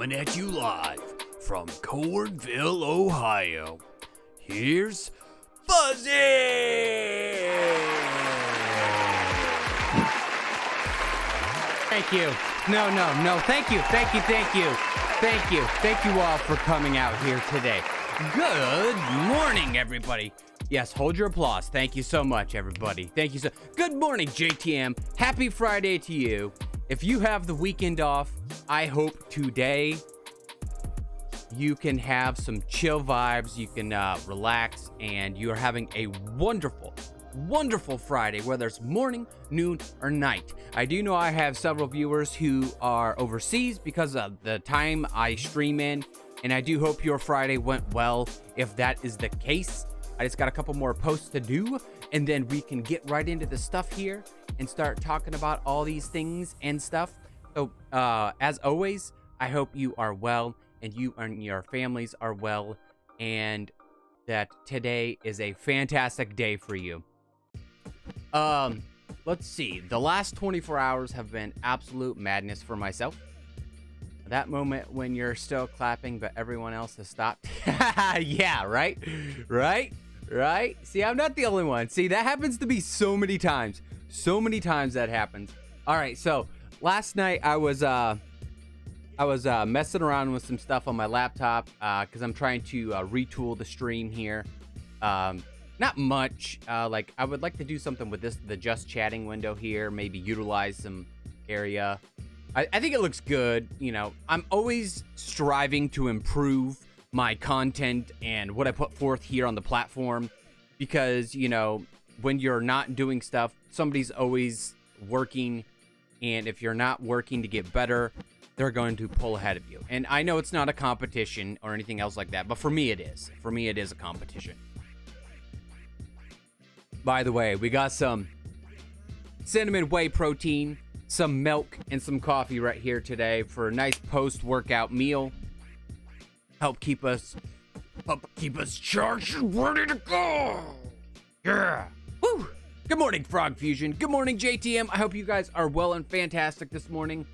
Coming at you live from Cornville, Ohio. Here's Fuzzy! Thank you. No. Thank you. Thank you all for coming out here today. Good morning, everybody. Yes, hold your applause. Thank you so much, everybody. Thank you so. Good morning, JTM. Happy Friday to you. If you have the weekend off, I hope today you can have some chill vibes. You can relax, and you are having a wonderful Friday, whether it's morning, noon, or night. I do know I have several viewers who are overseas because of the time I stream in, and I do hope your Friday went well. If that is the case, I just got a couple more posts to do, and then we can get right into the stuff here and start talking about all these things and stuff. So, as always, I hope you are well, and you and your families are well, and that today is a fantastic day for you. Let's see. The last 24 hours have been absolute madness for myself. That moment when you're still clapping, but everyone else has stopped. Yeah, right? See, I'm not the only one. See, that happens to me so many times. So many times that happens. All right, so last night I was messing around with some stuff on my laptop because I'm trying to retool the stream here. Not much. Like I would like to do something with the just chatting window here. Maybe utilize some area. I think it looks good. You know, I'm always striving to improve my content and what I put forth here on the platform, because, you know, when you're not doing stuff, somebody's always working, and if you're not working to get better, they're going to pull ahead of you. And I know it's not a competition or anything else like that, but for me it is. For me it is a competition. By the way, we got some cinnamon whey protein, some milk, and some coffee right here today for a nice post-workout meal. Help keep us charged and ready to go. Yeah. Woo. Good morning, Frog Fusion. Good morning, JTM. I hope you guys are well and fantastic this morning.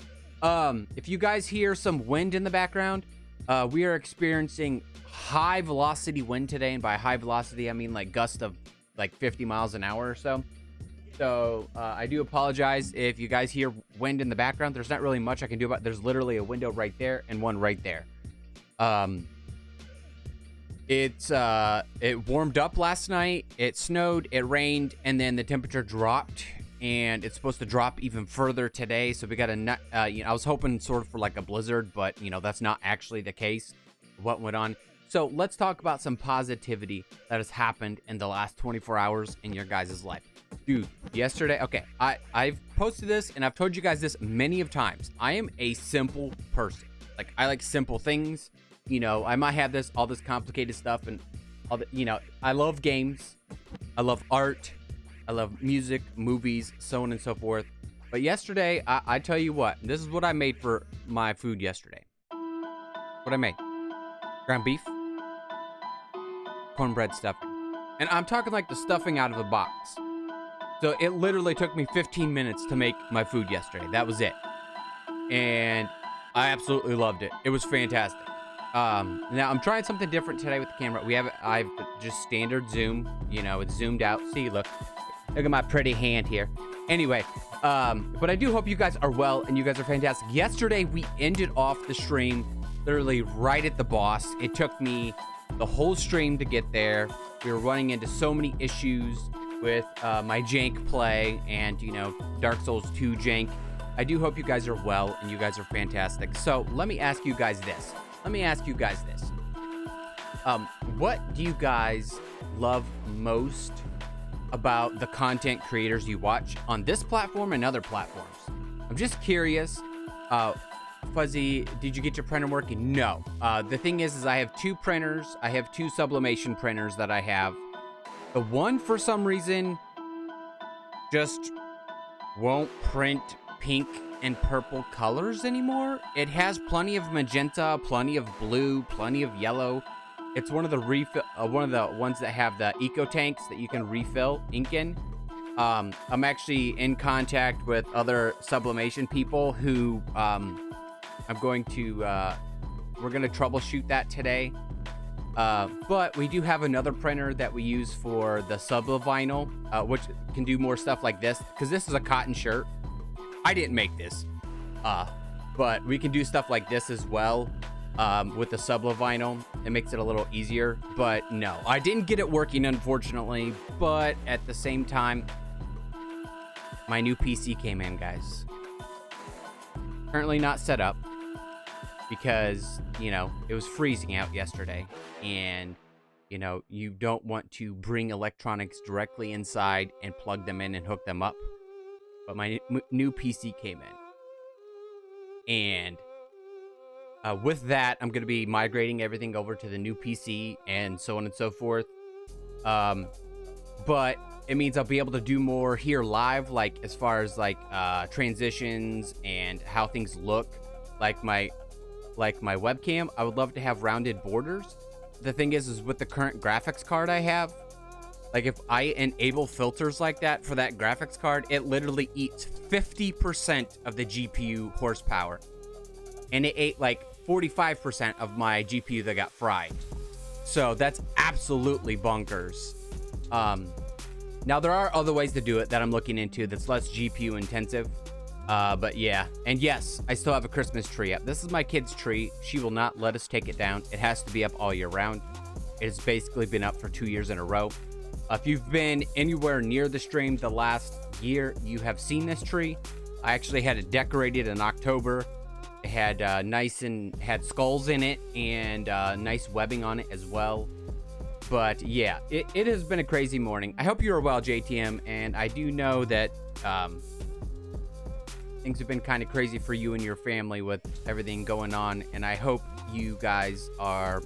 If you guys hear some wind in the background, we are experiencing high velocity wind today, and by high velocity I mean like gusts of like 50 miles an hour or so. So I do apologize if you guys hear wind in the background. There's not really much I can do about it. There's literally a window right there and one right there. It warmed up last night, it snowed, it rained, and then the temperature dropped, and it's supposed to drop even further today. So we got I was hoping sort of for like a blizzard, but you know, that's not actually the case. What went on? So let's talk about some positivity that has happened in the last 24 hours in your guys' life. Dude, yesterday, okay, I've posted this and I've told you guys this many of times. I am a simple person. Like, I like simple things. You know, I might have all this complicated stuff and all the, you know, I love games. I love art. I love music, movies, so on and so forth. But yesterday, I tell you what, this is what I made for my food yesterday. What I made: ground beef, cornbread stuffing. And I'm talking like the stuffing out of the box. So it literally took me 15 minutes to make my food yesterday. That was it. And I absolutely loved it. It was fantastic. Now I'm trying something different today with the camera. I've just standard zoom, you know, it's zoomed out. See, look at my pretty hand here. Anyway, but I do hope you guys are well and you guys are fantastic. Yesterday, we ended off the stream literally right at the boss. It took me the whole stream to get there. We were running into so many issues with my jank play and, you know, Dark Souls 2 jank. I do hope you guys are well and you guys are fantastic. So let me ask you guys this. What do you guys love most about the content creators you watch on this platform and other platforms? I'm just curious. Fuzzy, did you get your printer working? No. The thing is I have two printers. I have two sublimation printers that I have. The one, for some reason, just won't print pink and purple colors anymore. It has plenty of magenta, plenty of blue, plenty of yellow. It's one of the ones that have the eco tanks that you can refill ink in. I'm actually in contact with other sublimation people who I'm going to we're gonna troubleshoot that today. But we do have another printer that we use for the sub-vinyl, which can do more stuff like this, because this is a cotton shirt. I didn't make this, but we can do stuff like this as well with the sub-vinyl. It makes it a little easier, but no, I didn't get it working, unfortunately. But at the same time, my new PC came in, guys. Currently not set up because, you know, it was freezing out yesterday, and, you know, you don't want to bring electronics directly inside and plug them in and hook them up. But my new PC came in, and with that, I'm going to be migrating everything over to the new PC and so on and so forth. But it means I'll be able to do more here live, like as far as like transitions and how things look. Like my webcam, I would love to have rounded borders. The thing is with the current graphics card I have, like if I enable filters like that for that graphics card, it literally eats 50% of the GPU horsepower. And it ate like 45% of my GPU that got fried. So that's absolutely bonkers. Now there are other ways to do it that I'm looking into that's less GPU intensive. But yeah, and yes, I still have a Christmas tree up. This is my kid's tree. She will not let us take it down. It has to be up all year round. It's basically been up for 2 years in a row. If you've been anywhere near the stream the last year, you have seen this tree. I actually had it decorated in October. It had had skulls in it and nice webbing on it as well. But yeah, it has been a crazy morning. I hope you are well, JTM, and I do know that things have been kind of crazy for you and your family with everything going on, and I hope you guys are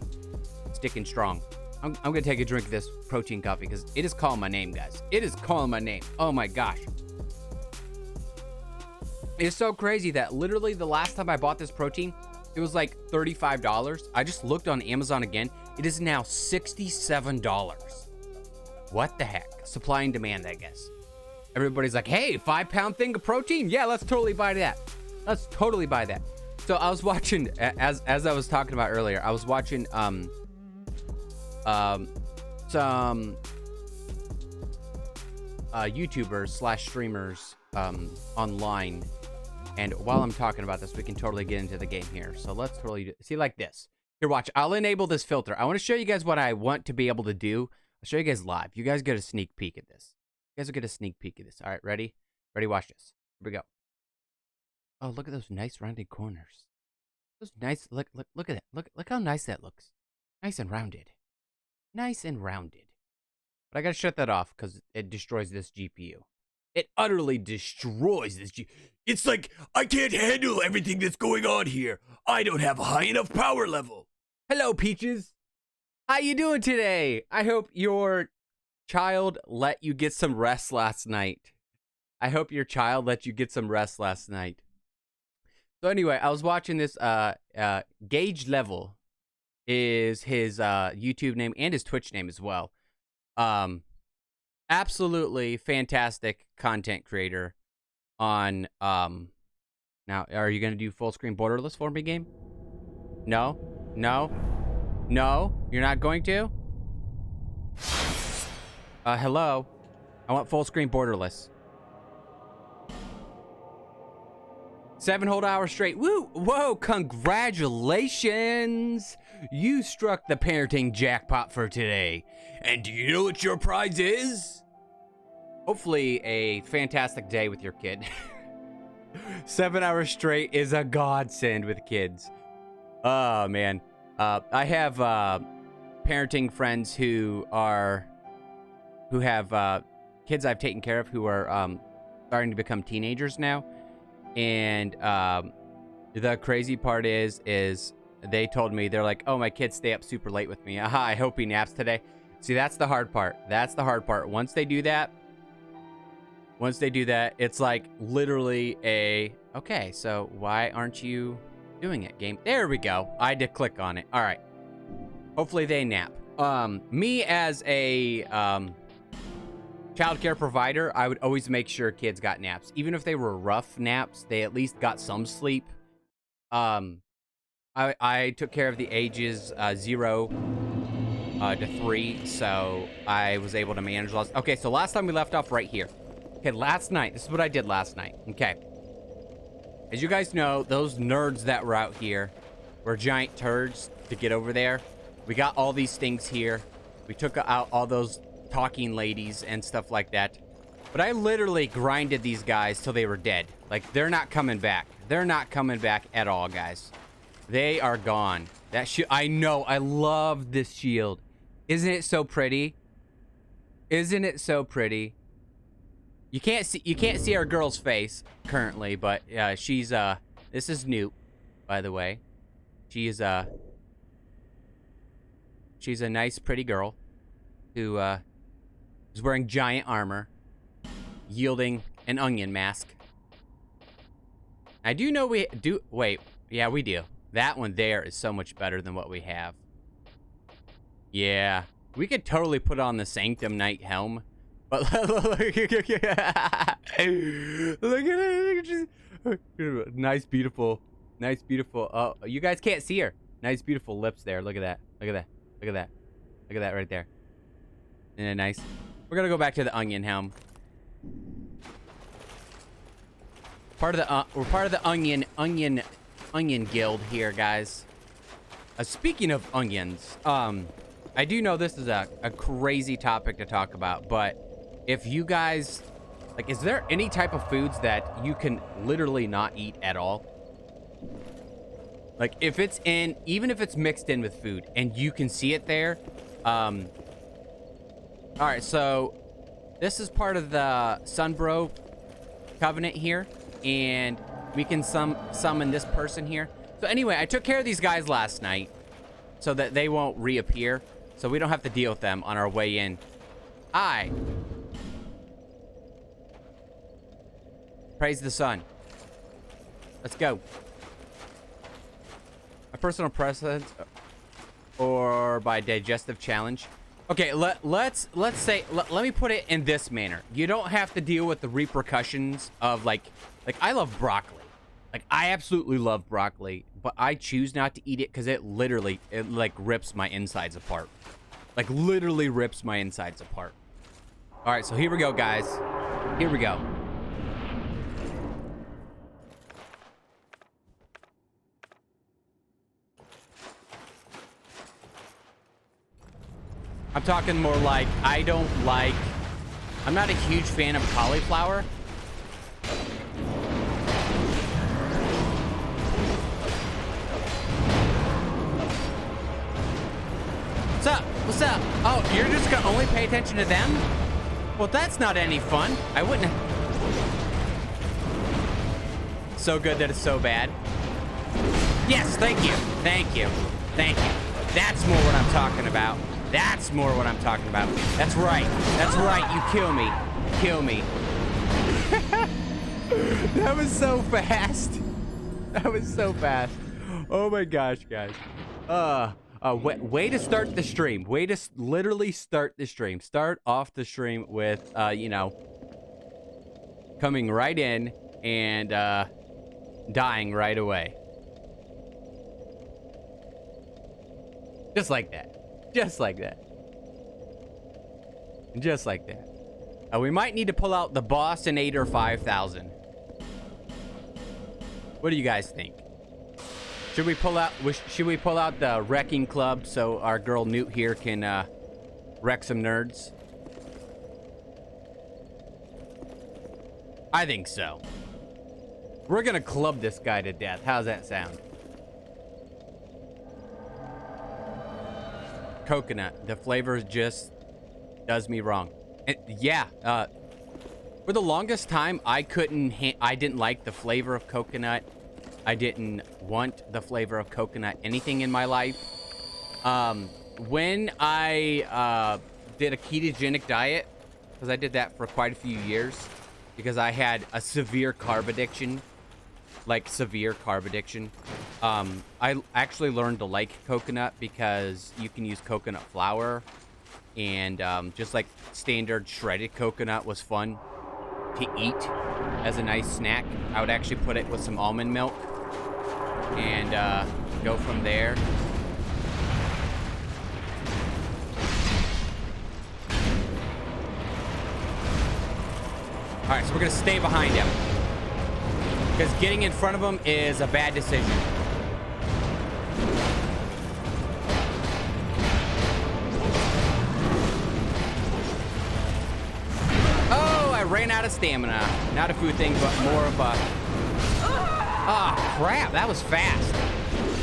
sticking strong. I'm gonna take a drink of this protein coffee because it is calling my name, guys. It is calling my name. Oh my gosh. It's so crazy that literally the last time I bought this protein, it was like $35. I just looked on Amazon again. It is now $67. What the heck? Supply and demand, I guess. Everybody's like, hey, 5-pound thing of protein? Yeah, let's totally buy that. Let's totally buy that. So I was watching, as I was talking about earlier, I was watching some YouTubers / streamers online. And while I'm talking about this, we can totally get into the game here. So let's totally see like this. Here, watch. I'll enable this filter. I want to show you guys what I want to be able to do. I'll show you guys live. You guys get a sneak peek at this. You guys will get a sneak peek at this. All right, ready? Ready? Watch this. Here we go. Oh, look at those nice rounded corners. Those nice. Look at that. Look how nice that looks. Nice and rounded. Nice and rounded. But I gotta shut that off because it destroys this GPU. It utterly destroys this GPU. It's like, I can't handle everything that's going on here. I don't have a high enough power level. Hello, Peaches. How you doing today? I hope your child let you get some rest last night. I hope your child let you get some rest last night. So anyway, I was watching this, Gauge Level is his YouTube name and his Twitch name as well. Absolutely fantastic content creator on, now, are you going to do full screen borderless for me, game? No? No? No? You're not going to? Hello? I want full screen borderless. 7 whole hours straight. Woo! Whoa, congratulations! You struck the parenting jackpot for today. And do you know what your prize is? Hopefully a fantastic day with your kid. 7 hours straight is a godsend with kids. Oh, man. I have parenting friends who have kids I've taken care of who are starting to become teenagers now. And the crazy part is they told me, they're like, oh, my kids stay up super late with me. I hope he naps today. See, that's the hard part. That's the hard part. Once they do that, it's like literally okay, so why aren't you doing it, game? There we go. I had to click on it. All right. Hopefully they nap. Me as a childcare provider, I would always make sure kids got naps. Even if they were rough naps, they at least got some sleep. I I took care of the ages 0 to 3, so I was able to manage lots. Okay, so last time we left off right here. Okay, last night, this is what I did last night. Okay. As you guys know, those nerds that were out here were giant turds to get over there. We got all these things here. We took out all those talking ladies and stuff like that. But I literally grinded these guys till they were dead. Like, they're not coming back. They're not coming back at all, guys. They are gone. That shield, I know, I love this shield. Isn't it so pretty? Isn't it so pretty? You can't see our girl's face currently, but she's this is Noob, by the way. She's a nice pretty girl who is wearing giant armor, yielding an onion mask. I do know we do. Wait, yeah, we do. That one there is so much better than what we have. Yeah, we could totally put on the Sanctum Knight helm, but look at it. Nice, beautiful. Oh, you guys can't see her. Nice, beautiful lips there. Look at that. Look at that. Look at that. Look at that right there. Isn't it nice? We're gonna go back to the onion helm. We're part of the onion guild here, guys. Speaking of onions, I do know this is a crazy topic to talk about, but if you guys, like, is there any type of foods that you can literally not eat at all? Like, if it's in, even if it's mixed in with food and you can see it there, all right, so this is part of the Sunbro covenant here, and we can summon this person here. So anyway, I took care of these guys last night so that they won't reappear, so we don't have to deal with them on our way in. Praise the sun. Let's go. A personal preference or by digestive challenge. Okay, let's say, let me put it in this manner. You don't have to deal with the repercussions of like I love broccoli. Like, I absolutely love broccoli, but I choose not to eat it because it like rips my insides apart. Like, literally rips my insides apart. All right, so here we go, guys. Here we go. I'm talking more like, I'm not a huge fan of cauliflower. What's up? What's up? Oh, you're just gonna only pay attention to them? Well, that's not any fun. I wouldn't. So good that it's so bad. Yes, thank you. Thank you. Thank you. That's more what I'm talking about. That's more what I'm talking about. That's right. That's right. You kill me. Kill me. That was so fast. That was so fast. Oh my gosh, guys. Way to start the stream. Way to literally start the stream. Start off the stream with, you know, coming right in and dying right away. Just like that. Just like that. Just like that. We might need to pull out the Boston 8 or 5000. What do you guys think? Should we pull out the wrecking club so our girl Newt here can wreck some nerds? I think so. We're gonna club this guy to death. How's that sound? Coconut. The flavor just does me wrong. And yeah, for the longest time, I didn't like the flavor of coconut. I didn't want the flavor of coconut anything in my life. When I did a ketogenic diet, because I did that for quite a few years, because I had a severe carb addiction, I actually learned to like coconut because you can use coconut flour, and just like standard shredded coconut was fun to eat as a nice snack. I would actually put it with some almond milk and go from there. All right, so we're gonna stay behind him because getting in front of him is a bad decision. Oh, I ran out of stamina. Not a food thing, but more of a... Oh, crap, that was fast.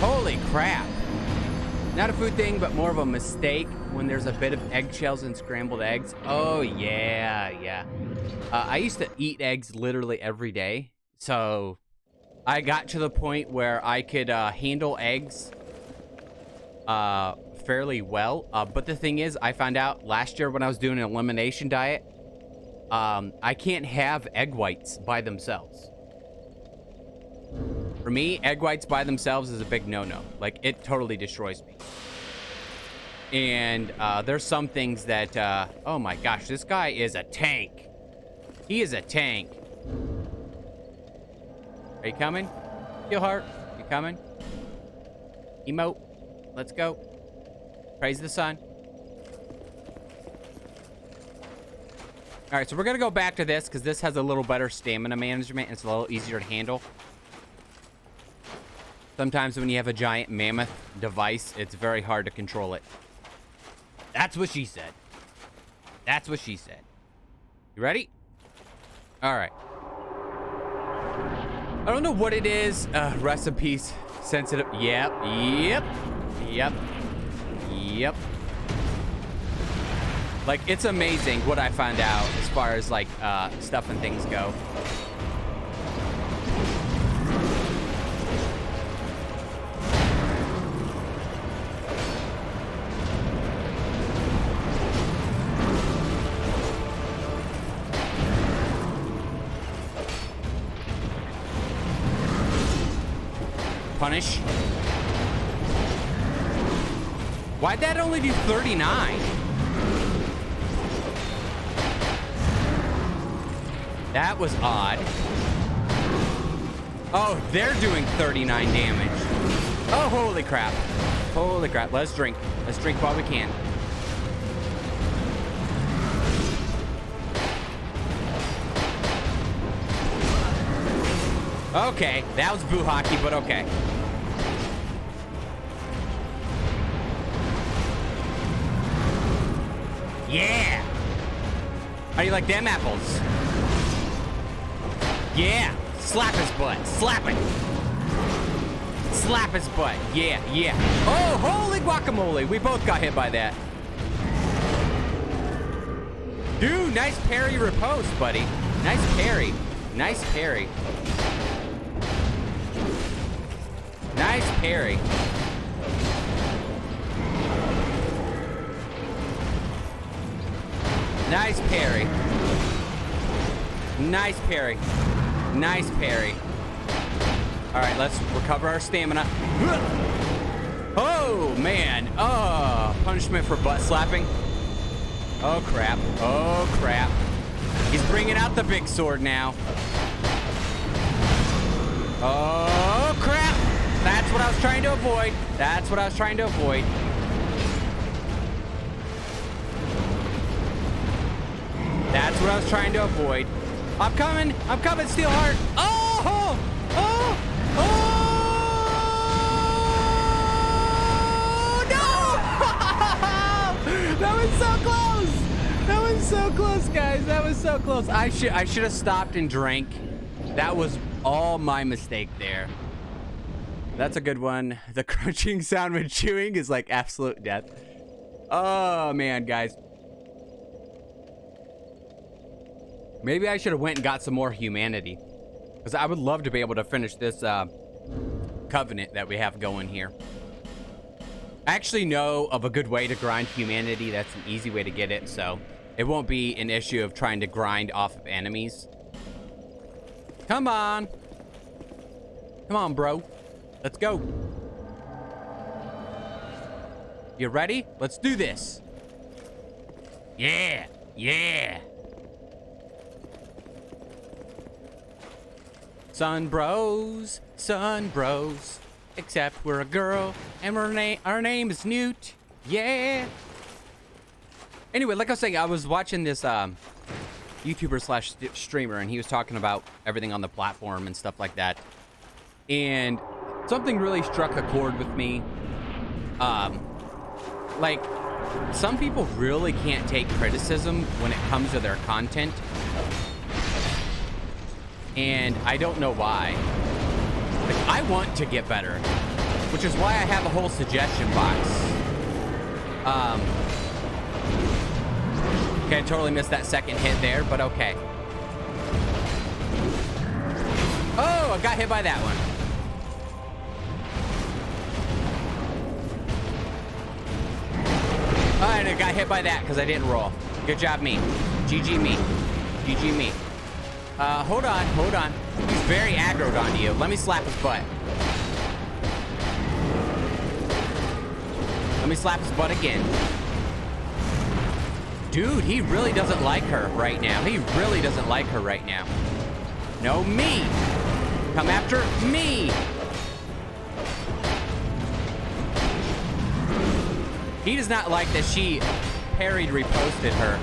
Holy crap. Not a food thing, but more of a mistake when there's a bit of eggshells and scrambled eggs. Oh, yeah. I used to eat eggs literally every day, so I got to the point where I could handle eggs fairly well. But the thing is, I found out last year when I was doing an elimination diet, I can't have egg whites by themselves. For me, egg whites by themselves is a big no-no. Like, it totally destroys me. And there's some things that, oh my gosh, this guy is a tank. He is a tank. Are you coming? Steelheart, you coming? Emote, let's go. Praise the sun. All right, so we're gonna go back to this because this has a little better stamina management. And it's a little easier to handle. Sometimes when you have a giant mammoth device, it's very hard to control it. That's what she said. That's what she said. You ready? All right. I don't know what it is. Recipes sensitive. Yep. Like, it's amazing what I found out as far as like stuff and things go. Punish. Why'd that only do 39? That was odd. Oh, they're doing 39 damage. Oh, holy crap. Holy crap. Let's drink. Let's drink while we can. Okay, that was boo hockey, but okay. Yeah! How do you like them apples? Yeah! Slap his butt. Slap it. Slap his butt. Yeah. Oh, holy guacamole. We both got hit by that. Dude, nice parry riposte, buddy. Nice parry. Nice parry. Nice parry. Nice parry. Nice parry. Nice parry. All right, let's recover our stamina. Oh, man. Oh, punishment for butt slapping. Oh, crap. Oh, crap. He's bringing out the big sword now. Oh, crap. That's what I was trying to avoid. That's what I was trying to avoid. That's what I was trying to avoid. I'm coming, Steelheart. Oh! Oh! Oh! No! That was so close. That was so close, guys. That was so close. I should have stopped and drank. That was all my mistake there. That's a good one. The crunching sound when chewing is like absolute death. Oh, man, guys. Maybe I should have went and got some more humanity. Because I would love to be able to finish this covenant that we have going here. I actually know of a good way to grind humanity. That's an easy way to get it. So it won't be an issue of trying to grind off of enemies. Come on. Come on, bro. Let's go. You ready? Let's do this. Yeah. Sun bros. except we're a girl, and our name is Newt. Yeah. Anyway, like I was saying, I was watching this YouTuber slash streamer, and he was talking about everything on the platform and stuff like that. And something really struck a chord with me. Like, some people really can't take criticism when it comes to their content. And I don't know why. Like, I want to get better, which is why I have a whole suggestion box. Okay, I totally missed that second hit there, but okay. Oh, I got hit by that one. Oh, and I got hit by that because I didn't roll. Good job, me. GG me. GG me. Hold on. He's very aggroed onto you. Let me slap his butt. Let me slap his butt again. Dude, he really doesn't like her right now. He really doesn't like her right now. No, me. Come after me. He does not like that she parried reposted her.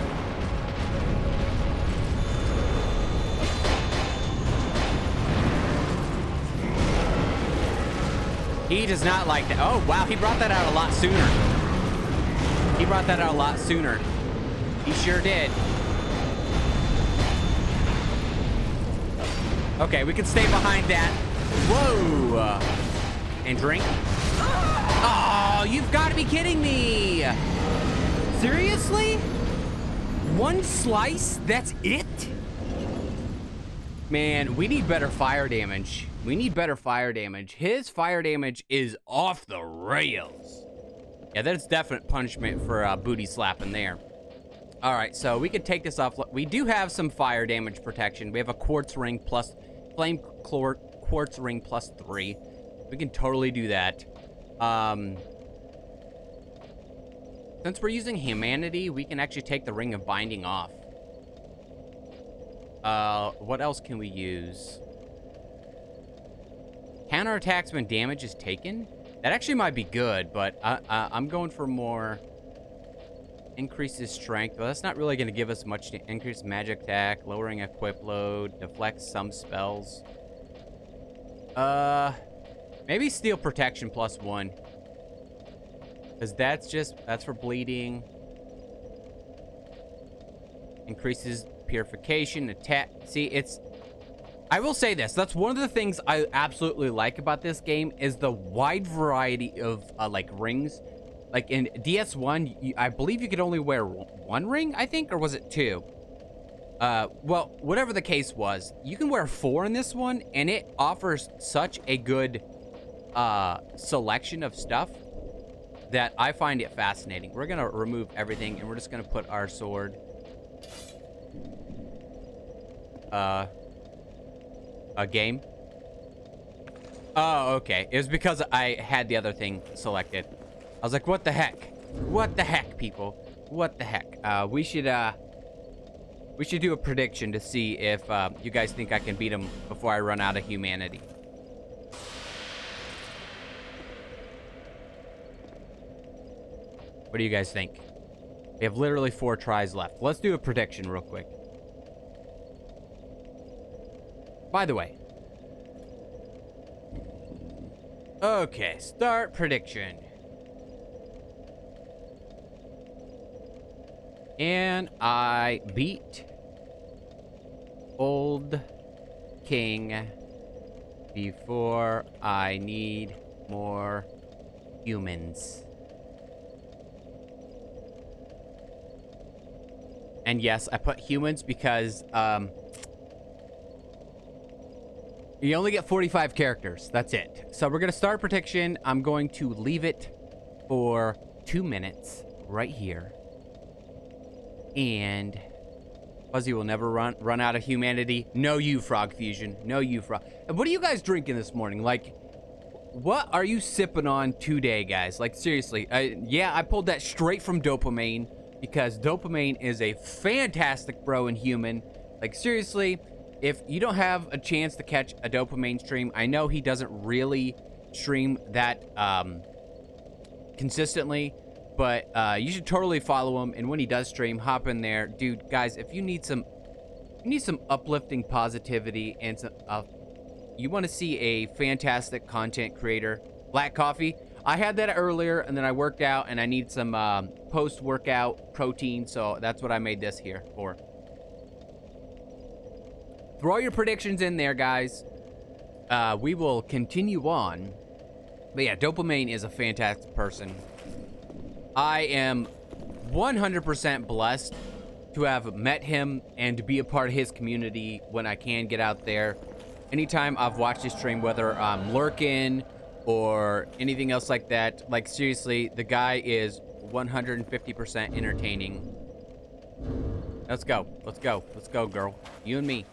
He does not like that. Oh, wow. He brought that out a lot sooner. He brought that out a lot sooner. He sure did. Okay, we can stay behind that. Whoa. And drink. Oh, you've got to be kidding me. Seriously? One slice? That's it? Man, we need better fire damage. We need better fire damage. His fire damage is off the rails. Yeah, that's definite punishment for booty slapping there. All right, so we could take this off. We do have some fire damage protection. We have a quartz ring plus flame quartz ring plus 3. We can totally do that. Since we're using humanity, we can actually take the ring of binding off. What else can we use? Counterattacks when damage is taken? That actually might be good, but I'm going for more. Increases strength. Well, that's not really going to give us much. To increase magic attack, lowering equip load, deflects some spells. Maybe steel protection plus 1. Because that's for bleeding. Increases purification, attack. See, I will say this. That's one of the things I absolutely like about this game is the wide variety of like rings. Like in DS1, I believe you could only wear 1 ring, I think, or was it 2? Well, whatever the case was, you can wear 4 in this one, and it offers such a good selection of stuff that I find it fascinating. We're gonna remove everything, and we're just gonna put our sword. A game? Oh, okay. It was because I had the other thing selected. I was like, what the heck? What the heck, people? What the heck? We should do a prediction to see if you guys think I can beat him before I run out of humanity. What do you guys think? We have literally 4 tries left. Let's do a prediction real quick. By the way. Okay, start prediction. And I beat Old King before I need more humans. And yes, I put humans because you only get 45 characters. That's it. So we're going to start prediction. I'm going to leave it for 2 minutes right here. And Fuzzy will never run out of humanity. No you, Frog Fusion. No you, Frog. And what are you guys drinking this morning? Like, what are you sipping on today, guys? Like, seriously. Yeah, I pulled that straight from Dopamine because Dopamine is a fantastic bro and human. Like, seriously, if you don't have a chance to catch a Dopamine stream, I know he doesn't really stream that consistently, but you should totally follow him. And when he does stream, hop in there, dude. Guys, if you need some uplifting positivity and some, you want to see a fantastic content creator, black coffee. I had that earlier, and then I worked out, and I need some post-workout protein, so that's what I made this here for. Throw your predictions in there, guys. We will continue on. But yeah, Dopamine is a fantastic person. I am 100% blessed to have met him and to be a part of his community when I can get out there. Anytime I've watched his stream, whether I'm lurking or anything else like that, like seriously, the guy is 150% entertaining. Let's go. Let's go. Let's go, girl. You and me.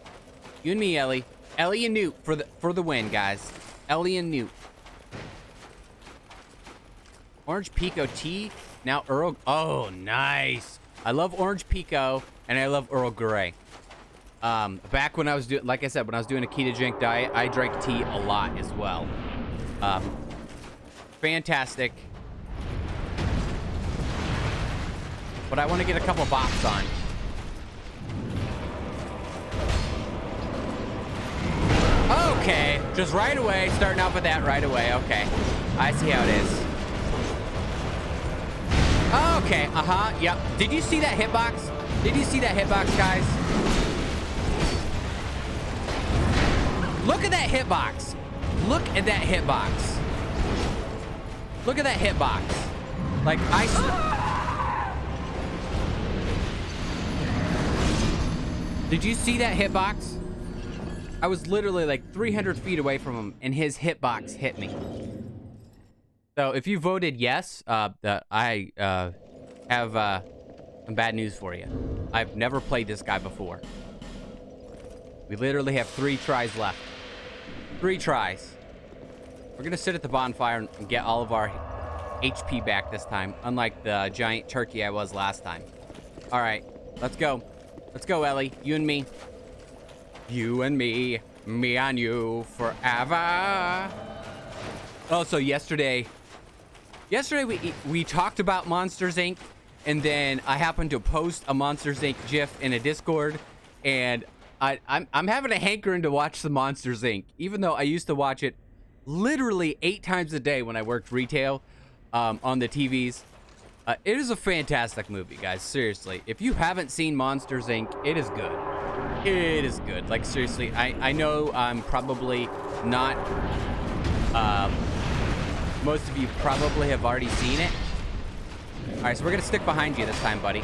You and me, Ellie. Ellie and Newt for the win, guys. Ellie and Newt. Orange Pico tea. Now Earl. Oh, nice. I love Orange Pico and I love Earl Grey. Back when I was doing, like I said, when I was doing a ketogenic diet, I drank tea a lot as well. Fantastic. But I want to get a couple bops on. Okay, just right away, starting off with that right away. Okay, I see how it is. Okay, yep. Did you see that hitbox? Did you see that hitbox, guys? Look at that hitbox. Look at that hitbox. Look at that hitbox. Like, Did you see that hitbox? I was literally like 300 feet away from him, and his hitbox hit me. So if you voted yes, I have some bad news for you. I've never played this guy before. We literally have 3 tries left. 3 tries. We're gonna sit at the bonfire and get all of our HP back this time, unlike the giant turkey I was last time. All right, let's go. Let's go, Ellie. You and me. You and me. Me and you forever. Oh, so yesterday we talked about Monsters Inc. And then I happened to post a Monsters Inc. GIF in a Discord, and I'm having a hankering to watch the Monsters Inc. Even though I used to watch it literally 8 times a day when I worked retail on the TVs. It is a fantastic movie, guys. Seriously, if you haven't seen Monsters Inc., it is good. It is good. Like, seriously, I know I'm probably not... most of you probably have already seen it. All right, so we're going to stick behind you this time, buddy.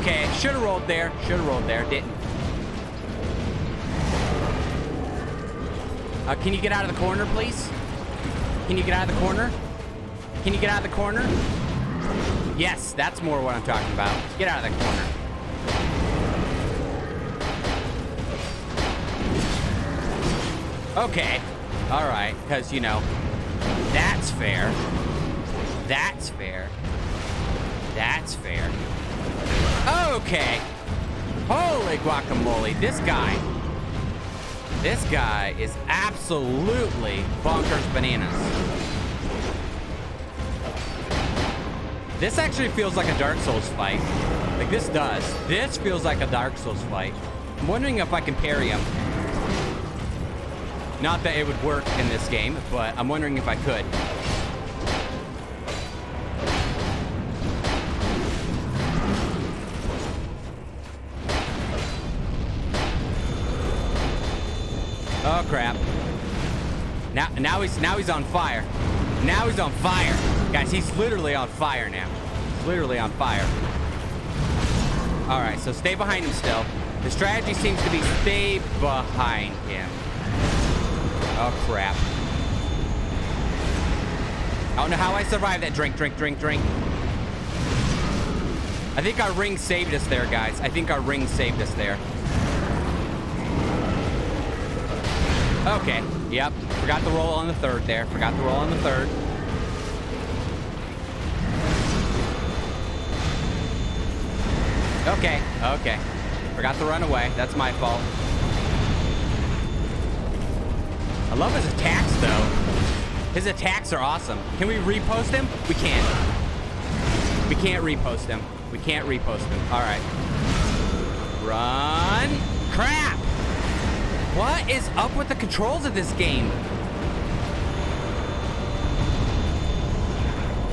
Okay, should have rolled there. Should have rolled there. Didn't. Can you get out of the corner, please? Can you get out of the corner? Can you get out of the corner? Yes, that's more what I'm talking about. Get out of the corner. Okay. All right. Because, you know, that's fair. That's fair. That's fair. Okay. Holy guacamole. This guy is absolutely bonkers bananas. This actually feels like a Dark Souls fight. Like, this does. This feels like a Dark Souls fight. I'm wondering if I can parry him. Not that it would work in this game, but I'm wondering if I could. Oh crap. Now he's on fire. Now he's on fire. Guys, he's literally on fire now. He's literally on fire. All right, so stay behind him still. The strategy seems to be stay behind him. Oh crap. I don't know how I survived that. Drink. I think our ring saved us there, guys. I think our ring saved us there. Okay, yep. Forgot the roll on the third there. Forgot the roll on the third. Okay, okay. Forgot to run away. That's my fault. I love his attacks, though. His attacks are awesome. Can we repost him? We can't. We can't repost him. We can't repost him. All right. Run. Crap. What is up with the controls of this game?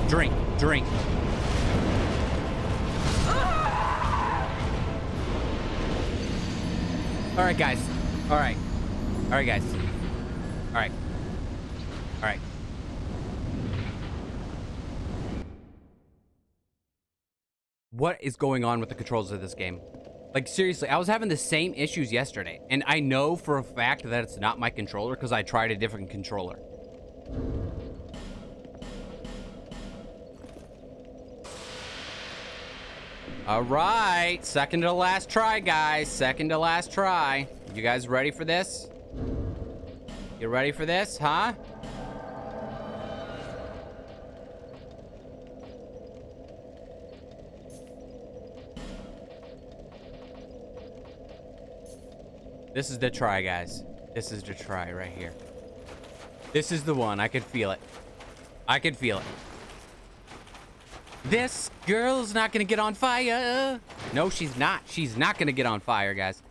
Drink. Drink. All right, guys. All right. All right, guys. All right. All right. What is going on with the controls of this game? Like, seriously, I was having the same issues yesterday, and I know for a fact that it's not my controller because I tried a different controller. All right, second to last try, guys. Second to last try. You guys ready for this? You ready for this, huh? This is the try, guys. This is the try right here. This is the one. I could feel it. I could feel it. This girl's not gonna get on fire. No, she's not. She's not gonna get on fire, guys.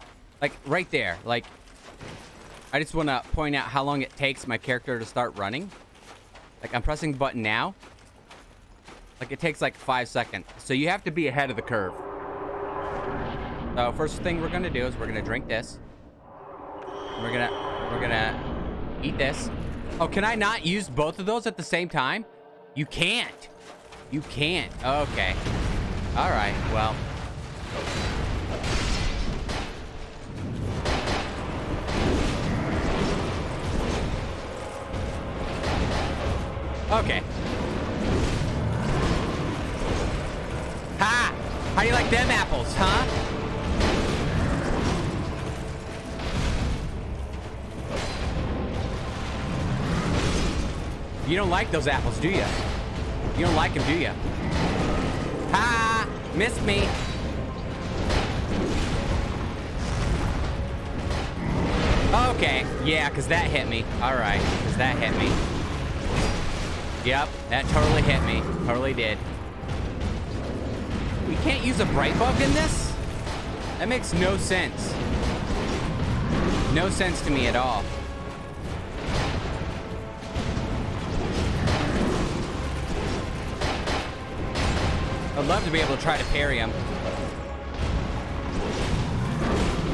Like, right there. Like, I just want to point out how long it takes my character to start running. Like, I'm pressing the button now. Like, it takes like 5 seconds. So you have to be ahead of the curve. So first thing we're gonna do is we're gonna drink this. We're gonna eat this. Oh, can I not use both of those at the same time? You can't. You can't. Okay. All right. Well. Okay. Ha! How do you like them apples, huh? You don't like those apples, do you? You don't like them, do you? Ha! Missed me. Okay. Yeah, because that hit me. All right. Because that hit me. Yep. That totally hit me. Totally did. We can't use a bright bug in this? That makes no sense. No sense to me at all. I'd love to be able to try to parry him.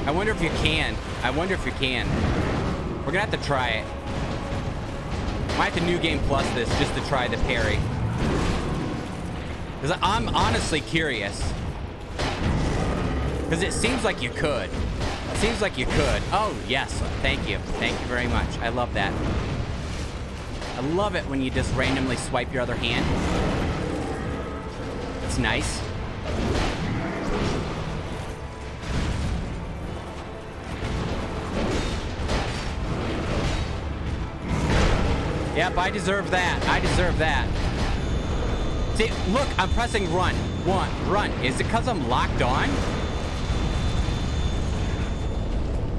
I wonder if you can. I wonder if you can. We're gonna have to try it. Might have to New Game Plus this just to try the parry. Because I'm honestly curious. Because it seems like you could. It seems like you could. Oh, yes. Thank you. Thank you very much. I love that. I love it when you just randomly swipe your other hand. It's nice. Yep, I deserve that. I deserve that. See, look, I'm pressing run. Run. Is it because I'm locked on?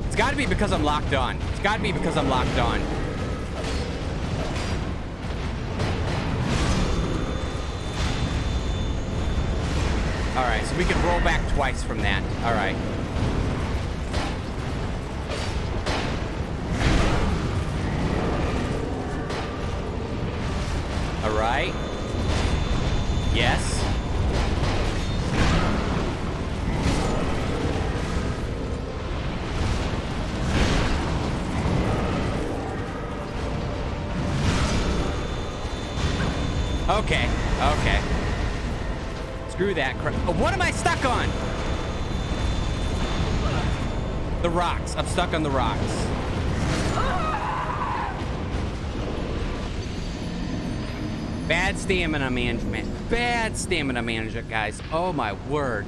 It's got to be because I'm locked on. It's got to be because I'm locked on. All right, so we can roll back twice from that. All right. All right. Yes. Okay. Okay. Screw that crap. Oh, what am I stuck on? The rocks. I'm stuck on the rocks. Bad stamina management. Bad stamina management, guys. Oh, my word.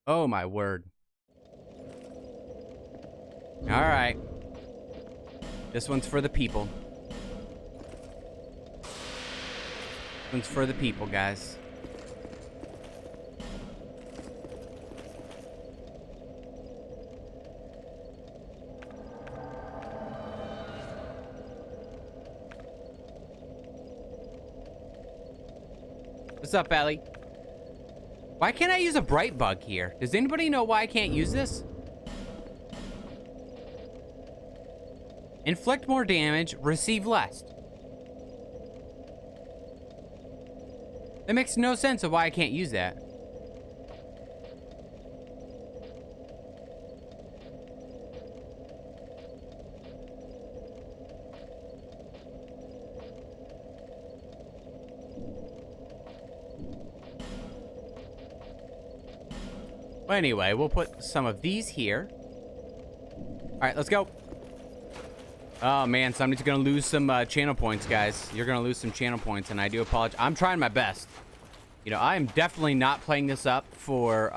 Oh, my word. All right. This one's for the people. One's for the people, guys. What's up, Ellie? Why can't I use a bright bug here? Does anybody know why I can't use this? Inflict more damage, receive less. That makes no sense of why I can't use that. Well, anyway, we'll put some of these here. All right, let's go. Oh, man, somebody's going to lose some channel points, guys. You're going to lose some channel points, and I do apologize. I'm trying my best. You know, I am definitely not playing this up for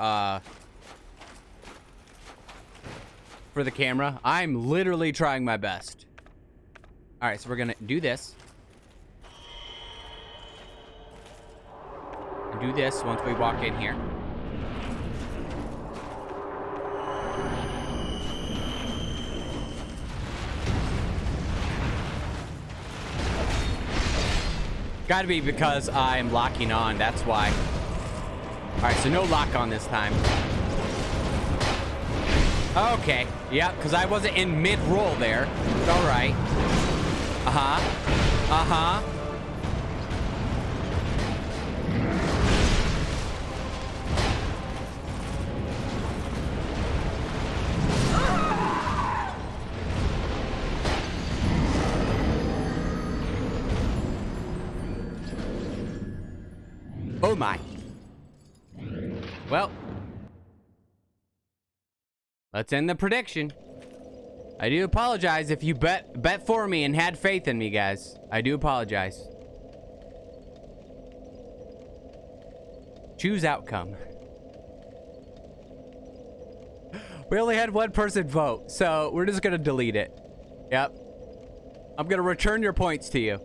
the camera. I'm literally trying my best. All right, so we're going to do this. And do this once we walk in here. Gotta be because I'm locking on, that's why. Alright, so no lock on this time. Okay, yeah, because I wasn't in mid-roll there. Alright. Uh-huh. Uh-huh. Oh my. Well, let's end the prediction. I do apologize if you bet for me and had faith in me, guys. I do apologize. Choose outcome. We only had one person vote, so we're just gonna delete it. Yep. I'm gonna return your points to you.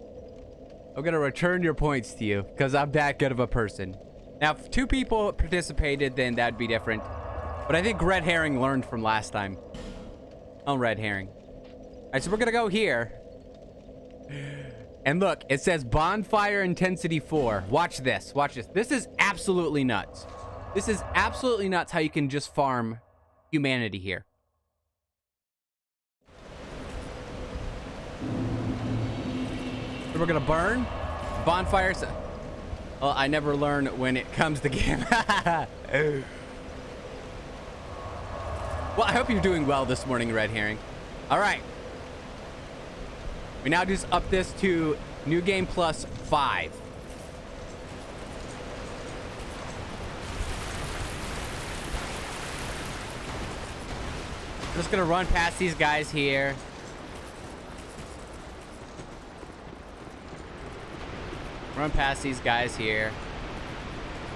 I'm gonna return your points to you because I'm that good of a person. Now, if 2 people participated, then that'd be different. But I think Red Herring learned from last time. Oh, Red Herring. All right, so we're gonna go here. And look, it says bonfire intensity 4. Watch this. Watch this. This is absolutely nuts. This is absolutely nuts how you can just farm humanity here. We're gonna burn bonfires. Well, I never learn when it comes to game. Well, I hope you're doing well this morning, Red Herring. All right, we now just up this to new game plus 5. Just gonna run past these guys here. Run past these guys here.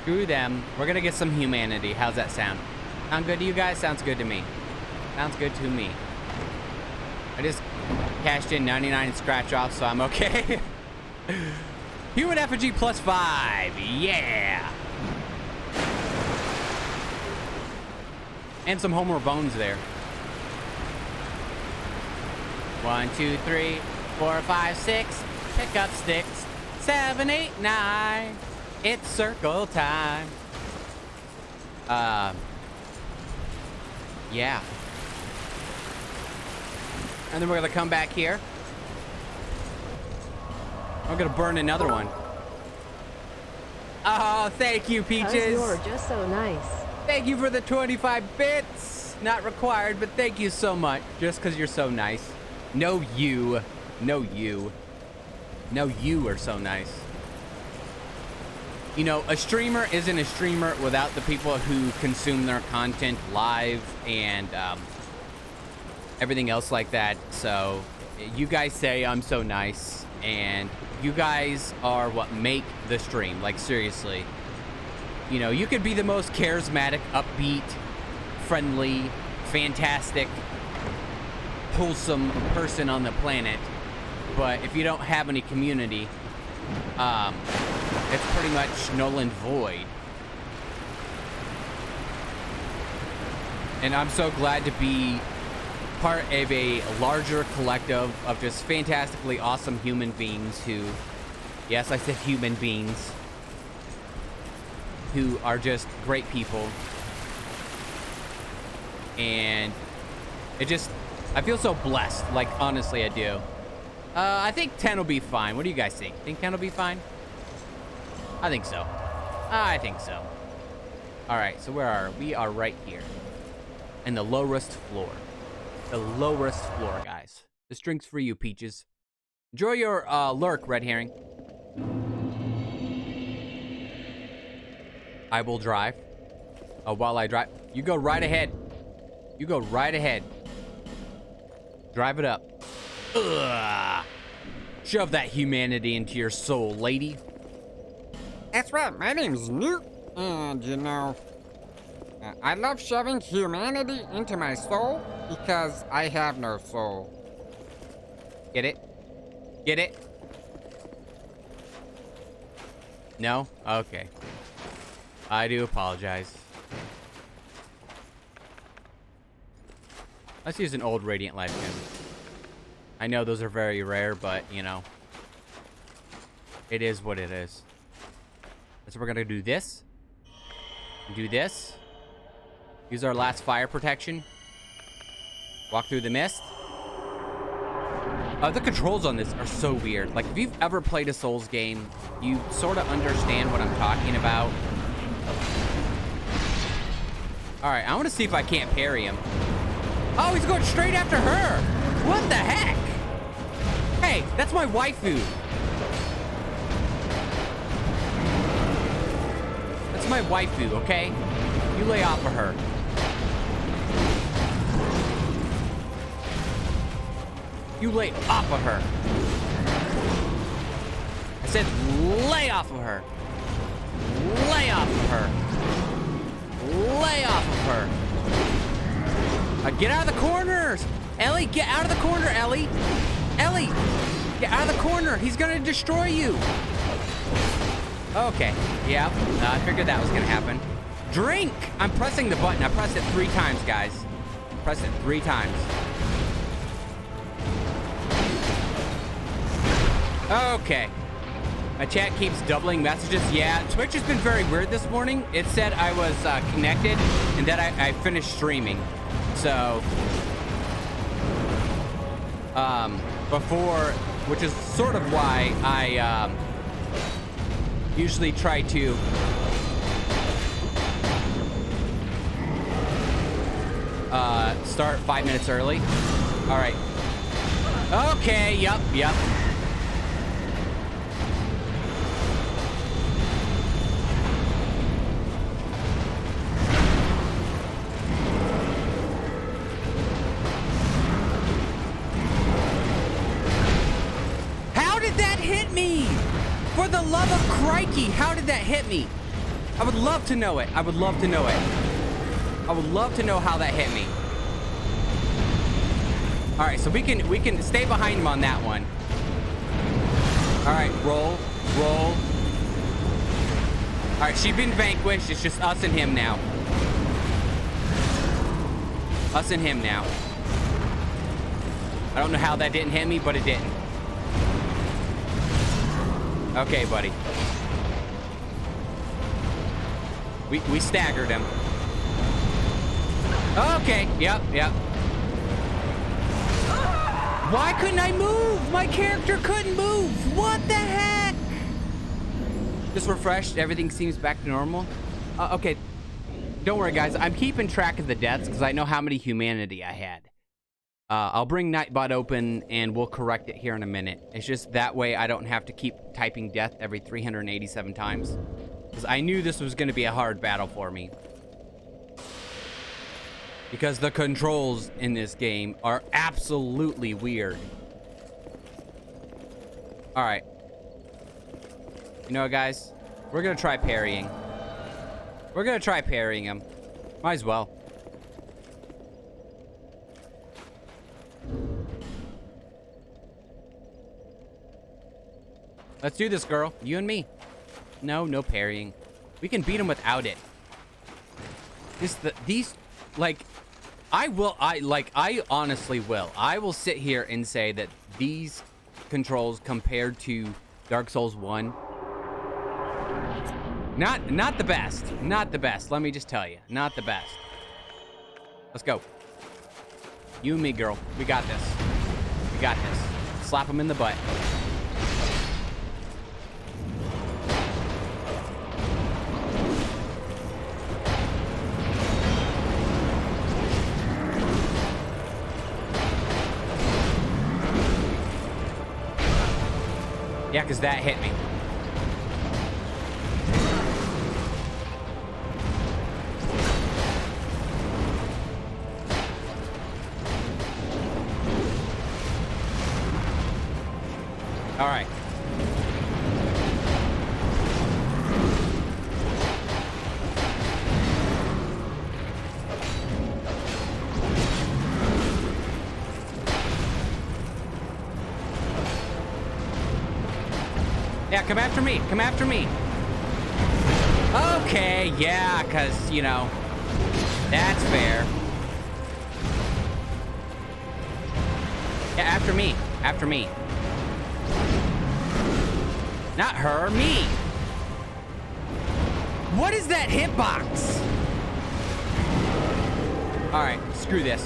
Screw them. We're gonna get some humanity. How's that sound? Sound good to you guys? Sounds good to me. Sounds good to me. I just cashed in 99 scratch off, so I'm okay. Human effigy plus 5. Yeah. And some Homer bones there. 1, 2, 3, 4, 5, 6. Pick up sticks. 7, 8, 9. It's circle time. Yeah. And then we're gonna come back here. I'm gonna burn another one. Oh, thank you, Peaches. You're just so nice. Thank you for the 25 bits. Not required, but thank you so much. Just because you're so nice. No, you. No, you. No, you are so nice. You know, a streamer isn't a streamer without the people who consume their content live and everything else like that. So you guys say I'm so nice, and you guys are what make the stream. Like, seriously. You know, you could be the most charismatic, upbeat, friendly, fantastic, wholesome person on the planet, but if you don't have any community, it's pretty much null and void. And I'm so glad to be part of a larger collective of just fantastically awesome human beings who, yes, I said human beings, who are just great people. And it just, I feel so blessed. Like, honestly, I do. I think 10 will be fine. What do you guys think? Think 10 will be fine? I think so. I think so. All right, so where are we? We are right here. In the lowest floor. The lowest floor, guys. This drink's for you, Peaches. Enjoy your lurk, Red Herring. I will drive. While I drive. You go right ahead. You go right ahead. Drive it up. Ugh. Shove that humanity into your soul, lady. That's right, my name's Noob, and you know, I love shoving humanity into my soul because I have no soul. Get it? Get it? No? Okay. I do apologize. Let's use an old Radiant Life Gem. I know those are very rare, but, you know, it is what it is. So we're gonna do this. Do this. Use our last fire protection. Walk through the mist. The controls on this are so weird. Like, if you've ever played a Souls game, you sort of understand what I'm talking about. Alright, I want to see if I can't parry him. Oh, he's going straight after her. What the heck? Hey, that's my waifu. That's my waifu, okay? You lay off of her. You lay off of her. I said lay off of her. Lay off of her. Lay off of her. Get out of the corners! Ellie, get out of the corner, Ellie! Ellie! Get out of the corner! He's gonna destroy you! Okay, yeah, I figured that was gonna happen. Drink! I'm pressing the button. I pressed it 3 times, guys. Press it 3 times. Okay. My chat keeps doubling messages. Yeah, Twitch has been very weird this morning. It said I was connected and that I finished streaming. So, before, which is sort of why I usually try to start 5 minutes early. All right. Okay, yep. For the love of crikey, how did that hit me? I would love to know it. I would love to know it. I would love to know how that hit me. All right, so we can stay behind him on that one. All right, roll. All right, she's been vanquished. It's just us and him now. Us and him now. I don't know how that didn't hit me, but it didn't. Okay, buddy. We staggered him. Okay, yep. Why couldn't I move? My character couldn't move. What the heck? Just refreshed. Everything seems back to normal. Okay. Don't worry, guys. I'm keeping track of the deaths because I know how many humanity I had. I'll bring Nightbot open and we'll correct it here in a minute. It's just that way I don't have to keep typing death every 387 times. Because I knew this was going to be a hard battle for me. Because the controls in this game are absolutely weird. Alright. You know what, guys? We're going to try parrying. We're going to try parrying him. Might as well. Let's do this, girl. You and me. No parrying. We can beat him without it. I honestly will. I will sit here and say that these controls compared to Dark Souls 1, not the best. Not the best. Let me just tell you, not the best. Let's go. You and me, girl. We got this. We got this. Slap him in the butt. Yeah, because that hit me. All right. Yeah, come after me. Come after me. Okay, yeah, because, you know, that's fair. Yeah, after me. After me. Not her, me. What is that hitbox? All right, screw this.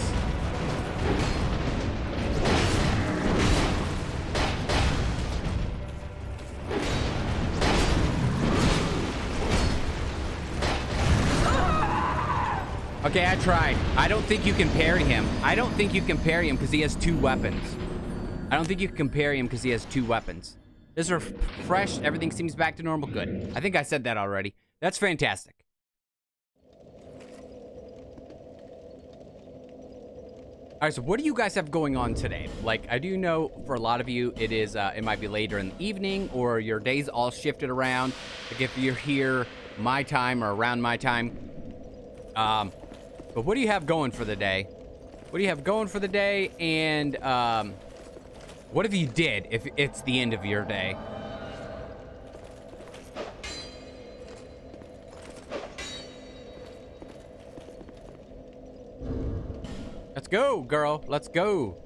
Okay, I tried. I don't think you can parry him. I don't think you can parry him because he has 2 weapons. I don't think you can parry him because he has 2 weapons. This is fresh. Everything seems back to normal. Good. I think I said that already. That's fantastic. All right, so what do you guys have going on today? Like, I do know for a lot of you, it is, it might be later in the evening or your days all shifted around. Like if you're here my time or around my time. But what do you have going for the day? What do you have going for the day? And, what if you did, if it's the end of your day? Let's go, girl. Let's go.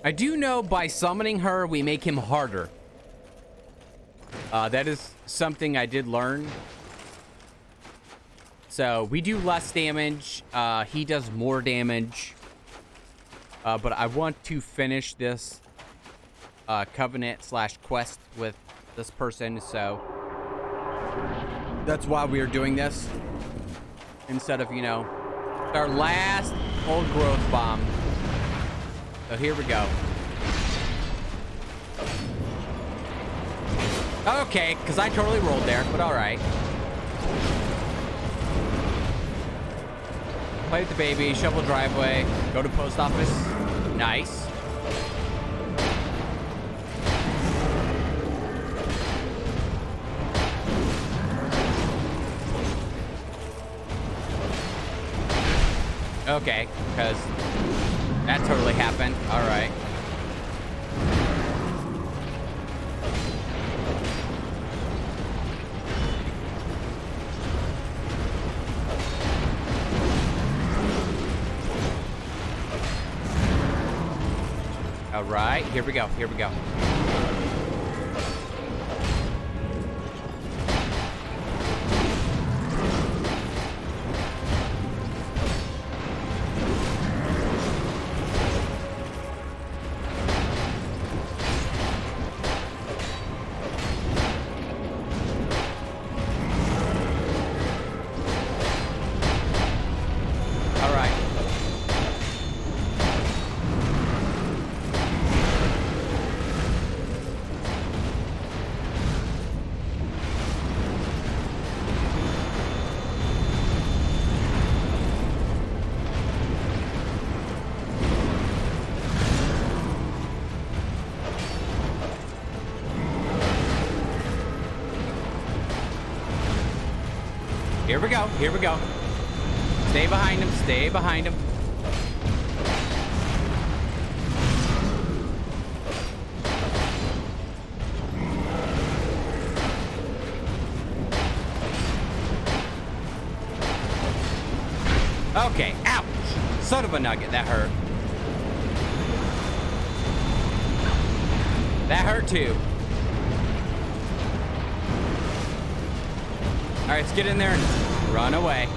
I do know by summoning her, we make him harder. That is something I did learn. So we do less damage. He does more damage. But I want to finish this covenant/quest with this person, so that's why we are doing this. Instead of, you know, our last old growth bomb. So here we go. Okay, because I totally rolled there, but all right. Play with the baby, shovel driveway, go to post office. Nice. Okay, because that totally happened. All right. All right, here we go. Here we go. Here we go. Here we go. Stay behind him. Stay behind him. Son of a nugget, that hurt. That hurt too. All right, let's get in there and run away.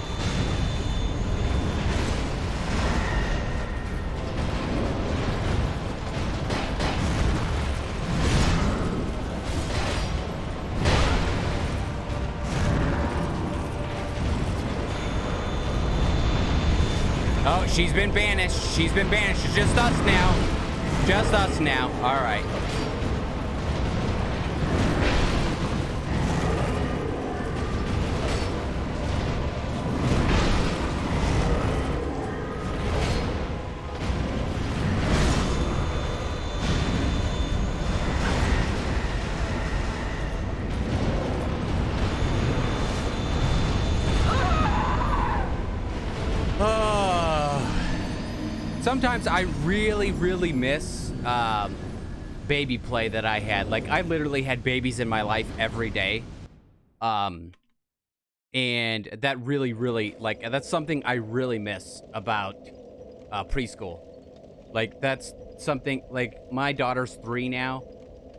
Oh, she's been banished. She's been banished. It's just us now. Just us now. All right. Sometimes I really miss baby play that I had. Like, I literally had babies in my life every day. And that really, like, that's something I really miss about preschool. Like, that's something, like, my daughter's 3 now.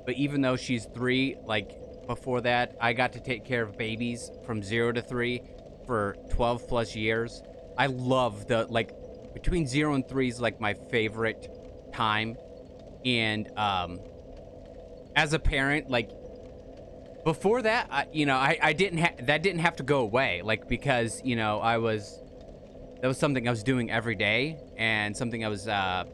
But even though she's 3, like, before that, I got to take care of babies from 0 to 3 for 12 plus years. I love the, like, between 0 and 3 is like my favorite time. And as a parent, like, before that, I didn't have to go away, like, because, you know, that was something I was doing every day, and something I was that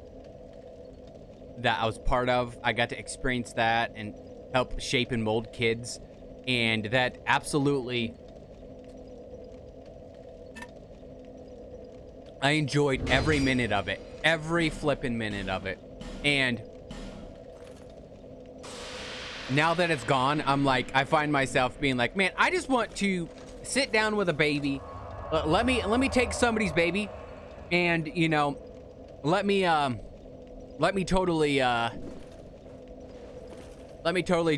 I was part of. I got to experience that and help shape and mold kids, and that absolutely, I enjoyed every minute of it, every flippin' minute of it. And now that it's gone, I'm like, I find myself being like, man, I just want to sit down with a baby. Let me take somebody's baby, and, you know, let me totally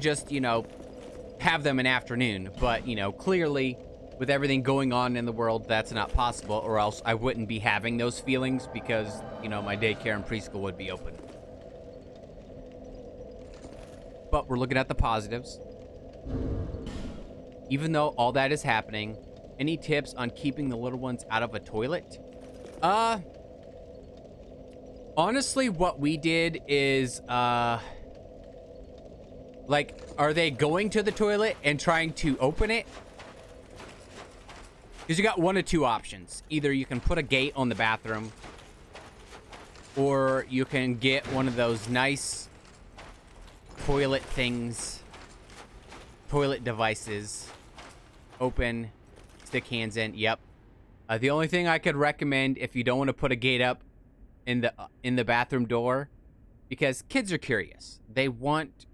just, you know, have them an afternoon. But, you know, clearly, with everything going on in the world, that's not possible, or else I wouldn't be having those feelings, because, you know, my daycare and preschool would be open. But we're looking at the positives. Even though all that is happening, any tips on keeping the little ones out of a toilet? Honestly, what we did is, like, are they going to the toilet and trying to open it? Because you got one of two options. Either you can put a gate on the bathroom, or you can get one of those nice toilet things, toilet devices. Open, stick hands in. Yep. The only thing I could recommend, if you don't want to put a gate up in the bathroom door, because kids are curious. They want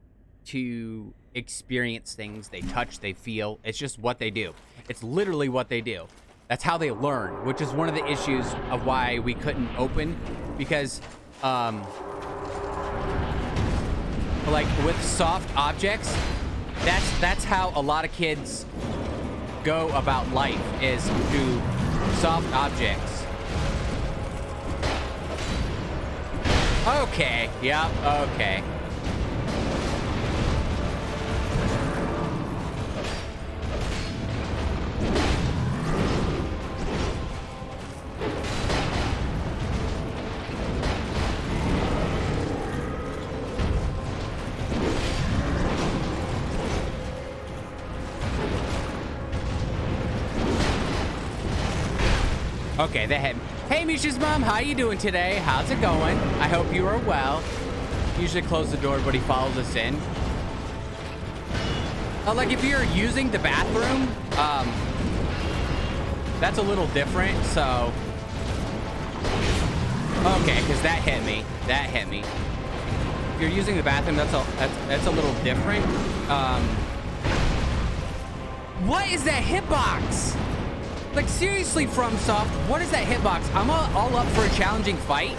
to experience things. They touch, they feel. It's just what they do. It's literally what they do. That's how they learn, which is one of the issues of why we couldn't open, because like, with soft objects, that's how a lot of kids go about life, is through soft objects. Okay, yep, okay. Okay, they had. Hey, Misha's mom, how you doing today? How's it going? I hope you are well. Usually close the door, but he follows us in. Like, if you're using the bathroom, that's a little different, so. Okay, because that hit me. That hit me. If you're using the bathroom, that's a little different. What is that hitbox? Like, seriously, FromSoft, what is that hitbox? I'm all up for a challenging fight,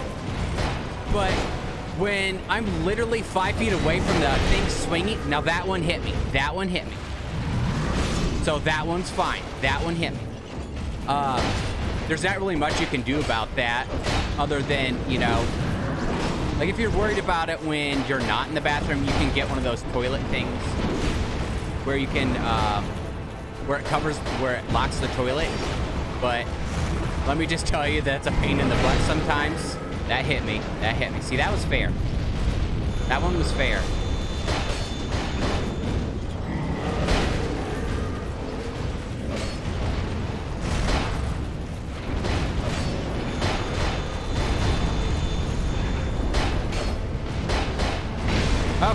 but when I'm literally 5 feet away from the thing swinging, now that one hit me. That one hit me. So that one's fine. That one hit me. there's not really much you can do about that other than, you know, like if you're worried about it when you're not in the bathroom, you can get one of those toilet things where you can, where it locks the toilet. But let me just tell you, that's a pain in the butt sometimes. That hit me. That hit me. See, that was fair. That one was fair.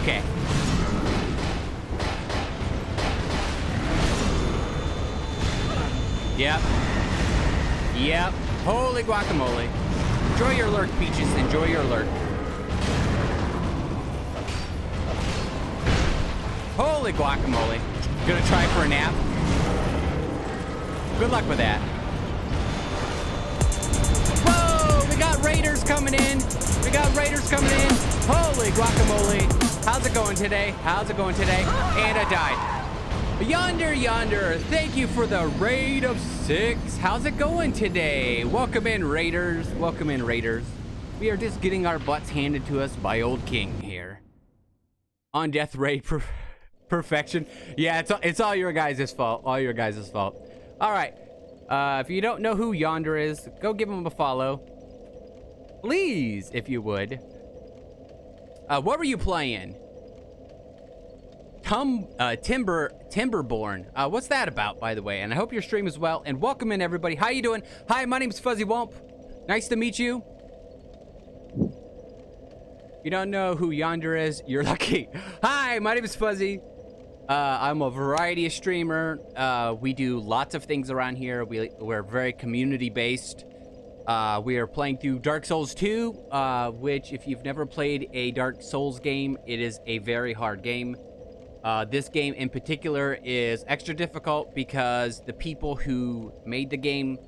Okay. Yep. Yep. Holy guacamole. Enjoy your lurk, Peaches. Enjoy your lurk. Holy guacamole. Gonna try for a nap? Good luck with that. Whoa! We got raiders coming in. We got raiders coming in. Holy guacamole. How's it going today? How's it going today? And I died. Yonder, thank you for the raid of 6. How's it going today? Welcome in, raiders. Welcome in, raiders. We are just getting our butts handed to us by old King here. On death raid perfection. Yeah, it's all your guys' fault. All your guys' fault. All right. If you don't know who Yonder is, go give him a follow. Please, if you would. What were you playing? Timberborn. What's that about, by the way? And I hope your stream is well. And welcome in, everybody. How you doing? Hi, my name's Fuzzy Womp. Nice to meet you. You don't know who Yonder is? You're lucky. Hi, my name is Fuzzy. I'm a variety streamer. We do lots of things around here. We're very community-based. We are playing through Dark Souls 2, which, if you've never played a Dark Souls game, it is a very hard game. This game in particular is extra difficult because the people who made the game,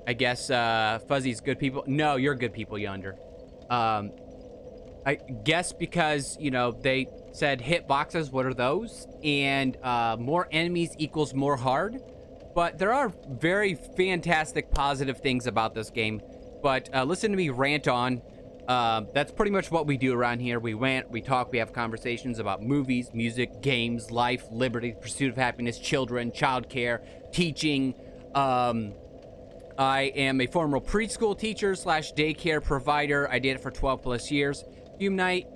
I guess, Fuzzy's good people. No, you're good people, Yonder. I guess because, you know, they said hit boxes, what are those? And more enemies equals more hard. But there are very fantastic positive things about this game. But listen to me rant on. That's pretty much what we do around here. We rant, we talk, we have conversations about movies, music, games, life, liberty, pursuit of happiness, children, childcare, teaching. I am a former preschool teacher / daycare provider. I did it for 12 plus years. Hume Knight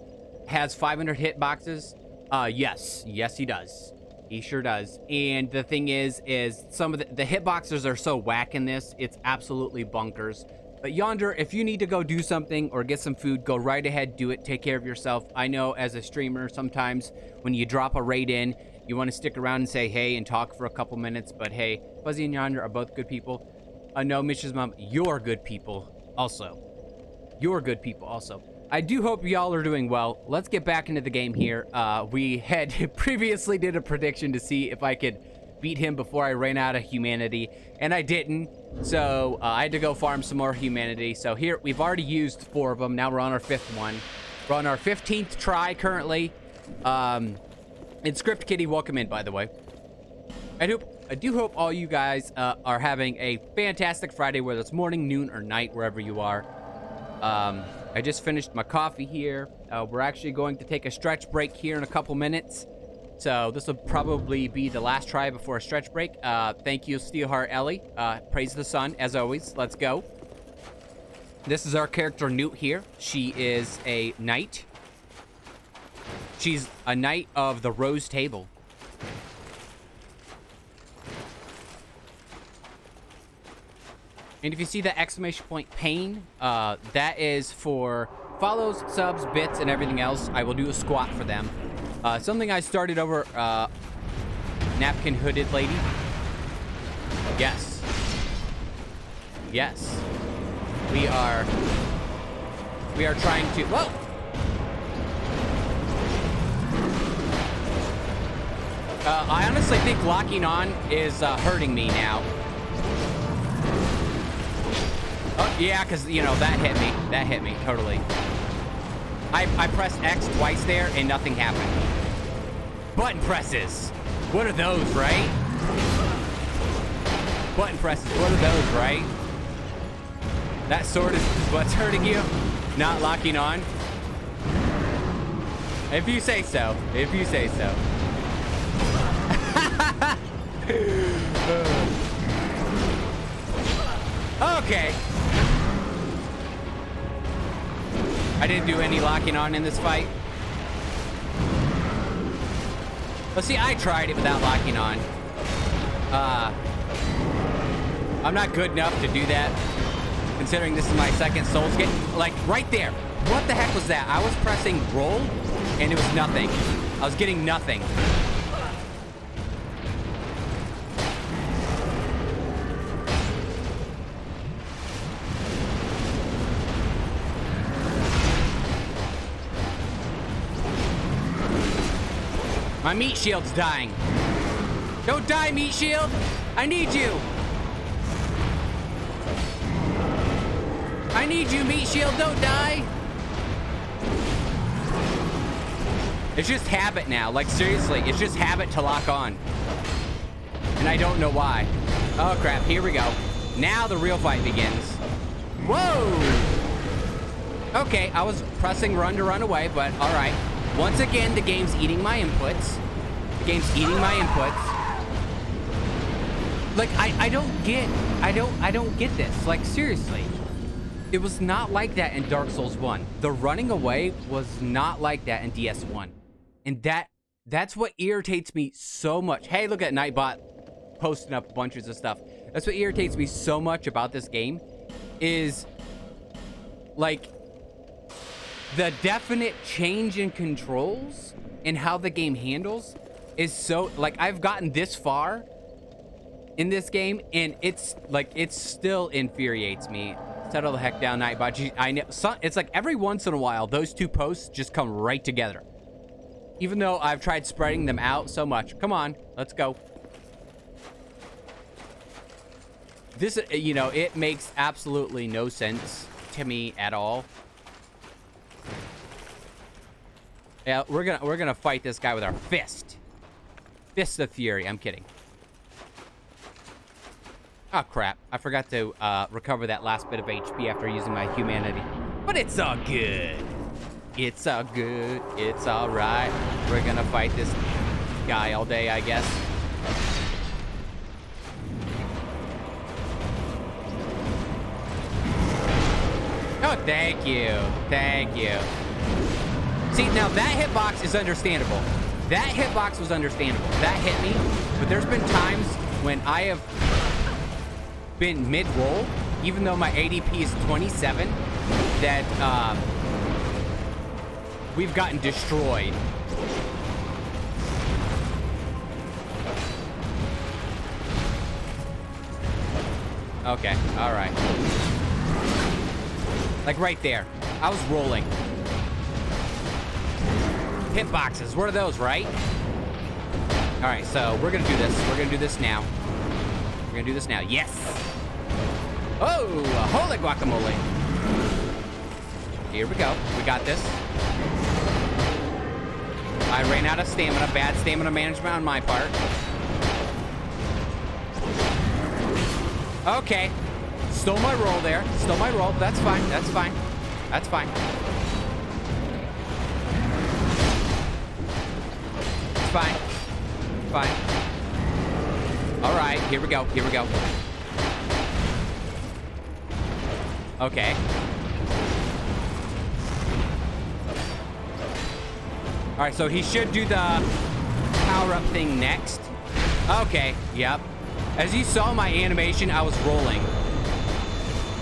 has 500 hit boxes. Yes, he does. He sure does. And the thing is some of the hitboxes are so whack in this, it's absolutely bonkers. But Yonder, if you need to go do something or get some food, go right ahead, do it, take care of yourself. I know as a streamer, sometimes when you drop a raid in, you want to stick around and say hey and talk for a couple minutes, but hey, Fuzzy and Yonder are both good people. No, Mitch's mom, you're good people also. You're good people also. I do hope y'all are doing well. Let's get back into the game here. We had previously did a prediction to see if I could beat him before I ran out of humanity, and I didn't. So I had to go farm some more humanity. So here, we've already used 4 of them. Now we're on our 5th one. We're on our 15th try currently. And Script Kitty, welcome in, by the way. I do hope all you guys are having a fantastic Friday, whether it's morning, noon, or night, wherever you are. I just finished my coffee here. We're actually going to take a stretch break here in a couple minutes. So this will probably be the last try before a stretch break. Thank you, Steelheart Ellie. Praise the sun, as always. Let's go. This is our character, Newt, here. She is a knight. She's a knight of the Rose Table. And if you see the exclamation point pain, that is for follows, subs, bits, and everything else. I will do a squat for them. Something I started over Napkin Hooded Lady. Yes. Yes. We are trying to... Whoa! I honestly think locking on is hurting me now. Oh, yeah, because, you know, that hit me. That hit me, totally. I pressed X twice there, and nothing happened. Button presses. What are those, right? button presses. What are those, right? That sword is what's hurting you? Not locking on? If you say so. If you say so. Okay. I didn't do any locking on in this fight. Well, see, I tried it without locking on. I'm not good enough to do that, considering this is my second Souls game. Like, right there. What the heck was that? I was pressing roll, and it was nothing. I was getting nothing. My meat shield's dying. Don't die, meat shield. I need you. I need you, meat shield. Don't die. It's just habit now. Like, seriously, it's just habit to lock on. And I don't know why. Oh, crap. Here we go. Now the real fight begins. Whoa. Okay, I was pressing run to run away, but all right. Once again, the game's eating my inputs. The game's eating my inputs. Like, I don't get this. Like, seriously. It was not like that in Dark Souls 1. The running away was not like that in DS1. And that's what irritates me so much. Hey, look at Nightbot posting up bunches of stuff. That's what irritates me so much about this game is, like, the definite change in controls and how the game handles is so, like, I've gotten this far in this game and it's like, it still infuriates me. Settle the heck down, Nightbot. I know, it's like every once in a while those two posts just come right together, even though I've tried spreading them out so much. Come on, let's go. This, you know, it makes absolutely no sense to me at all. Yeah, we're gonna fight this guy with our fist. Fist of Fury. I'm kidding. Oh crap! I forgot to recover that last bit of HP after using my humanity. But it's all good. It's all good. It's all right. We're gonna fight this guy all day, I guess. Oh, thank you. Thank you. See, now that hitbox is understandable. That hitbox was understandable. That hit me. But there's been times when I have been mid-roll, even though my ADP is 27, that we've gotten destroyed. Okay, all right. Like right there. I was rolling. Hitboxes, what are those, right? All right, so we're gonna do this. We're gonna do this now. We're gonna do this now. Yes. Oh, holy guacamole. Here we go. We got this. I ran out of stamina. Bad stamina management on my part. Okay. Stole my roll there. Stole my roll. That's fine. That's fine. That's fine. It's fine. Fine. All right. Here we go. Here we go. Okay. All right. So he should do the power-up thing next. Okay. Yep. As you saw my animation, I was rolling.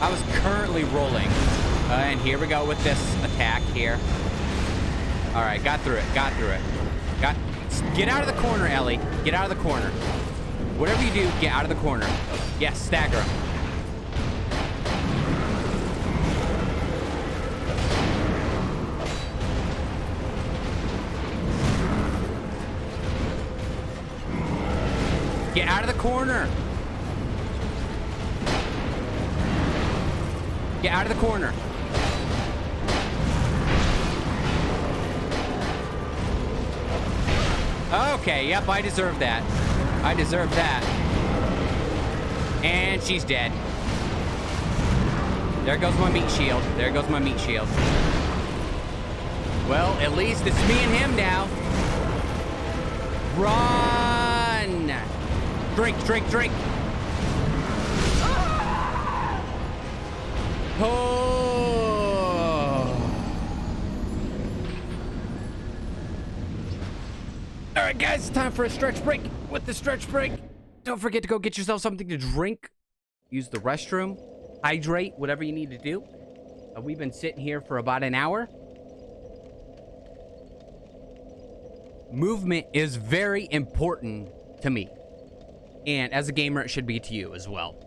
I was currently rolling. And here we go with this attack here. All right, got through it, got through it. Get out of the corner, Ellie. Get out of the corner. Whatever you do, get out of the corner. Yes, stagger him. Get out of the corner. Get out of the corner. Okay, yep, I deserve that. I deserve that. And she's dead. There goes my meat shield. There goes my meat shield. Well, at least it's me and him now. Run! Drink, drink, drink. Oh. All right, guys, it's time for a stretch break. With the stretch break, don't forget to go get yourself something to drink. Use the restroom. Hydrate, whatever you need to do. We've been sitting here for about an hour. Movement is very important to me. And as a gamer, it should be to you as well.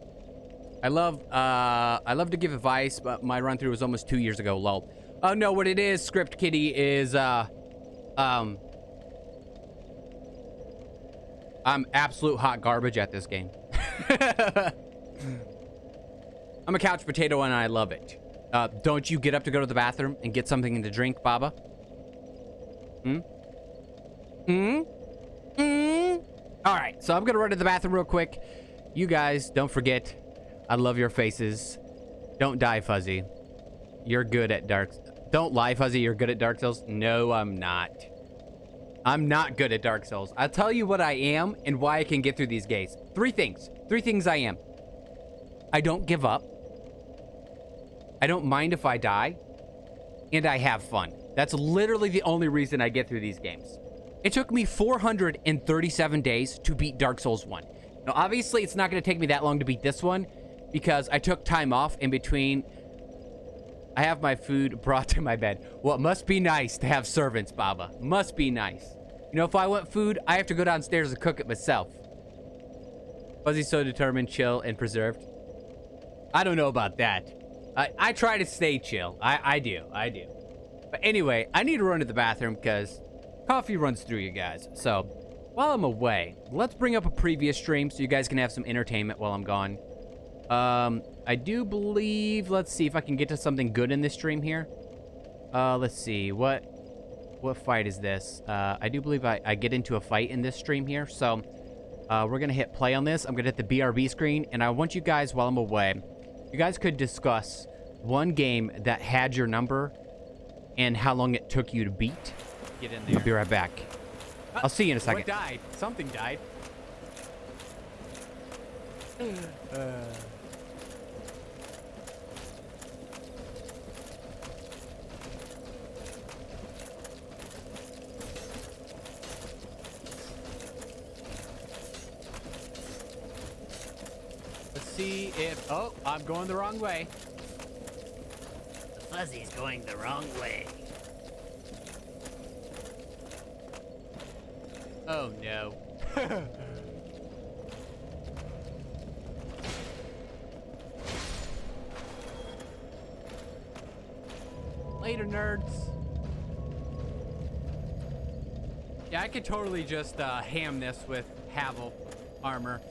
I love to give advice, but my run through was almost 2 years ago, lol. Oh no, what it is, Script Kitty, is I'm absolute hot garbage at this game. I'm a couch potato and I love it. Don't you get up to go to the bathroom and get something to drink, Baba? All right, so I'm gonna run to the bathroom real quick. You guys, don't forget, I love your faces. Don't die, Fuzzy. You're good at Dark... Don't lie, Fuzzy, you're good at Dark Souls. No, I'm not. I'm not good at Dark Souls. I'll tell you what I am and why I can get through these gates. Three things I am. I don't give up. I don't mind if I die. And I have fun. That's literally the only reason I get through these games. It took me 437 days to beat Dark Souls 1. Now, obviously, it's not going to take me that long to beat this one because I took time off in between. I have my food brought to my bed. Well, it must be nice to have servants, Baba. Must be nice. You know, if I want food, I have to go downstairs and cook it myself. Fuzzy's so determined, chill, and preserved. I don't know about that. I try to stay chill. I do. But anyway, I need to run to the bathroom because coffee runs through you guys. So while I'm away, let's bring up a previous stream so you guys can have some entertainment while I'm gone. I do believe, let's see if I can get to something good in this stream here. Let's see, what fight is this? I do believe I get into a fight in this stream here. So we're gonna hit play on this. I'm gonna hit the BRB screen, and I want you guys, while I'm away, you guys could discuss one game that had your number and how long it took you to beat. Get in there. I'll be right back. I'll see you in a second. What died? Something died. Let's see if... Oh, I'm going the wrong way. The Fuzzy's going the wrong way. Oh, no. Later, nerds. Yeah, I could totally just ham this with Havel armor.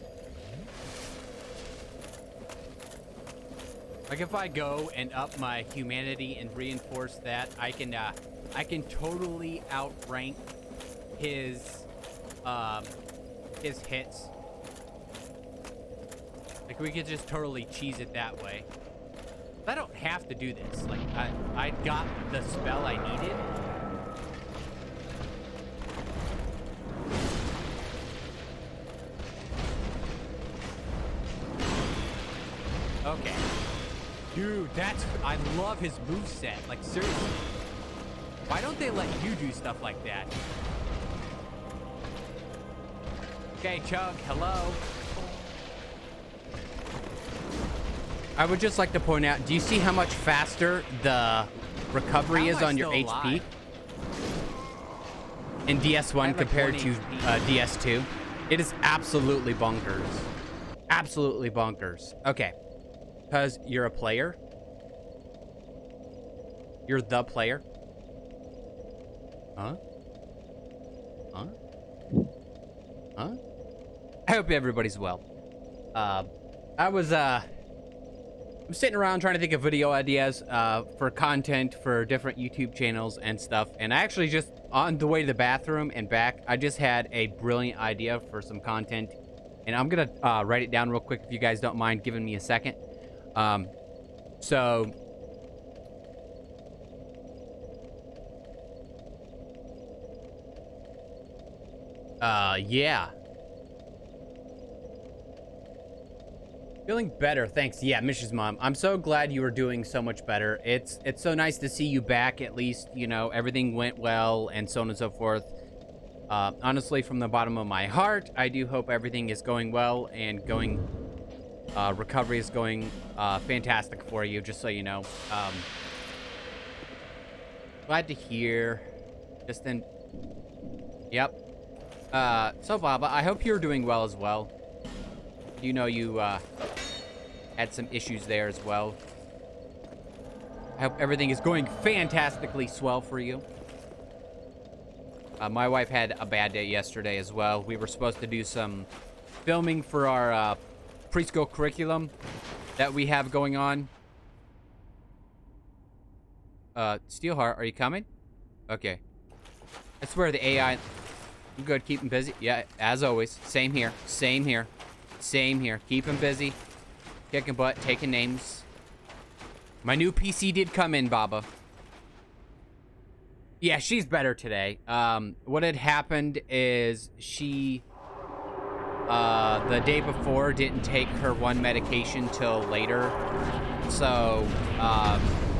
Like if I go and up my humanity and reinforce that, I can totally outrank his hits. Like we could just totally cheese it that way. I don't have to do this. Like I got the spell I needed. Okay. Dude, I love his moveset. Like seriously. Why don't they let you do stuff like that? Okay, Chug, hello. I would just like to point out, do you see how much faster the recovery is on your HP in DS1 compared to DS2? It is absolutely bonkers. Absolutely bonkers. Okay. Because you're a player. You're the player. Huh? Huh? Huh? I hope everybody's well. I'm sitting around trying to think of video ideas for content for different YouTube channels and stuff. And I actually just, on the way to the bathroom and back, I just had a brilliant idea for some content. And I'm going to write it down real quick if you guys don't mind giving me a second. So... yeah. Feeling better, thanks. Yeah, Mrs. Mom, I'm so glad you are doing so much better. It's so nice to see you back, at least, you know, everything went well and so on and so forth. Honestly, from the bottom of my heart, I do hope everything is going well and recovery is going fantastic for you, just so you know. Glad to hear. Yep. So Baba, I hope you're doing well as well. You know you had some issues there as well. I hope everything is going fantastically swell for you. My wife had a bad day yesterday as well. We were supposed to do some filming for our preschool curriculum that we have going on. Steelheart, are you coming? Okay. I swear the AI... I'm good, keep him busy. Yeah, as always. Same here. Same here. Same here. Keep him busy. Kicking butt, taking names. My new PC did come in, Baba. Yeah, she's better today. What had happened is she, the day before, didn't take her one medication till later. So,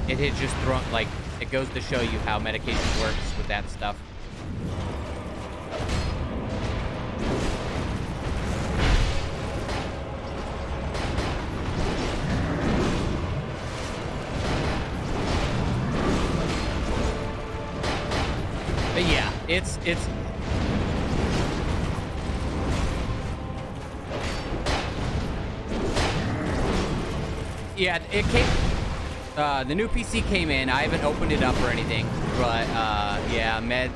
it had just thrown, like, it goes to show you how medication works with that stuff. But yeah, it's yeah, it came the new PC came in. I haven't opened it up or anything, but yeah, meds.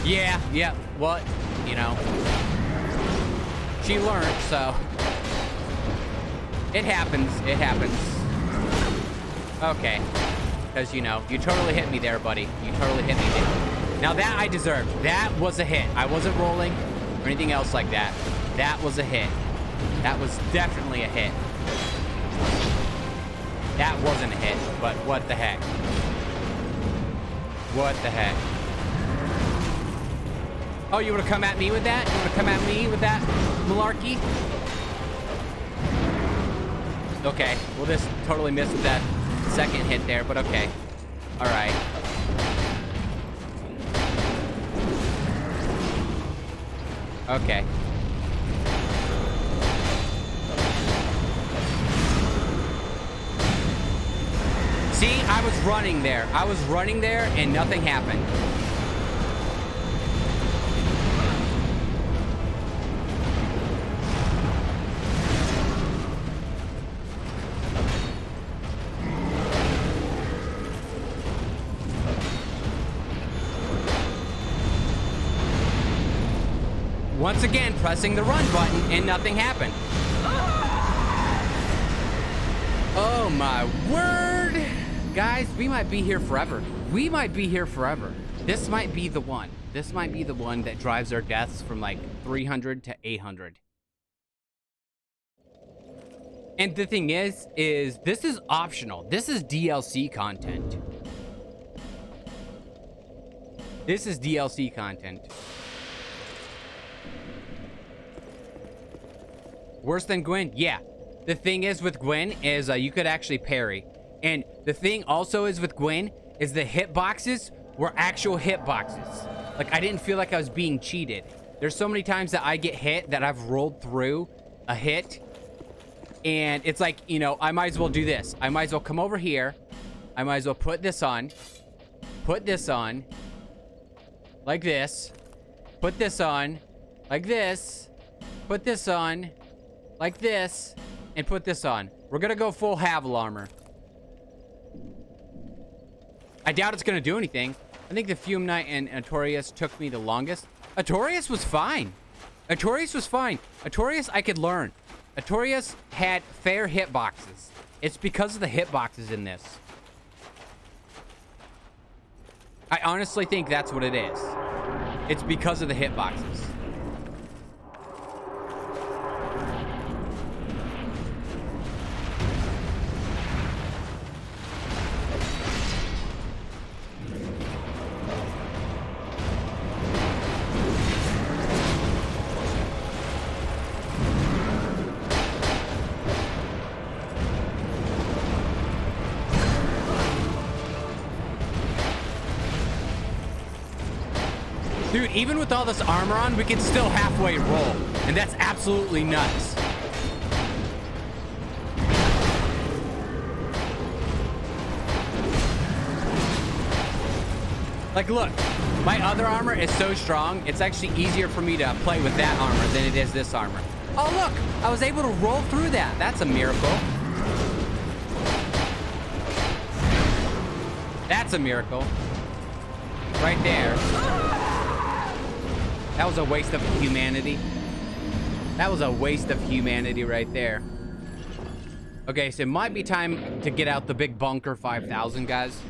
Yeah, what, you know, she learned, so it happens. Okay. Because, you know, you totally hit me there, buddy. You totally hit me there. Now that I deserved. That was a hit. I wasn't rolling or anything else like that. That was a hit. That was definitely a hit. That wasn't a hit, but what the heck? What the heck? Oh, you want to come at me with that? You want to come at me with that malarkey? Okay. Well, this totally missed that second hit there, but okay. All right. Okay. See, I was running there. And nothing happened. Once again, pressing the run button and nothing happened. Oh my word. Guys, we might be here forever. This might be the one. This might be the one that drives our deaths from like 300 to 800. And the thing is this is optional. This is DLC content. Worse than Gwen? Yeah. The thing is with Gwen is you could actually parry. And the thing also is with Gwen is the hitboxes were actual hitboxes. Like, I didn't feel like I was being cheated. There's so many times that I get hit that I've rolled through a hit. And it's like, you know, I might as well do this. I might as well come over here. I might as well put this on. Put this on. Like this. Put this on. Like this. Put this on. Like this. And put this on. We're gonna go full Havel armor. I doubt it's gonna do anything. I think the Fume Knight and Artorias took me the longest. Artorias was fine. Artorias I could learn. Artorias had fair hitboxes. It's because of the hitboxes in this. I honestly think that's what it is. It's because of the hitboxes. Dude, even with all this armor on, we can still halfway roll. And that's absolutely nuts. Like, look, my other armor is so strong, it's actually easier for me to play with that armor than it is this armor. Oh, look, I was able to roll through that. That's a miracle. That's a miracle. Right there. That was a waste of humanity. That was a waste of humanity right there. Okay, so it might be time to get out the big bunker 5000, guys.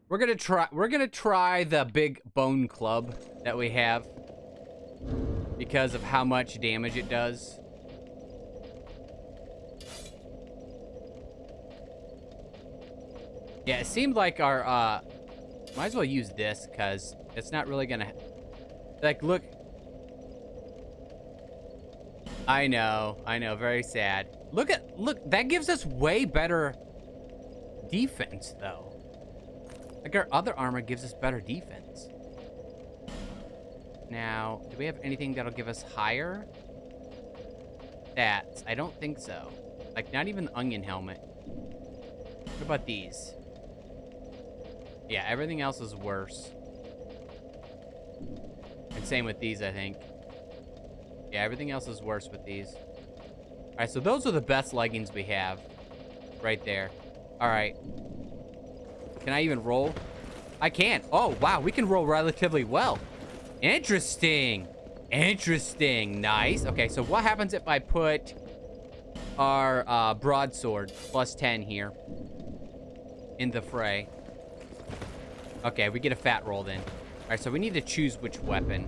We're gonna try the big bone club that we have because of how much damage it does. Yeah, it seemed like our might as well use this because it's not really gonna like look. I know, very sad. Look, that gives us way better defense though. Like our other armor gives us better defense. Now, do we have anything that'll give us higher stats? I don't think so. Like not even the onion helmet. What about these? Yeah, everything else is worse. And same with these, I think. Yeah, everything else is worse with these. All right, so those are the best leggings we have. Right there. All right. Can I even roll? I can. Oh, wow. We can roll relatively well. Interesting. Interesting. Nice. Okay, so what happens if I put our broadsword plus 10 here in the fray? Okay, we get a fat roll then. All right, so we need to choose which weapon.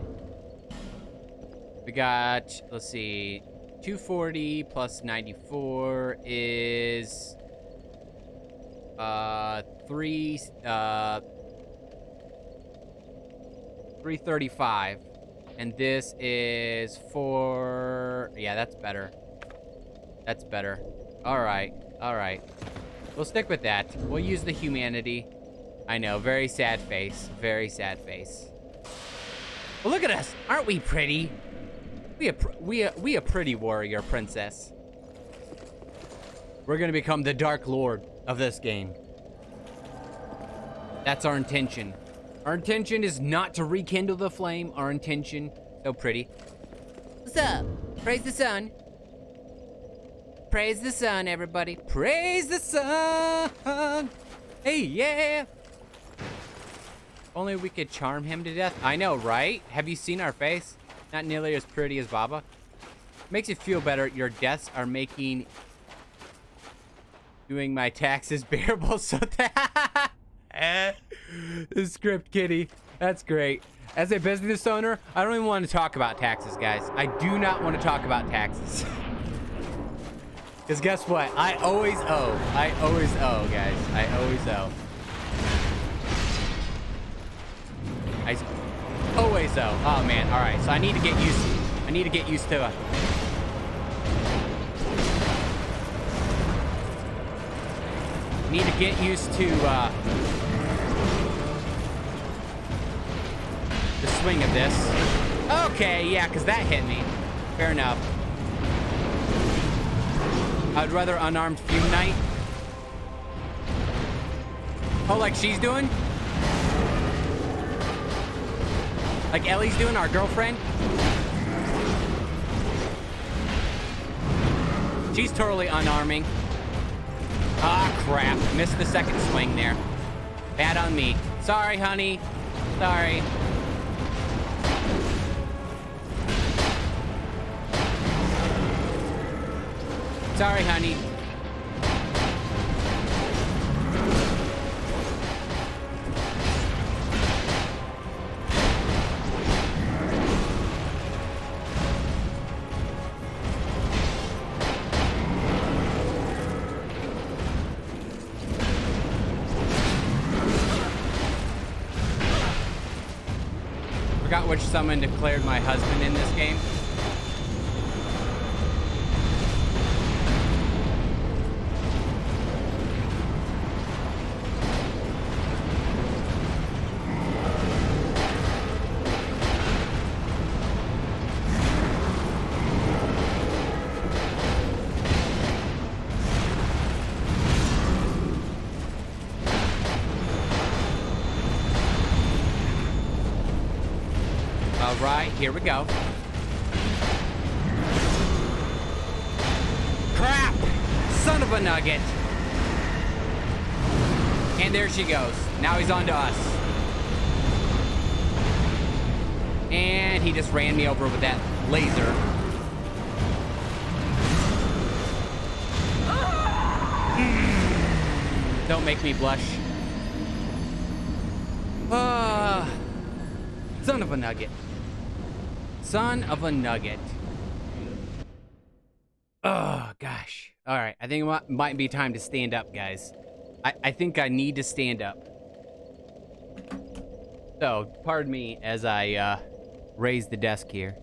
We got, let's see, 240 plus 94 is 335, and this is 4. Yeah, that's better. That's better. All right, we'll stick with that. We'll use the humanity. I know, very sad face, very sad face. Well, look at us, aren't we pretty? We a pretty warrior princess. We're gonna become the Dark Lord of this game. That's our intention. Our intention is not to rekindle the flame. Our intention, so pretty. What's up? Praise the sun. Praise the sun, everybody. Praise the sun. Hey, yeah. Only we could charm him to death. I know, right? Have you seen our face? Not nearly as pretty as Baba. Makes you feel better. Your deaths are making doing my taxes bearable so that the script kitty. That's great. As a business owner, I don't even want to talk about taxes, guys. I do not want to talk about taxes. Because guess what? I always owe. I always owe, guys. I always owe. I always owe. Oh man. All right. So I need to get used. I need to get used to. Need to get used to the swing of this. Okay, yeah, because that hit me. Fair enough. I'd rather unarmed fume knight. Oh, like she's doing? Like Ellie's doing, our girlfriend? She's totally unarming. Ah, crap. Missed the second swing there. Bad on me. Sorry, honey. Sorry. Sorry, honey. Forgot which summon declared my husband in this game. right, here we go. Crap! Son of a nugget. And there she goes. Now he's on to us. And he just ran me over with that laser. Don't make me blush. Son of a nugget. Son of a nugget. Oh, gosh. All right, I think it might be time to stand up, guys. I think I need to stand up. So, pardon me as I raise the desk here.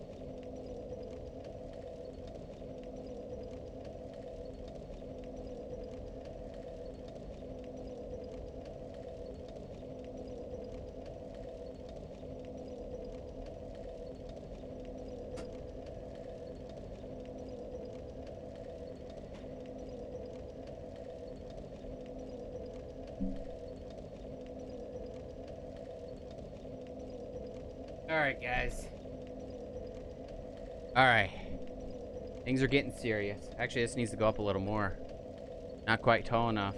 All right, guys. All right. Things are getting serious. Actually, this needs to go up a little more. Not quite tall enough.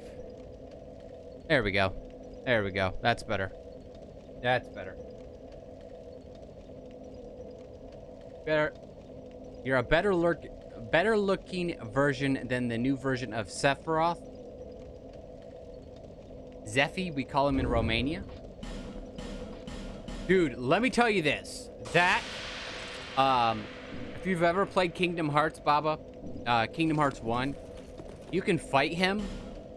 There we go. There we go. That's better. That's better. Better. You're a better looking version than the new version of Sephiroth. Zephy, we call him in Romania. Dude, let me tell you this. That, if you've ever played Kingdom Hearts, Baba, Kingdom Hearts 1, you can fight him.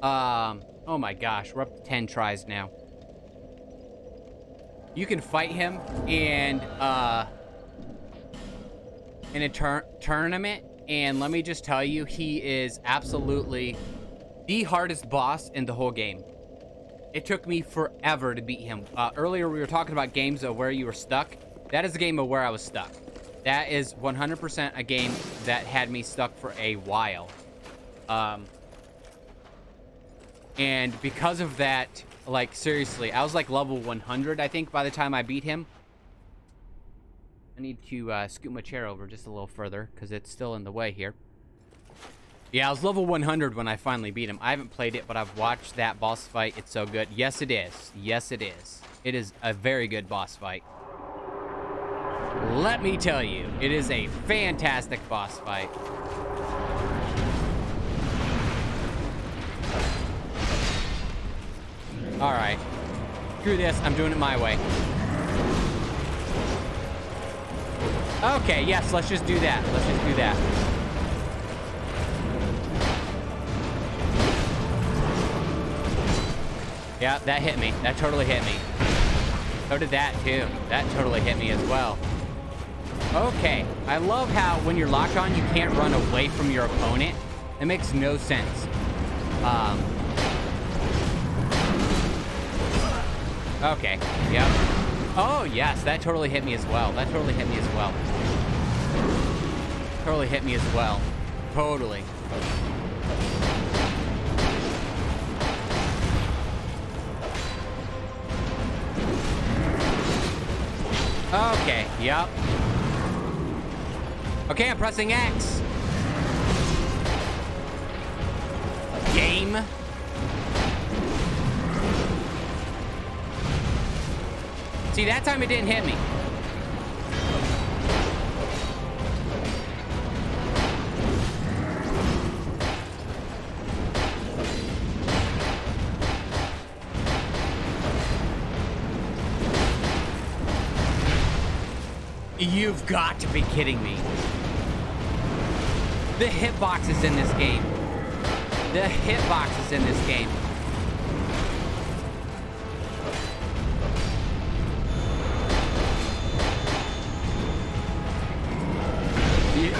Oh my gosh, we're up to 10 tries now. You can fight him and, in a tournament, and let me just tell you, he is absolutely the hardest boss in the whole game. It took me forever to beat him. Earlier, we were talking about games of where you were stuck. That is a game of where I was stuck. That is 100% a game that had me stuck for a while. And because of that, like, seriously, I was like level 100, I think, by the time I beat him. I need to scoot my chair over just a little further because it's still in the way here. Yeah, I was level 100 when I finally beat him. I haven't played it, but I've watched that boss fight. It's so good. Yes, it is. Yes, it is. It is a very good boss fight. Let me tell you, it is a fantastic boss fight. All right. Screw this. I'm doing it my way. Okay, yes, let's just do that. Let's just do that. Yeah, that hit me. That totally hit me. So did that, too. That totally hit me as well. Okay. I love how when you're locked on, you can't run away from your opponent. It makes no sense. Okay. Yep. Oh, yes. That totally hit me as well. That totally hit me as well. Totally hit me as well. Totally. Okay, yep. Okay, I'm pressing X. Game. See, that time it didn't hit me. You've got to be kidding me. The hitboxes in this game. The hitboxes in this game.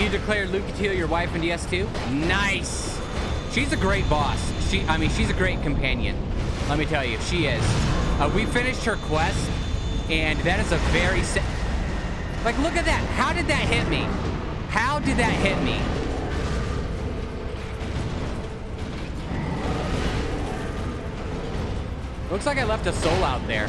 You declared Lucatiel your wife in DS2? Nice. She's a great boss. She's a great companion. Let me tell you, she is. We finished her quest, and that is a very... Like, look at that. How did that hit me? How did that hit me? Looks like I left a soul out there.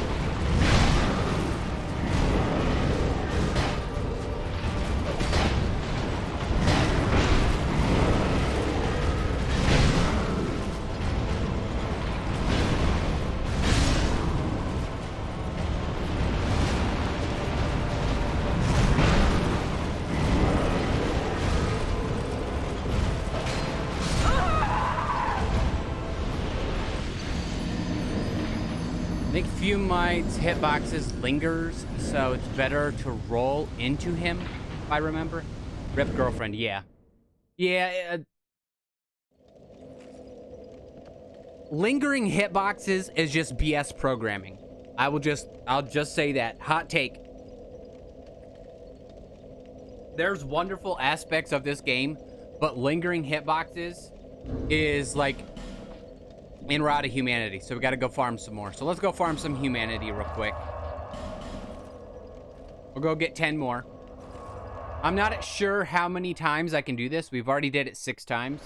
few mites, hitboxes, lingers, so it's better to roll into him, if I remember. Rip girlfriend, yeah. Yeah, lingering hitboxes is just BS programming. I'll just say that. Hot take. There's wonderful aspects of this game, but lingering hitboxes is like in route of humanity. So we got to go farm some more. So let's go farm some humanity real quick. We'll go get 10 more. I'm not sure how many times I can do this. We've already did it 6 times.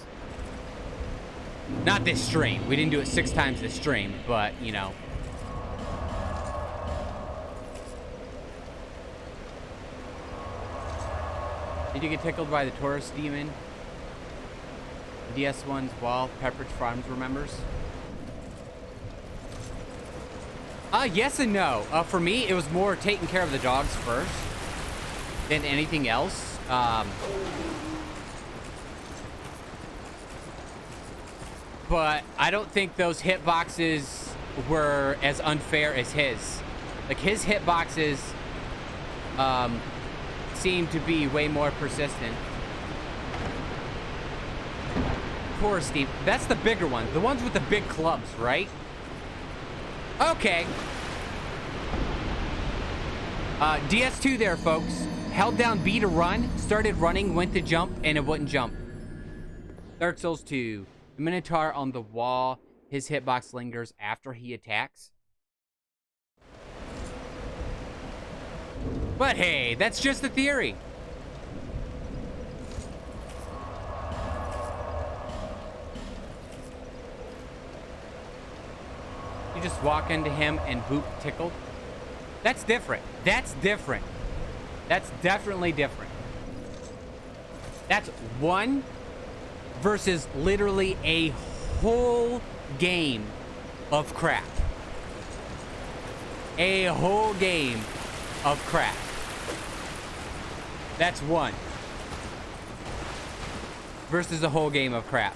Not this stream. We didn't do it 6 times this stream, but, you know. Did you get tickled by the Taurus demon? The DS1's wall, Pepperidge Farms remembers? Yes and no. For me, it was more taking care of the dogs first than anything else. But I don't think those hitboxes were as unfair as his. Like, his hitboxes seem to be way more persistent. Poor Steve. That's the bigger one. The ones with the big clubs, right? Okay. DS2 there, folks. Held down B to run, started running, went to jump, and it wouldn't jump. Dark Souls 2. The Minotaur on the wall. His hitbox lingers after he attacks. But hey, that's just a theory. You just walk into him and boop tickled. That's different. That's different. That's definitely different. That's one versus literally a whole game of crap. A whole game of crap. That's one versus a whole game of crap.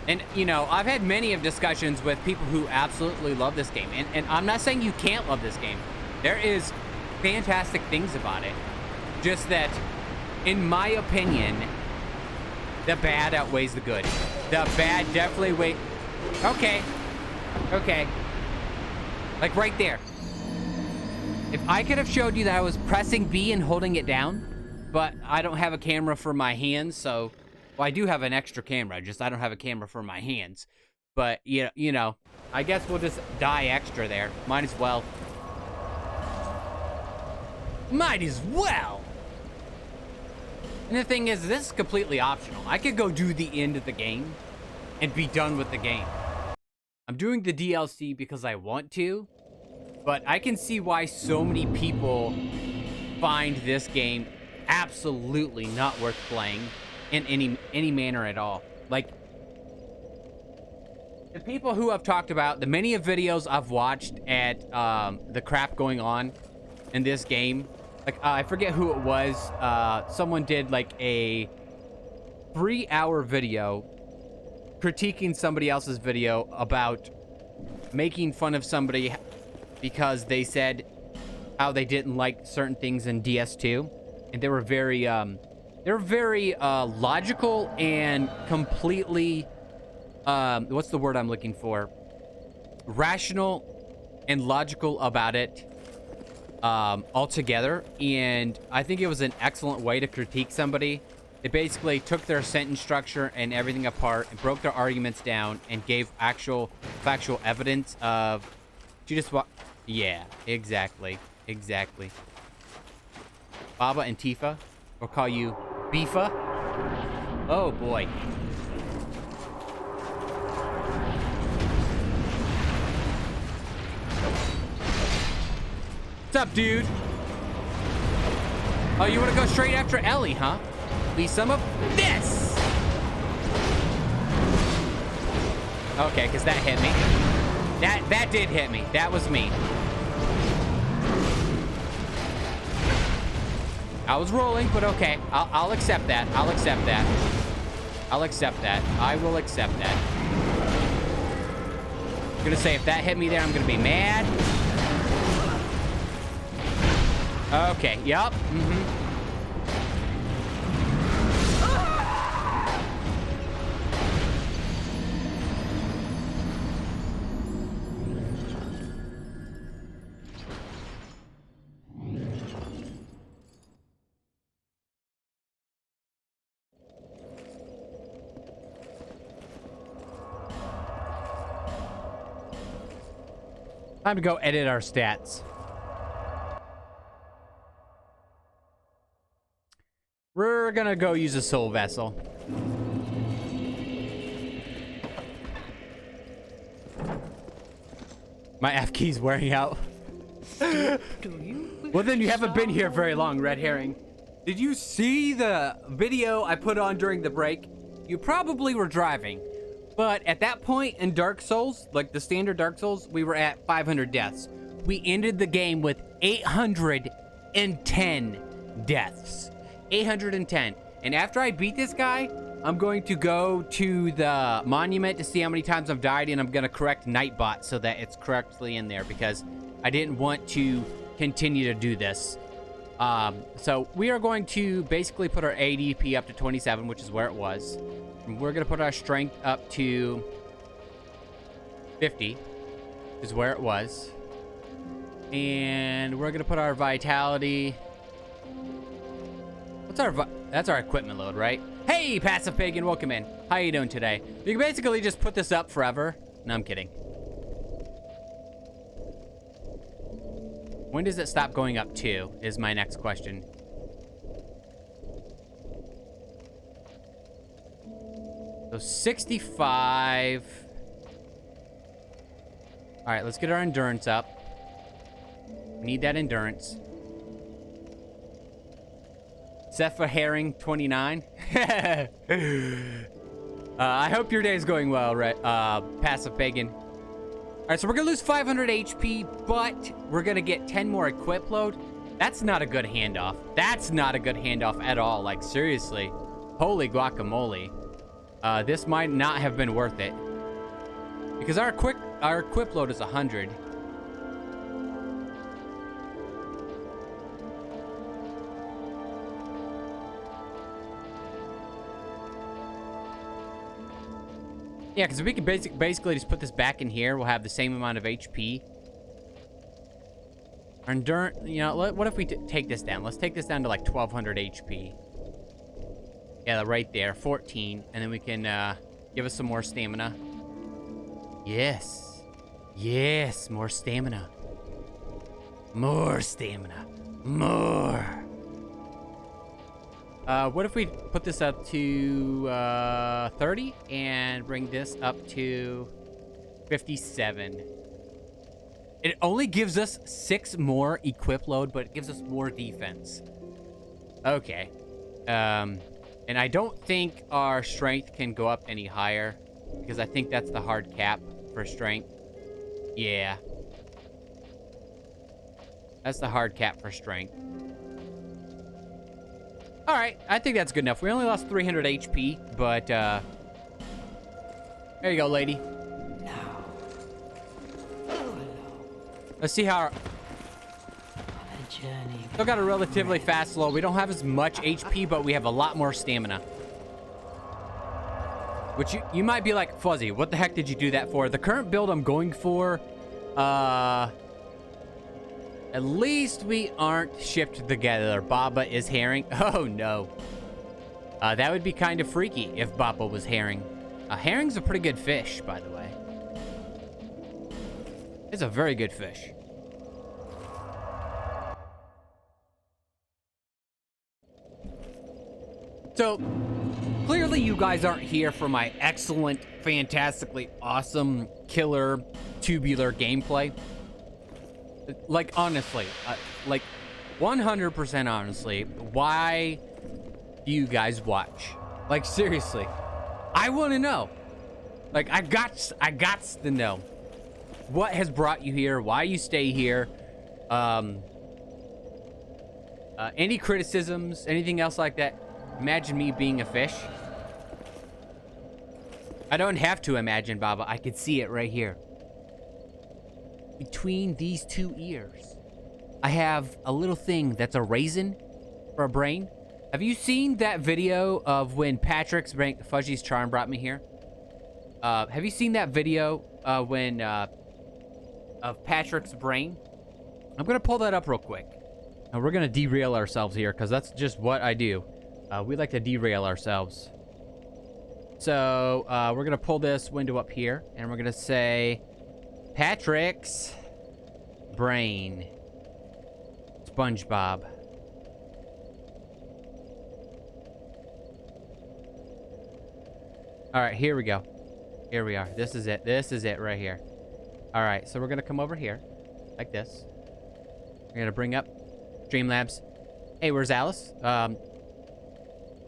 And, you know, I've had many of discussions with people who absolutely love this game. And I'm not saying you can't love this game. There is fantastic things about it. Just that, in my opinion, the bad outweighs the good. The bad definitely weighs... Okay. Okay. Like right there. If I could have showed you that I was pressing B and holding it down, but I don't have a camera for my hands, so... Well, I do have an extra camera, just I don't have a camera for my hands. But, you know, I guess we'll just die extra there. Might as well. Might as well! And the thing is, this is completely optional. I could go do the end of the game and be done with the game. I'm doing the DLC because I want to, but I can see why so many people find this game absolutely not worth playing in any manner at all. Like, the people who I've talked about, the many of videos I've watched at the crap going on in this game, like I forget who it was, someone did like a 3-hour video critiquing somebody else's video about making fun of somebody because they said how they didn't like certain things in DS2, and they were very logical and completely, what's the word I'm looking for? Rational and logical about it altogether. And I think it was an excellent way to critique somebody. They basically took their sentence structure and everything apart and broke their arguments down and gave actual factual evidence of... Did you just walk? Yeah, exactly. Exactly. Baba and Tifa. We'll call you Beefa. Oh boy. What's up, dude? Oh, you want to go straight after Ellie, huh? Leave some of this. Okay, because that hit me. That did hit me. That was me. I was rolling, but okay. I'll accept that. I'll accept that. I'll accept that. I will accept that. I'm gonna say if that hit me there, I'm gonna be mad. Okay, yup. Time to go edit our stats. We're gonna go use a soul vessel. My F key's wearing out. Well, then you haven't been here very long, Red Herring. Did you see the video I put on during the break? You probably were driving. But at that point in Dark Souls, like the standard Dark Souls, we were at 500 deaths. We ended the game with 810 deaths. 810. And after I beat this guy, I'm going to go to the monument to see how many times I've died, and I'm going to correct Nightbot so that it's correctly in there because I didn't want to continue to do this. So we are going to basically put our ADP up to 27, which is where it was. And we're going to put our strength up to 50, which is where it was. And we're going to put our vitality... That's our equipment load, right? Hey, Passive Pagan, welcome in. How you doing today? You can basically just put this up forever. No, I'm kidding. When does it stop going up to, is my next question. So 65. All right, let's get our endurance up. We need that endurance. Zephyr Herring 29. I hope your day is going well, right? Passive Pagan. All right, so we're gonna lose 500 HP, but we're gonna get 10 more equip load. That's not a good handoff. That's not a good handoff at all. Like, seriously. Holy guacamole. This might not have been worth it. Because our equip load is 100. Yeah, because we can basically just put this back in here. We'll have the same amount of HP. Our endurance, you know, what if we take this down? Let's take this down to like 1200 HP. Yeah, right there, 14. And then we can give us some more stamina. Yes. Yes, more stamina. More stamina. More. What if we put this up to 30 and bring this up to 57? It only gives us 6 more equip load, but it gives us more defense. Okay. And I don't think our strength can go up any higher because I think that's the hard cap for strength. Yeah. That's the hard cap for strength. All right, I think that's good enough. We only lost 300 HP, but there you go, lady. Let's see how our... Still got a relatively fast slow. We don't have as much HP, but we have a lot more stamina. Which you might be like, Fuzzy, what the heck did you do that for? The current build I'm going for, at least we aren't shipped together. Baba is herring. Oh, no. That would be kind of freaky if Baba was herring. Herring's a pretty good fish, by the way. It's a very good fish. So, clearly you guys aren't here for my excellent, fantastically awesome, killer, tubular gameplay. Like, honestly, like, 100% honestly, why do you guys watch? Like, seriously, I want to know. Like, I got to know. What has brought you here? Why you stay here? Any criticisms? Anything else like that? Imagine me being a fish. I don't have to imagine, Baba. I could see it right here. between these two ears, I have a little thing that's a raisin for a brain. Have you seen that video of when Patrick's brain, Fudgy's Charm brought me here? Have you seen that video of Patrick's brain? I'm gonna pull that up real quick. And we're gonna derail ourselves here because that's just what I do. We like to derail ourselves. So we're gonna pull this window up here and we're gonna say Patrick's brain. SpongeBob. All right, here we go. Here we are. This is it. This is it right here. All right, so we're gonna come over here like this. We're gonna bring up Streamlabs. Hey, where's Alice?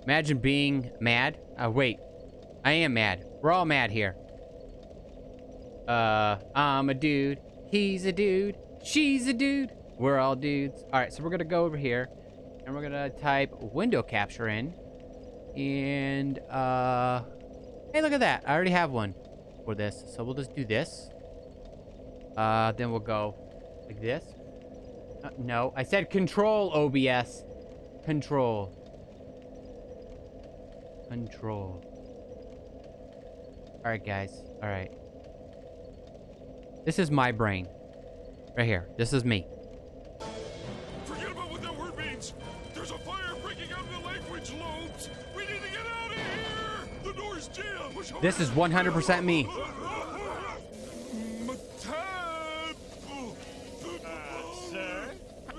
Imagine being mad. Wait, I am mad. We're all mad here. I'm a dude. He's a dude. She's a dude. We're all dudes. All right, so we're gonna go over here and we're gonna type window capture in. And hey, look at that. I already have one for this. So we'll just do this. Then we'll go like this. No, I said control, OBS. Control. Control. All right, guys. All right. This is my brain. Right here. This is me. Forget about what that word means. There's a fire breaking out in the language lobes. We need to get out of here. The door's jammed. Push harder. This is 100% me. Sir,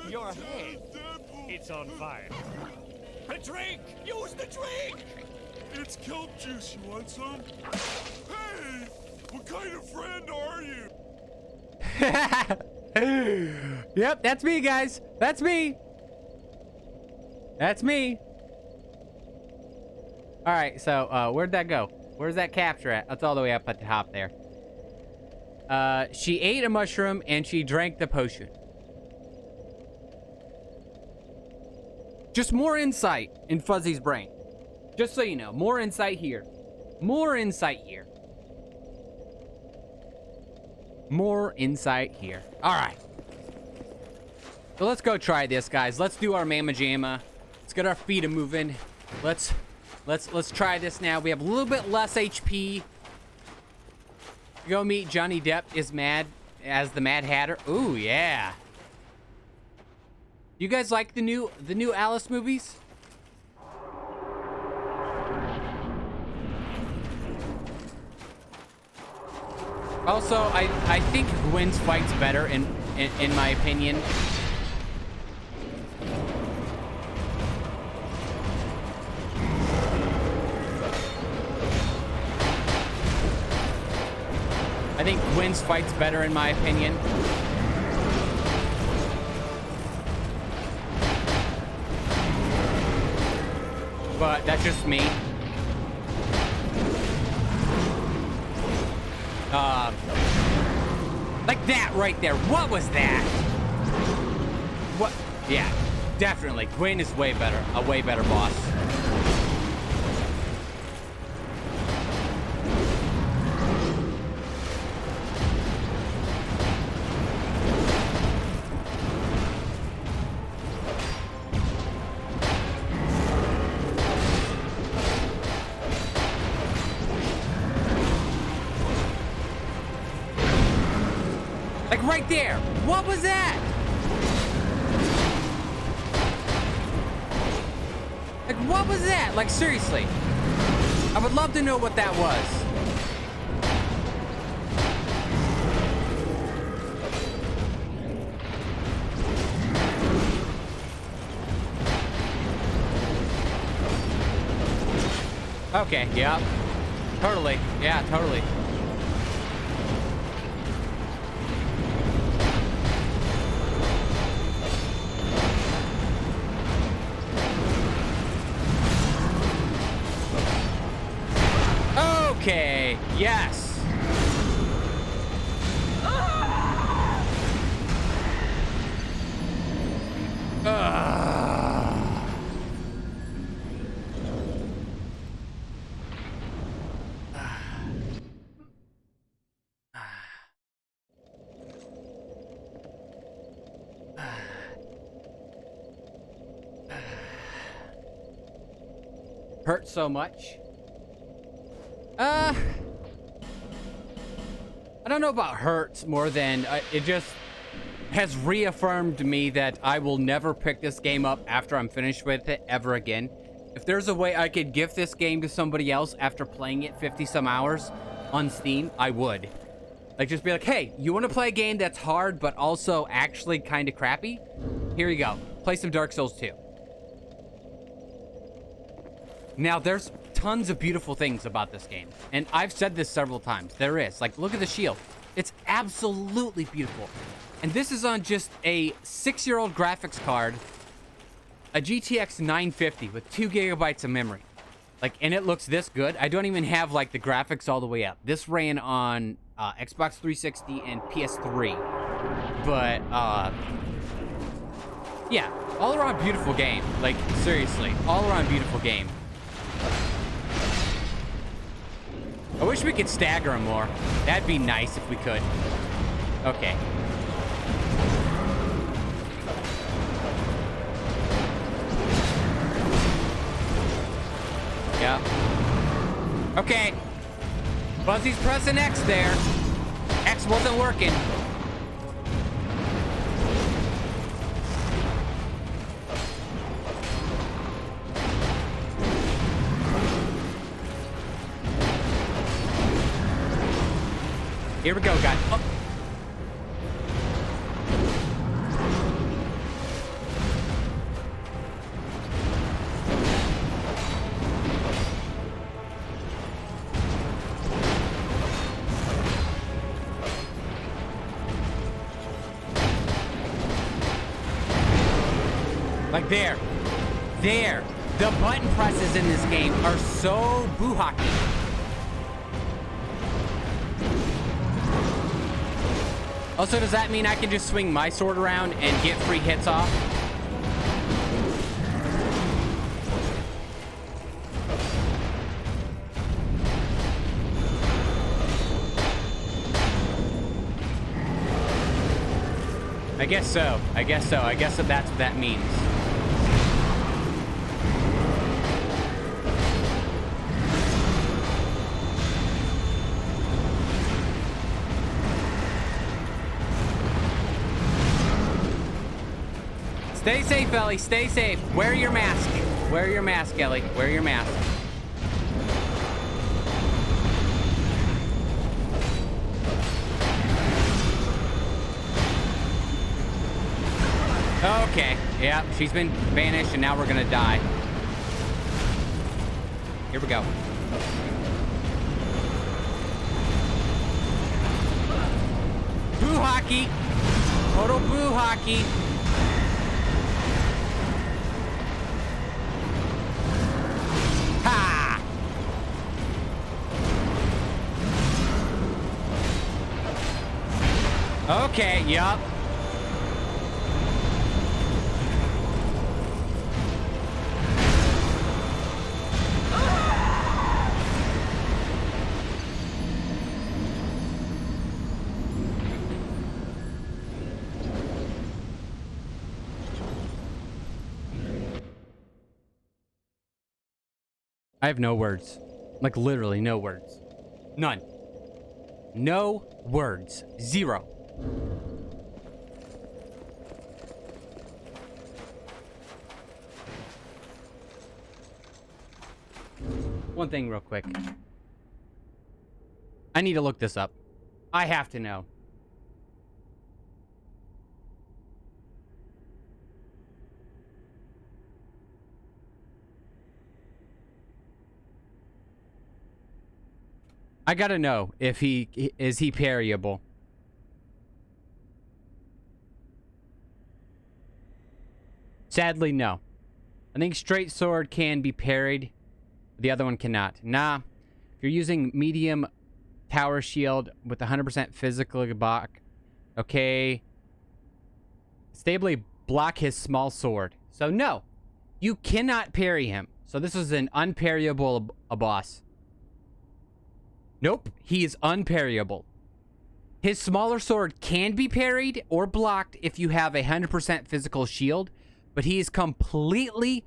your head. It's on fire. The drink! Use the drink! It's kelp juice. You want some? Hey, what kind of friend are you? Yep, that's me, guys. That's me. That's me. All right, so where'd that go? Where's that capture at? That's all the way up at the top there. She ate a mushroom and she drank the potion. Just more insight in Fuzzy's brain. Just so you know, more insight here. More insight here. More insight here. All right. So let's go try this, guys. Let's do our mama jamma. Let's get our feet a moving. Let's try this now. We have a little bit less HP. Go meet Johnny Depp is mad as the Mad Hatter. Ooh, yeah. You guys like the new Alice movies? Also, I think Gwen's fight's better in my opinion. I think Gwen's fight's better in my opinion. But that's just me. Like that right there. What was that? What? Yeah, definitely. Gwen is way better. A way better boss. Like right there. What was that? Like what was that? Like seriously. I would love to know what that was. Okay, yeah. Totally. Yeah, totally. Okay, yes. hurt so much. I don't know about hurt more than it just has reaffirmed me that I will never pick this game up after I'm finished with it ever again. If there's a way I could gift this game to somebody else after playing it 50 some hours on Steam, I would. Like, just be like, hey, you want to play a game that's hard but also actually kind of crappy? Here you go. Play some Dark Souls 2. Now, there's tons of beautiful things about this game. And I've said this several times. There is. Like, look at the shield. It's absolutely beautiful. And this is on just a 6-year-old graphics card, a GTX 950 with 2 gigabytes of memory. Like, and it looks this good. I don't even have, like, the graphics all the way up. This ran on Xbox 360 and PS3. But, yeah, all around beautiful game. Like, seriously, all around beautiful game. I wish we could stagger them more. That'd be nice if we could. Okay. Yeah. Okay. Buzzy's pressing X there. X wasn't working. Here we go, guys. Oh. Like there. There. The button presses in this game are so boo-hockey. Also, does that mean I can just swing my sword around and get free hits off? I guess so. I guess so. I guess that's what that means. Stay safe, Ellie. Stay safe. Wear your mask. Wear your mask, Ellie. Wear your mask. Okay. Yeah, she's been banished, and now we're gonna die. Here we go. Boo hockey. Total boo hockey. Ha! Okay, yup. I have no words. Like, literally no words. None. No words. Zero. One thing real quick. I need to look this up. I have to know. I gotta know if is he parryable. Sadly, no. I think straight sword can be parried. The other one cannot. Nah. If you're using medium tower shield with 100% physical block, okay. Stably block his small sword. So no, you cannot parry him. So this is an unparryable boss. Nope, he is unparryable. His smaller sword can be parried or blocked if you have a 100% physical shield, but he is completely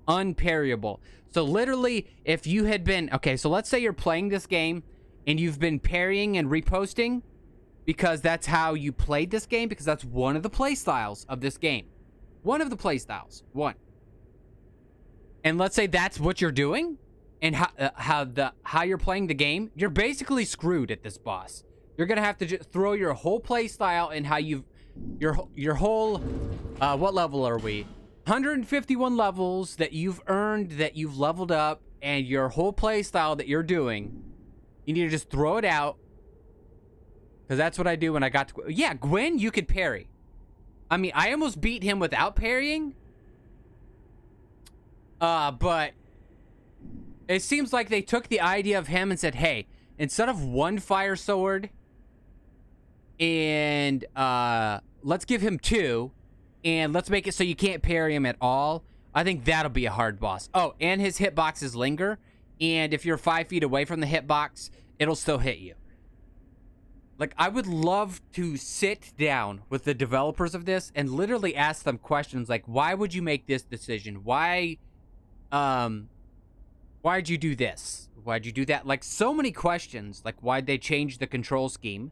unparryable. So literally, if you had been... Okay, so let's say you're playing this game and you've been parrying and reposting because that's how you played this game, because that's one of the play styles of this game. One of the play styles. One. And let's say that's what you're doing, and how you're playing the game, you're basically screwed at this boss. You're gonna have to just throw your whole play style and how you've your whole what level are we? 151 levels that you've earned, that you've leveled up, and your whole play style that you're doing. You need to just throw it out, because that's what I do when I got to... Yeah, Gwen, you could parry. I mean, I almost beat him without parrying. But it seems like they took the idea of him and said, hey, instead of one fire sword, and let's give him 2, and let's make it so you can't parry him at all. I think that'll be a hard boss. Oh, and his hitboxes linger, and if you're 5 feet away from the hitbox, it'll still hit you. Like, I would love to sit down with the developers of this and literally ask them questions like, why would you make this decision? Why'd you do this? Why'd you do that? Like, so many questions. Like, why'd they change the control scheme?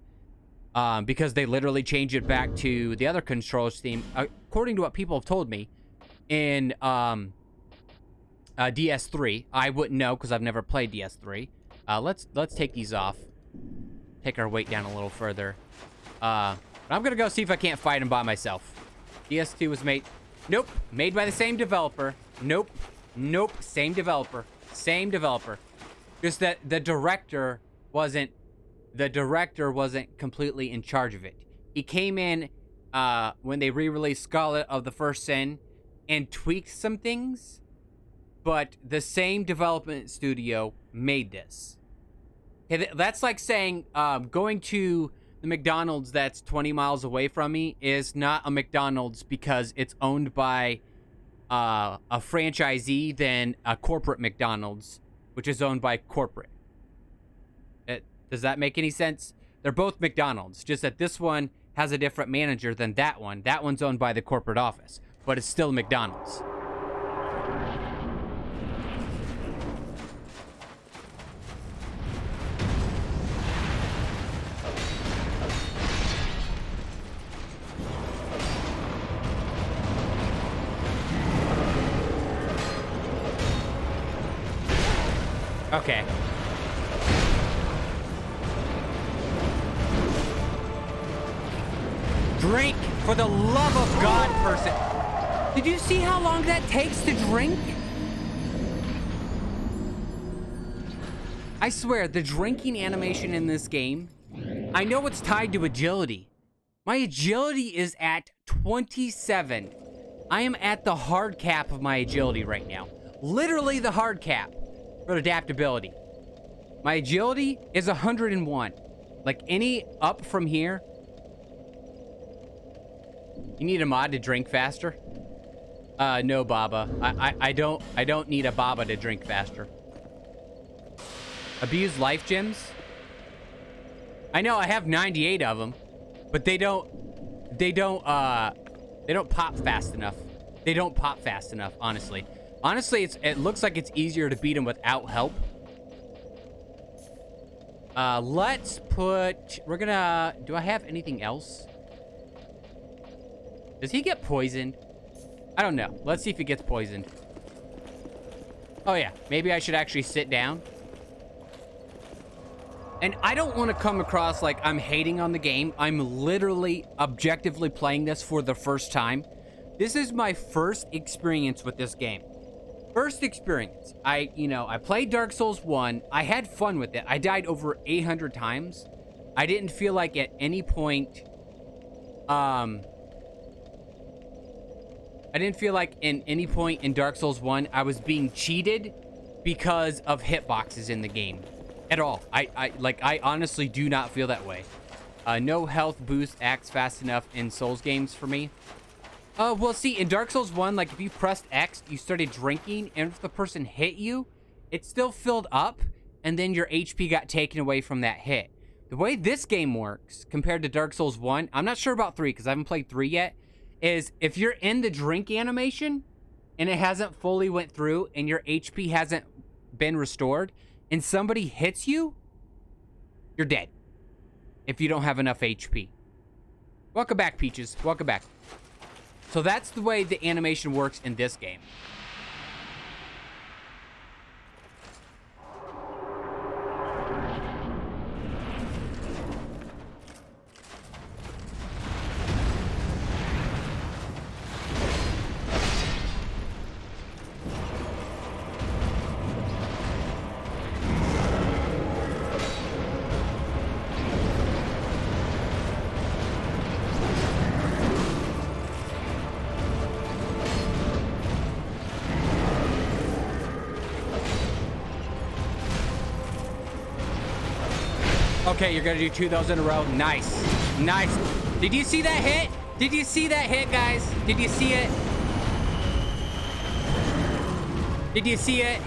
Because they literally changed it back to the other control scheme, according to what people have told me, in DS3. I wouldn't know because I've never played DS3. Let's take these off. Take our weight down a little further. I'm gonna go see if I can't fight him by myself. DS2 was made... Nope. Made by the same developer. Nope. Nope. Same developer. Same developer. Just that the director wasn't completely in charge of it. He came in when they re-released Scarlet of the First Sin and tweaked some things, but the same development studio made this. That's like saying going to the McDonald's that's 20 miles away from me is not a McDonald's because it's owned by a franchisee than a corporate McDonald's, which is owned by corporate. Does that make any sense? They're both McDonald's, just that this one has a different manager than that one. That one's owned by the corporate office, but it's still McDonald's. Okay. Drink, for the love of God, person. Did you see how long that takes to drink? I swear, the drinking animation in this game, I know it's tied to agility. My agility is at 27. I am at the hard cap of my agility right now. Literally the hard cap for adaptability. My agility is 101. Like, any up from here... You need a mod to drink faster? No, Baba. I don't need a Baba to drink faster. Abuse life gems? I know I have 98 of them, but they don't pop fast enough. They don't pop fast enough, honestly. Honestly, it looks like it's easier to beat them without help. Let's put... We're gonna... Do I have anything else? Does he get poisoned? I don't know. Let's see if he gets poisoned. Oh, yeah. Maybe I should actually sit down. And I don't want to come across like I'm hating on the game. I'm literally objectively playing this for the first time. This is my first experience with this game. First experience. I played Dark Souls 1. I had fun with it. I died over 800 times. I didn't feel like at any point... I didn't feel like in any point in Dark Souls 1 I was being cheated because of hitboxes in the game. At all. I honestly do not feel that way. No health boost acts fast enough in Souls games for me. Well, see, in Dark Souls 1, like, if you pressed X, you started drinking, and if the person hit you, it still filled up, and then your HP got taken away from that hit. The way this game works, compared to Dark Souls 1, I'm not sure about 3, because I haven't played 3 yet, is if you're in the drink animation, and it hasn't fully went through and your HP hasn't been restored and somebody hits you, you're dead. If you don't have enough HP. Welcome back, Peaches. Welcome back. So that's the way the animation works in this game. Okay, you're gonna do 2 of those in a row. Nice. Nice. Did you see that hit? Did you see that hit, guys? Did you see it? Did you see it?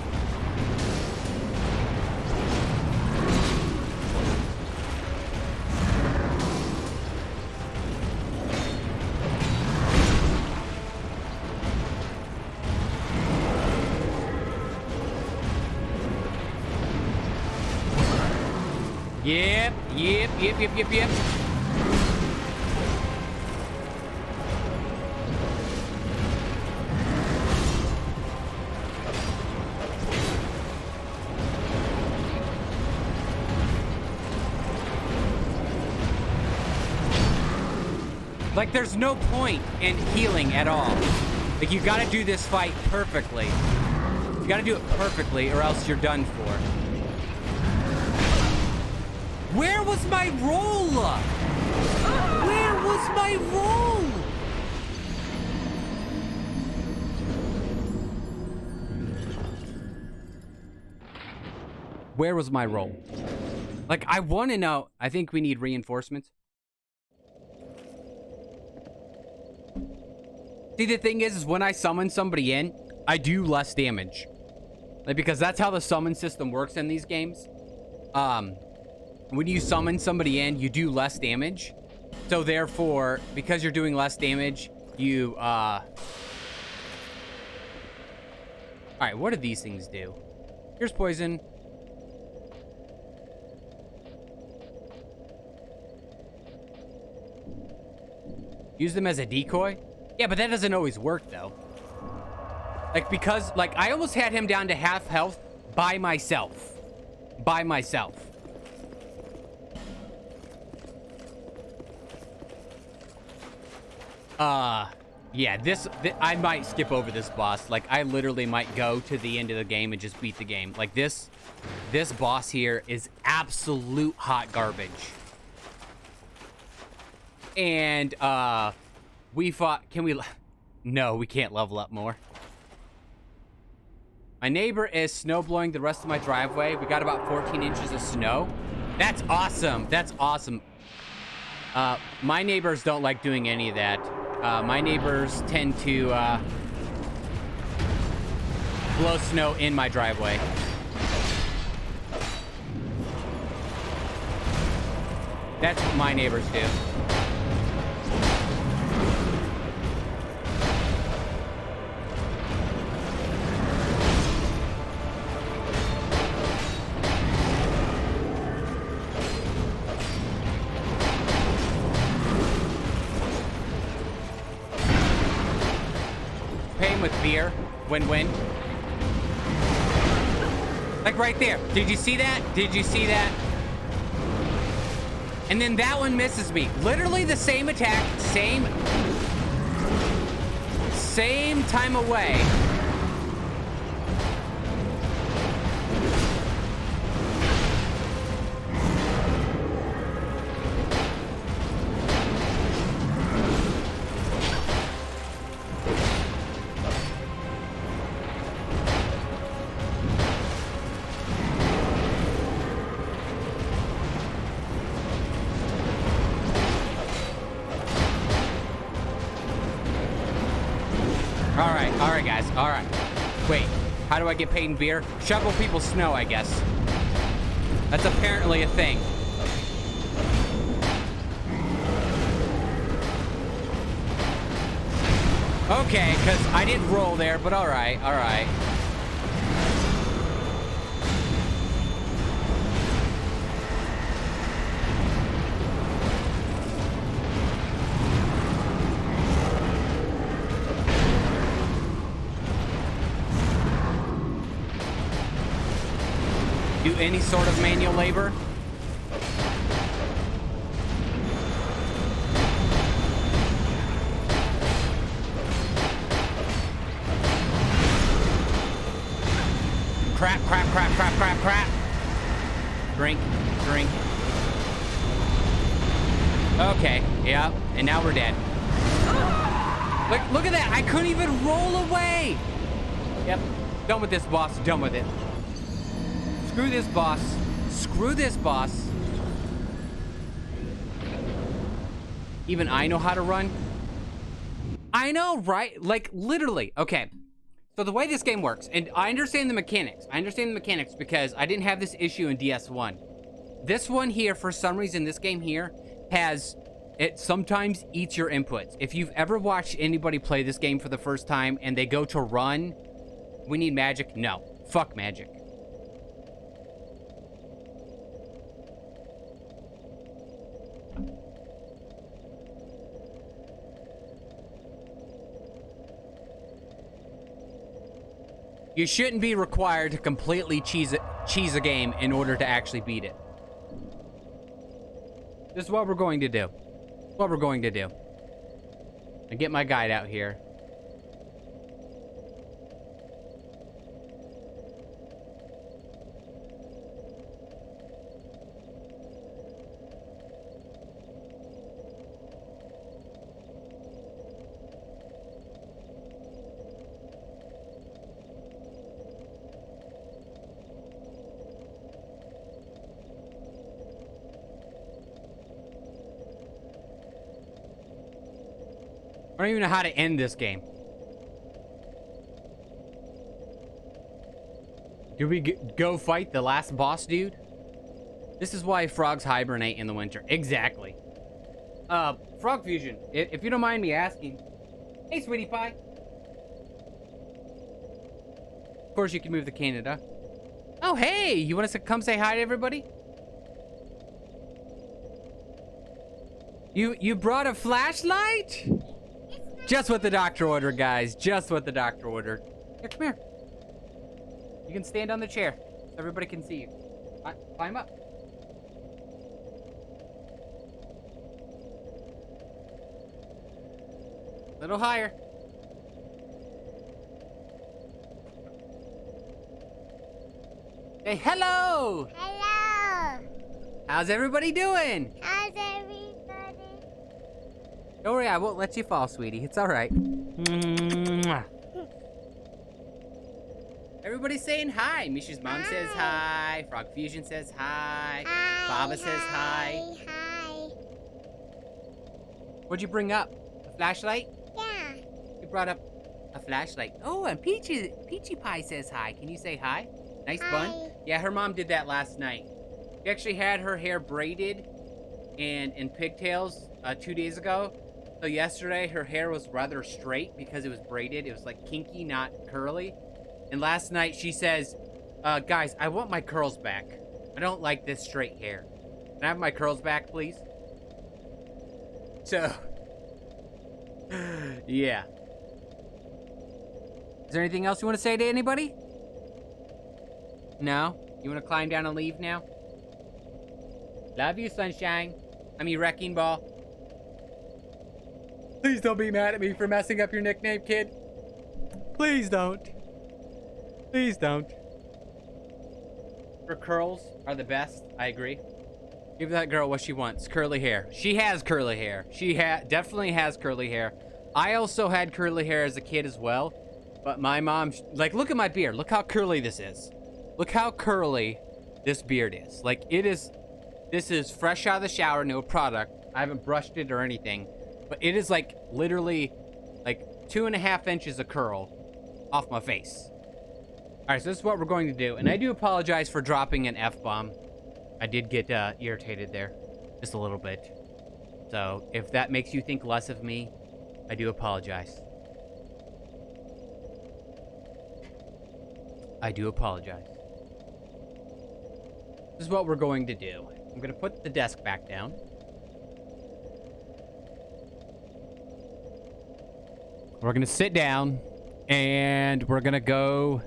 Yep. Like, there's no point in healing at all. Like, you gotta do this fight perfectly. You gotta do it perfectly or else you're done for. Where was my roll? Where was my roll? Where was my roll? Like, I want to know. I think we need reinforcements. See, the thing is when I summon somebody in, I do less damage. Like, because that's how the summon system works in these games. When you summon somebody in, you do less damage. So therefore, because you're doing less damage, you, All right, what do these things do? Here's poison. Use them as a decoy? Yeah, but that doesn't always work, though. Like, because, like, I almost had him down to half health by myself. By myself. Yeah, I might skip over this boss. Like, I literally might go to the end of the game and just beat the game. Like, this boss here is absolute hot garbage. And, we fought... No, we can't level up more. My neighbor is snow blowing the rest of my driveway. We got about 14 inches of snow. That's awesome. That's awesome. My neighbors don't like doing any of that. My neighbors tend to blow snow in my driveway. That's what my neighbors do. With beer, win-win. Like right there. Did you see that? Did you see that? And then that one misses me. Literally the same attack, same time away. All right, guys. All right. Wait, how do I get paid in beer? Shovel people's snow, I guess. That's apparently a thing. Okay, because I didn't roll there, but all right, all right. Do any sort of manual labor? Crap, crap, crap, crap, crap, crap. Drink, drink. Okay, yeah, and now we're dead. Look at that, I couldn't even roll away. Yep, done with this, boss, done with it. Screw this boss. Screw this boss. Even I know how to run. I know, right? Like, literally. Okay. So the way this game works, and I understand the mechanics. I understand the mechanics because I didn't have this issue in DS1. This one here, for some reason, this game here has... It sometimes eats your inputs. If you've ever watched anybody play this game for the first time and they go to run, we need magic? No. Fuck magic. You shouldn't be required to completely cheese a game in order to actually beat it. This is what we're going to do. What we're going to do. And get my guide out here. I don't even know how to end this game. Do we go fight the last boss dude? This is why frogs hibernate in the winter. Exactly. Frog Fusion, if you don't mind me asking. Hey, sweetie pie. Of course you can move to Canada. Oh, hey, you want us to come say hi to everybody? You brought a flashlight? Just what the doctor ordered, guys. Just what the doctor ordered. Here, come here. You can stand on the chair so everybody can see you. Climb up. A little higher. Say hello. Hello. How's everybody doing? How's everybody? Don't worry, I won't let you fall, sweetie. It's all right. Mwah. Everybody's saying hi. Misha's mom says hi. Frog Fusion says hi. Hi. Baba says hi. Hi. What'd you bring up? A flashlight? Yeah. You brought up a flashlight. Oh, and Peachy Pie says hi. Can you say hi? Nice bun. Hi. Yeah, her mom did that last night. She actually had her hair braided and in pigtails 2 days ago. So yesterday, her hair was rather straight because it was braided. It was like kinky, not curly. And last night, she says, guys, I want my curls back. I don't like this straight hair. Can I have my curls back, please? So, yeah. Is there anything else you want to say to anybody? No? You want to climb down and leave now? Love you, Sunshine. I mean, Wrecking Ball. Please don't be mad at me for messing up your nickname, kid. Please don't. Please don't. Her curls are the best. I agree. Give that girl what she wants. Curly hair. She has curly hair. She definitely has curly hair. I also had curly hair as a kid as well. But my mom... Like, look at my beard. Look how curly this is. Look how curly this beard is. Like, it is... This is fresh out of the shower. No product. I haven't brushed it or anything. But it is like literally like 2.5 inches of curl off my face. All right, so this is what we're going to do. And I do apologize for dropping an F-bomb. I did get irritated there just a little bit. So if that makes you think less of me, I do apologize. I do apologize. This is what we're going to do. I'm going to put the desk back down. We're going to sit down, and we're going to go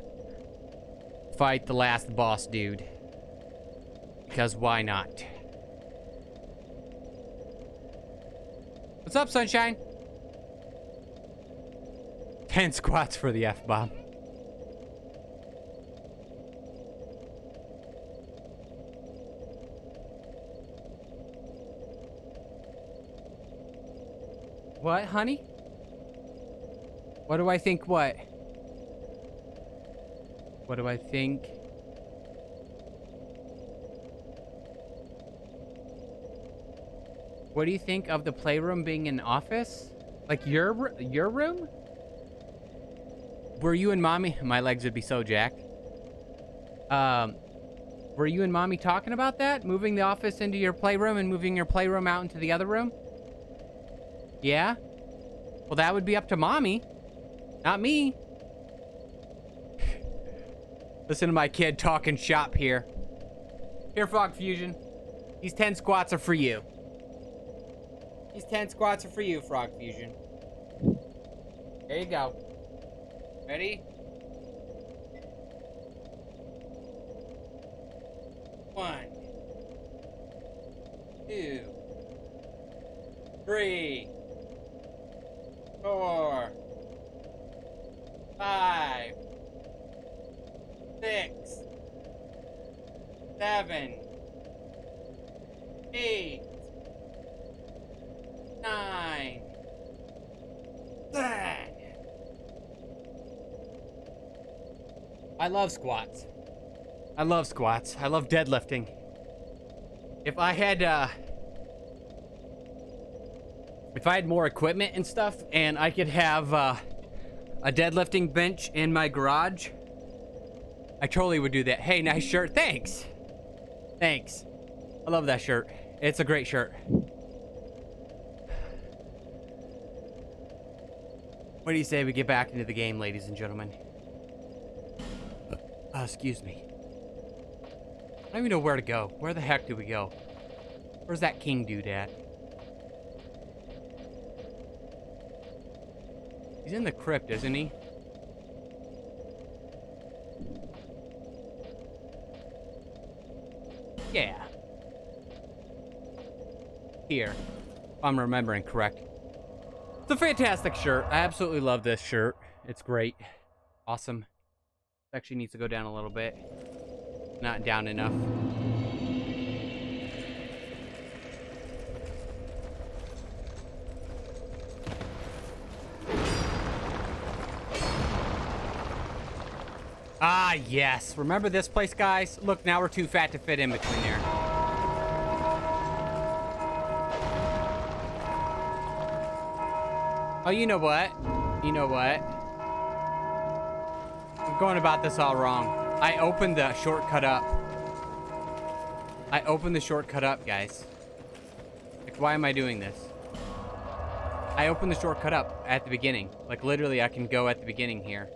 fight the last boss dude. Because why not? What's up, Sunshine? 10 squats for the F-bomb. What, honey? What do I think what? What do I think? What do you think of the playroom being an office? Like your room? Were you and mommy? My legs would be so jacked. Were you and mommy talking about that? Moving the office into your playroom and moving your playroom out into the other room? Yeah? Well, that would be up to mommy, not me. Listen to my kid talking shop here. Here, Frog Fusion. These 10 squats are for you. These 10 squats are for you, Frog Fusion. There you go. Ready? 1, 2, 3, 4, 5, 6, 7, 8, 9, 10. I love squats. I love squats. I love deadlifting. If I had more equipment and stuff, and I could have a deadlifting bench in my garage, I totally would do that. Hey, nice shirt. Thanks. Thanks. I love that shirt. It's a great shirt. What do you say we get back into the game, ladies and gentlemen? Excuse me. I don't even know where to go. Where the heck do we go? Where's that king dude at? He's in the crypt, isn't he? Yeah. Here. If I'm remembering correct. It's a fantastic shirt. I absolutely love this shirt. It's great. Awesome. Actually needs to go down a little bit. Not down enough. Ah, yes. Remember this place, guys? Look, now we're too fat to fit in between there. Oh, you know what? You know what? I'm going about this all wrong. I opened the shortcut up. I opened the shortcut up, guys. Like, why am I doing this? I opened the shortcut up at the beginning. Like, literally, I can go at the beginning here.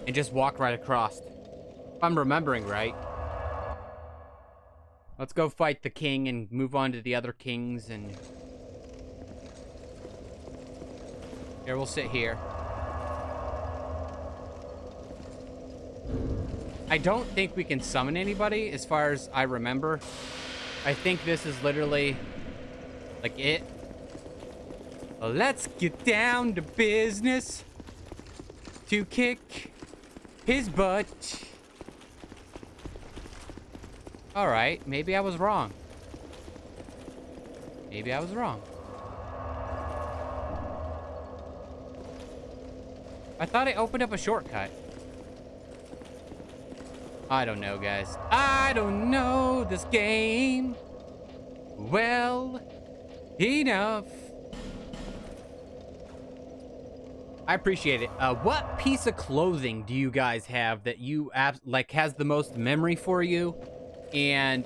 And just walk right across. If I'm remembering right. Let's go fight the king and move on to the other kings and... Here, we'll sit here. I don't think we can summon anybody, as far as I remember. I think this is literally, like, it. Let's get down to business to kick his butt. Alright, maybe I was wrong. Maybe I was wrong. I thought I opened up a shortcut. I don't know, guys. I don't know this game well enough. I appreciate it. What piece of clothing do you guys have that you like has the most memory for you, and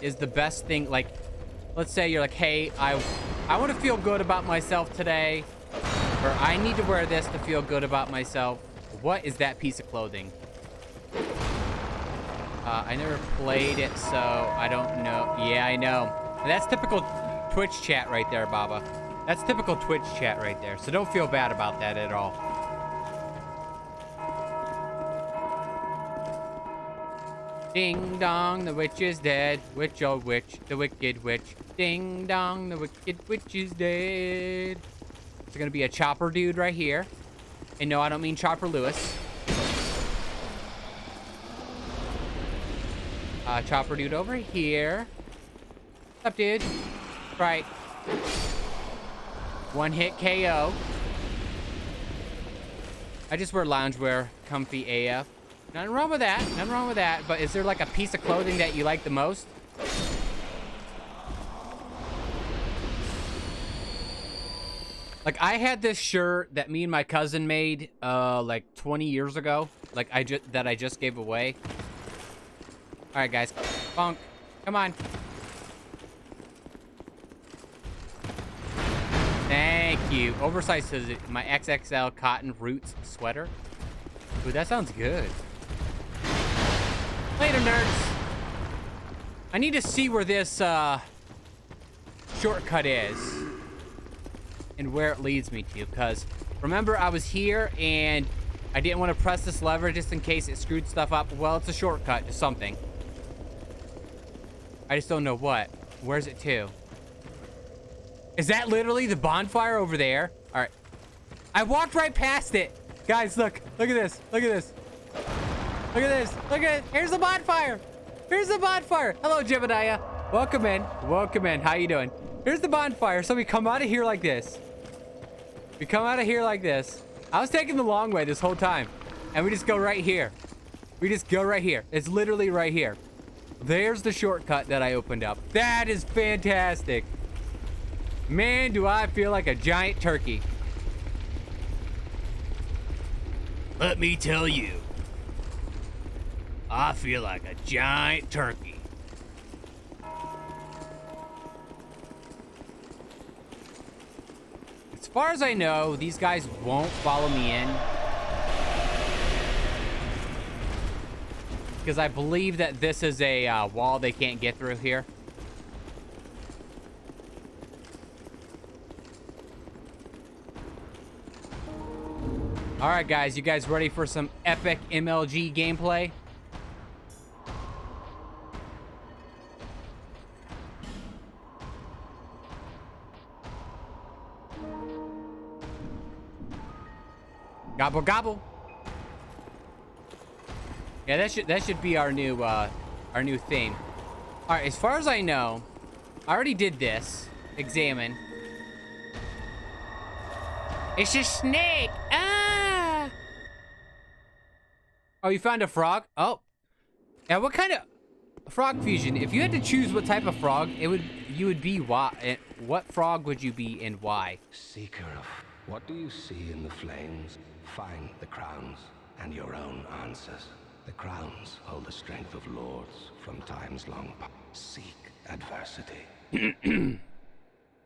is the best thing? Like, let's say you're like, hey, I want to feel good about myself today, or I need to wear this to feel good about myself. What is that piece of clothing? I never played it, so I don't know. Yeah, I know. That's typical Twitch chat right there, Baba. That's typical Twitch chat right there. So don't feel bad about that at all. Ding dong, the witch is dead. Witch, oh witch, the wicked witch. Ding dong, the wicked witch is dead. There's gonna be a chopper dude right here. And no, I don't mean Chopper Lewis. Chopper dude over here. What's up, dude? Right. One hit KO. I just wear loungewear, comfy AF. Nothing wrong with that. Nothing wrong with that. But is there like a piece of clothing that you like the most? Like I had this shirt that me and my cousin made like 20 years ago. Like I just gave away. All right, guys. Bonk. Come on. Thank you. Oversized says it. My XXL cotton roots sweater. Ooh, that sounds good. Later, nerds. I need to see where this shortcut is and where it leads me to, because remember I was here and I didn't want to press this lever just in case it screwed stuff up. Well, it's a shortcut to something. I just don't know what. Where's it to? Is that literally the bonfire over there? All right. I walked right past it. Guys, look. Look at this. Look at this. Look at this. Look at it. Here's the bonfire. Here's the bonfire. Hello, Jebediah. Welcome in. Welcome in. How you doing? Here's the bonfire. So we come out of here like this. We come out of here like this. I was taking the long way this whole time. And we just go right here. We just go right here. It's literally right here. There's the shortcut that I opened up. That is fantastic. Man, do I feel like a giant turkey. Let me tell you, I feel like a giant turkey. As far as I know, these guys won't follow me in. Because I believe that this is a wall they can't get through here. Alright guys, you guys ready for some epic MLG gameplay? Gobble gobble. Yeah, that should be our new theme. All right, as far as I know, I already did this. Examine. It's a snake. Ah. Oh, you found a frog? Oh. Yeah, what kind of frog fusion? If you had to choose what type of frog, you would be why? What frog would you be and why? Seeker of what do you see in the flames? Find the crowns and your own answers. The crowns hold the strength of lords from times long past. Seek adversity.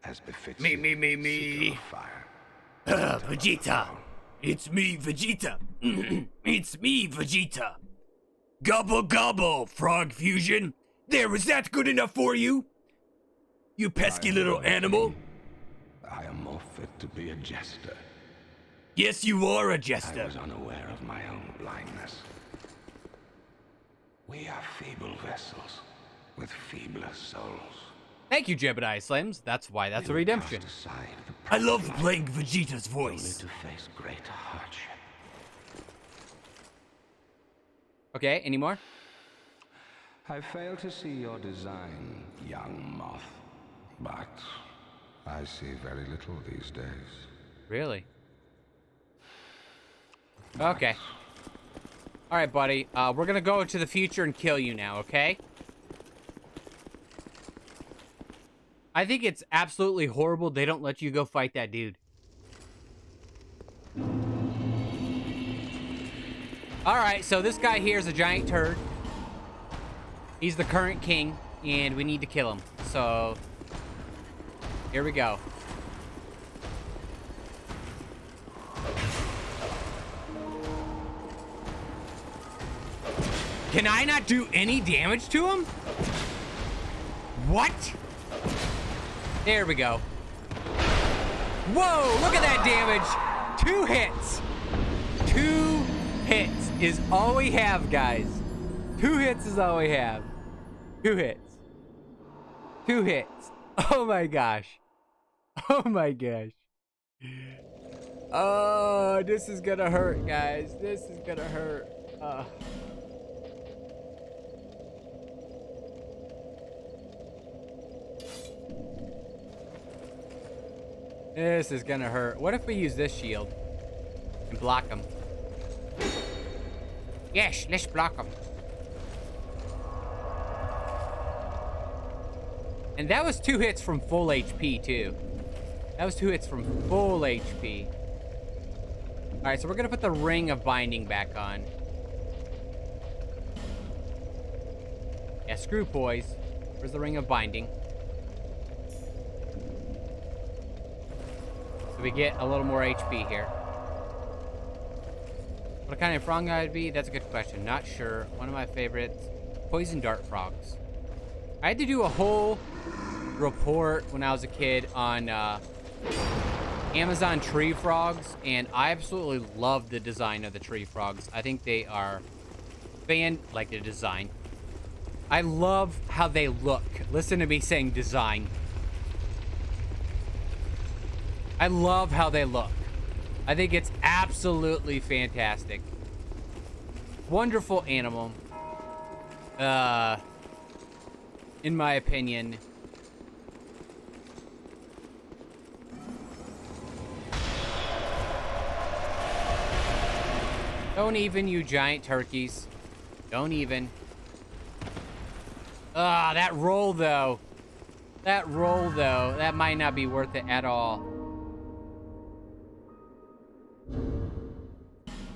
As befits Me. Seeker of fire. Vegeta. It's me, Vegeta. It's me, Vegeta. Gobble gobble, frog fusion. There, is that good enough for you? You pesky little animal. I am more fit to be a jester. Yes, you are a I jester. was unaware of my own blindness. We are feeble vessels with feebler souls. Thank you, Jebediah Slims. That's why that's a redemption. Cast aside the I love proud playing Vegeta's only voice. to face greater hardship. Okay, any more? I fail to see your design, young moth. But I see very little these days. Really? Okay. All right, buddy. We're gonna go into the future and kill you now, okay? I think it's absolutely horrible they don't let you go fight that dude. All right, so this guy here is a giant turd. He's the current king, and we need to kill him. So, here we go. Can I not do any damage to him? What? There we go. Whoa, look at that damage. 2 hits. 2 hits is all we have, guys. 2 hits is all we have. 2 hits. 2 hits. Oh my gosh. Oh my gosh. Oh, this is gonna hurt, guys. This is gonna hurt. This is gonna hurt. What if we use this shield and block him? Yes, let's block him. And that was 2 hits from full HP too. That was 2 hits from full HP. All right, so we're gonna put the ring of binding back on. Yeah, screw poise. Where's the ring of binding? So we get a little more HP here. What kind of frog I'd be? That's a good question. Not sure. One of my favorites, poison dart frogs. I had to do a whole report when I was a kid on Amazon tree frogs, and I absolutely love the design of the tree frogs. I think they are like the design. I love how they look. Listen to me saying design. I love how they look. I think it's absolutely fantastic. Wonderful animal. In my opinion. Don't even, you giant turkeys. Don't even. Ah, that roll though. That roll though. That might not be worth it at all.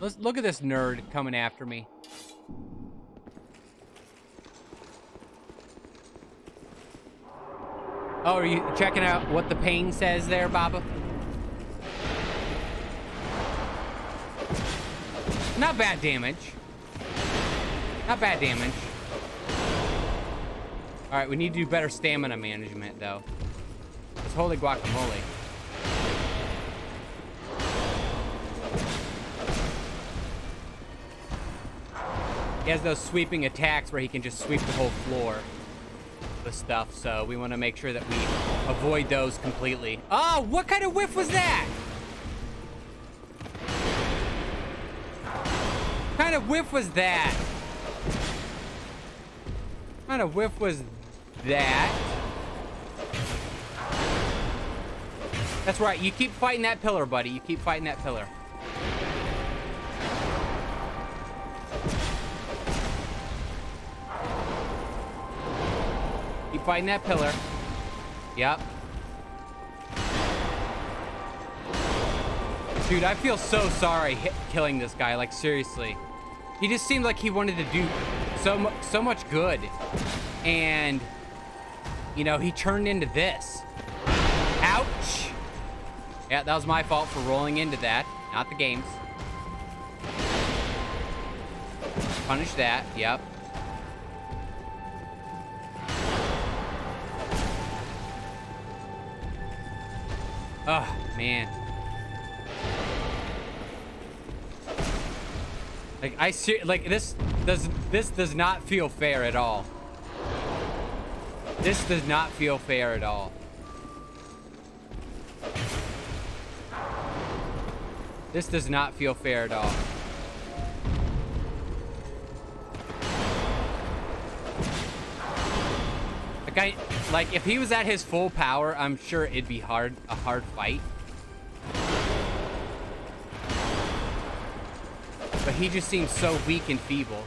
Let's look at this nerd coming after me. Oh, are you checking out what the pain says there, Baba? Not bad damage. Not bad damage. All right, we need to do better stamina management, though. It's holy guacamole. He has those sweeping attacks where he can just sweep the whole floor with stuff, so we want to make sure that we avoid those completely. Oh, what kind of whiff was that? What kind of whiff was that? What kind of whiff was that? That's right, you keep fighting that pillar, buddy. You keep fighting that pillar. Keep fighting that pillar. Yep. Dude, I feel so sorry killing this guy. Like, seriously. He just seemed like he wanted to do so much good. And, you know, he turned into this. Ouch. Yeah, that was my fault for rolling into that. Not the game's. Punish that. Yep. Oh, man. Like, this does not feel fair at all. This does not feel fair at all. This does not feel fair at all. Like, if he was at his full power, I'm sure it'd be a hard fight. But he just seems so weak and feeble.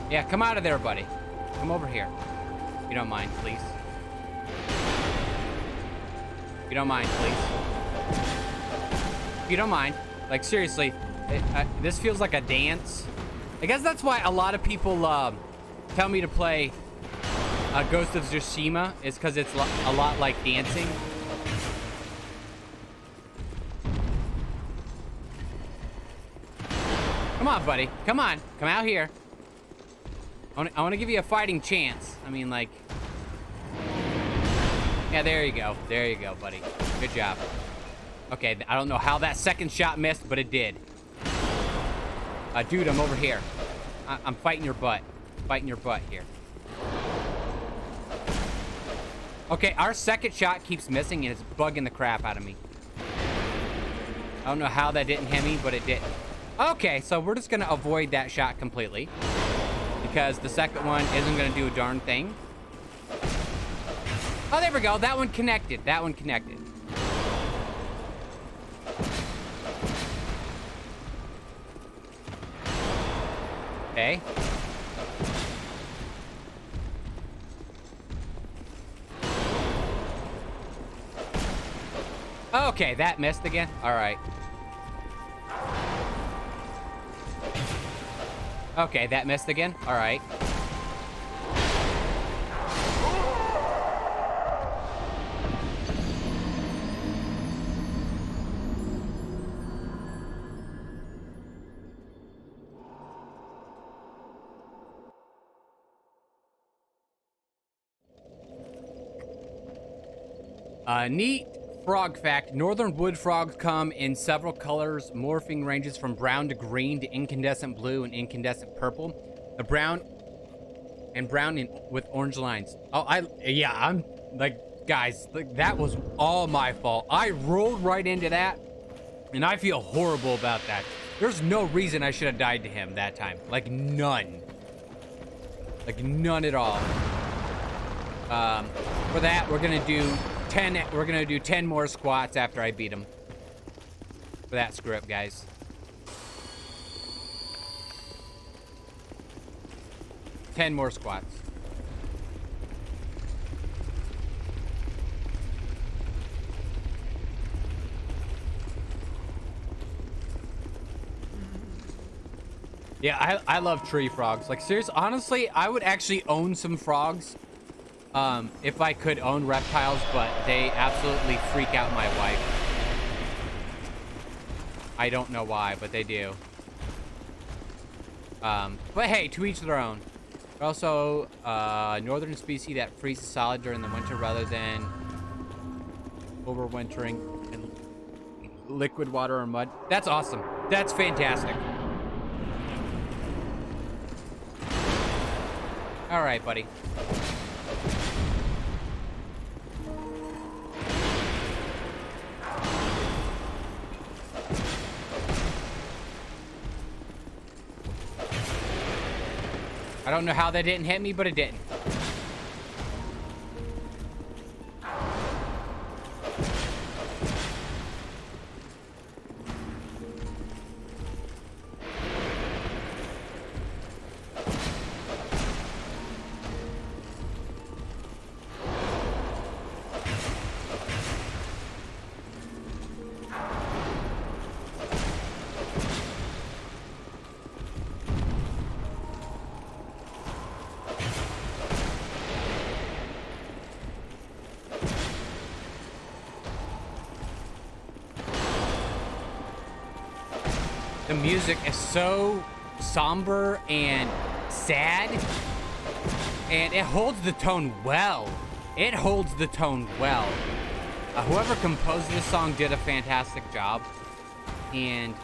Yeah, come out of there, buddy. Come over here. If you don't mind, please. If you don't mind, please. If you don't mind. Like, seriously, this feels like a dance. I guess that's why a lot of people tell me to play Ghost of Tsushima, is because it's a lot like dancing. Come on, buddy. Come on. Come out here. I want to give you a fighting chance. I mean, like... Yeah, there you go. There you go, buddy. Good job. Okay, I don't know how that second shot missed, but it did. Dude, I'm over here. I'm fighting your butt. Fighting your butt here. Okay, our second shot keeps missing, and it's bugging the crap out of me. I don't know how that didn't hit me, but it did. Okay, so we're just going to avoid that shot completely, because the second one isn't going to do a darn thing. Oh, there we go. That one connected. That one connected. Okay. Okay, that missed again. All right. Okay, that missed again. All right. Neat frog fact. Northern wood frogs come in several colors, morphing ranges from brown to green to incandescent blue and incandescent purple. The brown with orange lines. Oh, I'm like, guys, that was all my fault. I rolled right into that, and I feel horrible about that. There's no reason I should have died to him that time. Like, none. Like, none at all. For that, we're gonna do 10 more squats after I beat him. For that screw up, guys. Ten more squats. Yeah, I love tree frogs. Like, seriously, honestly, I would actually own some frogs. If I could own reptiles, but they absolutely freak out my wife. I don't know why, but they do. But hey, to each their own. Also, northern species that freezes solid during the winter rather than overwintering in liquid water or mud. That's awesome. That's fantastic. All right, buddy. I don't know how that didn't hit me, but it didn't. The music is so somber and sad, and it holds the tone well. It holds the tone well. Whoever composed this song did a fantastic job, and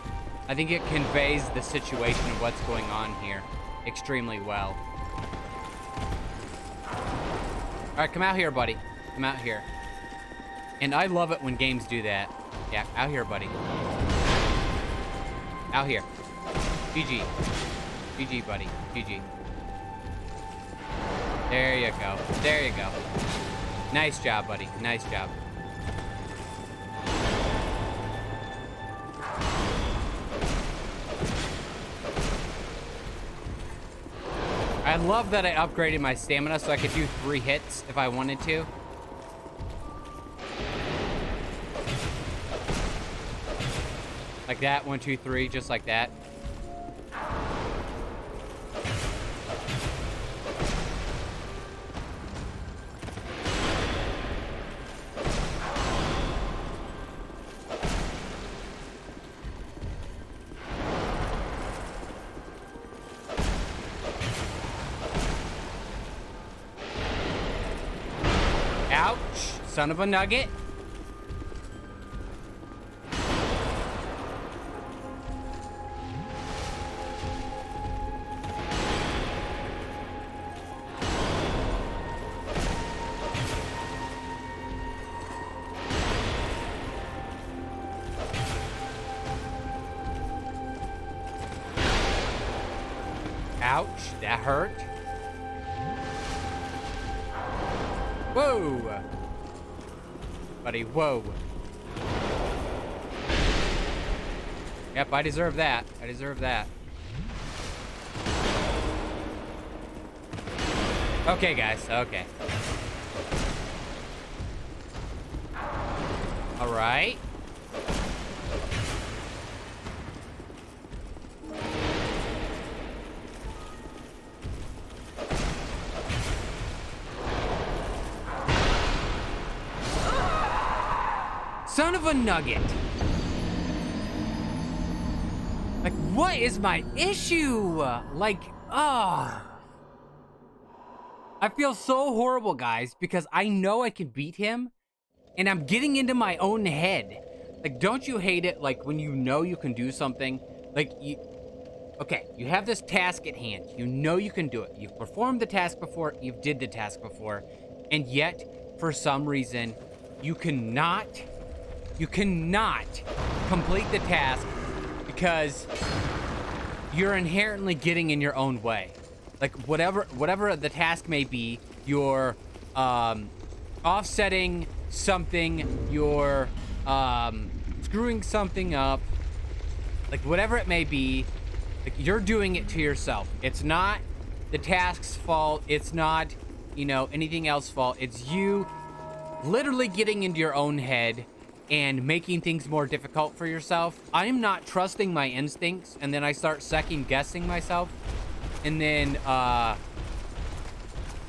I think it conveys the situation of what's going on here extremely well. All right, come out here, buddy. Come out here. And I love it when games do that. Yeah, out here, buddy. Out here. GG. GG, buddy. GG. There you go. There you go. Nice job, buddy. Nice job. I love that I upgraded my stamina so I could do 3 hits if I wanted to. Like that, 1, 2, 3, just like that. Ouch, son of a nugget. Ouch, that hurt. Whoa. Buddy, whoa. Yep, I deserve that. I deserve that. Okay, guys, okay. All right. Son of a nugget. Like, what is my issue? Like, I feel so horrible, guys, because I know I can beat him, and I'm getting into my own head. Like, don't you hate it, like, when you know you can do something? Like, okay, you have this task at hand. You know you can do it. You've performed the task before. You've did the task before. And yet, for some reason, you cannot complete the task because you're inherently getting in your own way. Like, whatever the task may be, you're offsetting something, you're screwing something up, like whatever it may be, like you're doing it to yourself. It's not the task's fault, it's not, you know, anything else's fault. It's you literally getting into your own head and making things more difficult for yourself. I am not trusting my instincts, and then I start second guessing myself, and then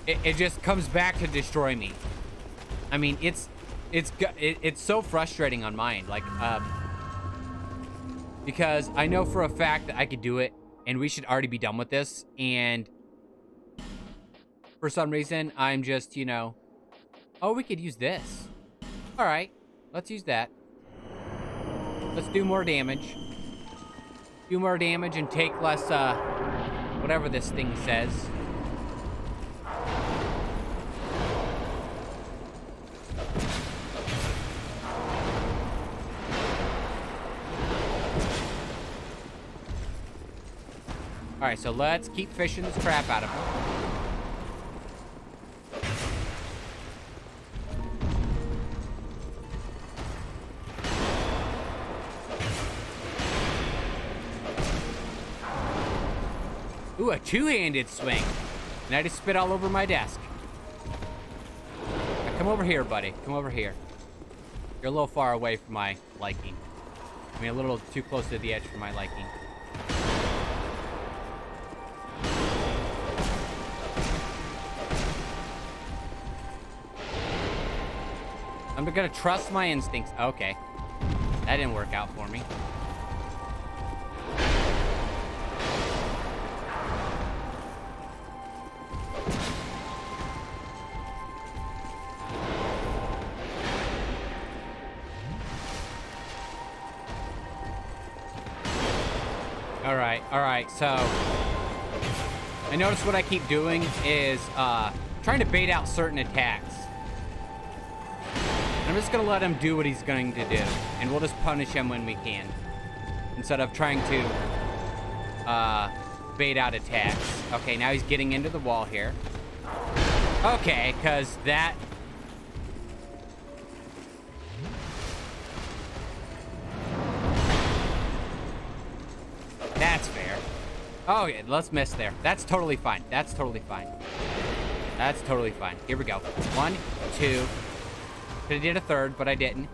it just comes back to destroy me. I mean, it's so frustrating on my end, like because I know for a fact that I could do it, and we should already be done with this, and for some reason I'm just, you know, oh, we could use this. All right. Let's use that. Let's do more damage. Do more damage and take less, whatever this thing says. Alright, so let's keep fishing this crap out of him. Ooh, a two-handed swing. And I just spit all over my desk. Now, come over here, buddy. Come over here. You're a little far away from my liking. I mean, a little too close to the edge for my liking. I'm gonna trust my instincts. Okay. That didn't work out for me. All right, so I notice what I keep doing is trying to bait out certain attacks. I'm just gonna let him do what he's going to do, and we'll just punish him when we can, instead of trying to bait out attacks. Okay, now he's getting into the wall here. Okay, because that... That's fair. Oh, yeah, let's miss there. That's totally fine. That's totally fine. That's totally fine. Here we go. 1, 2. Could have did a third, but I didn't.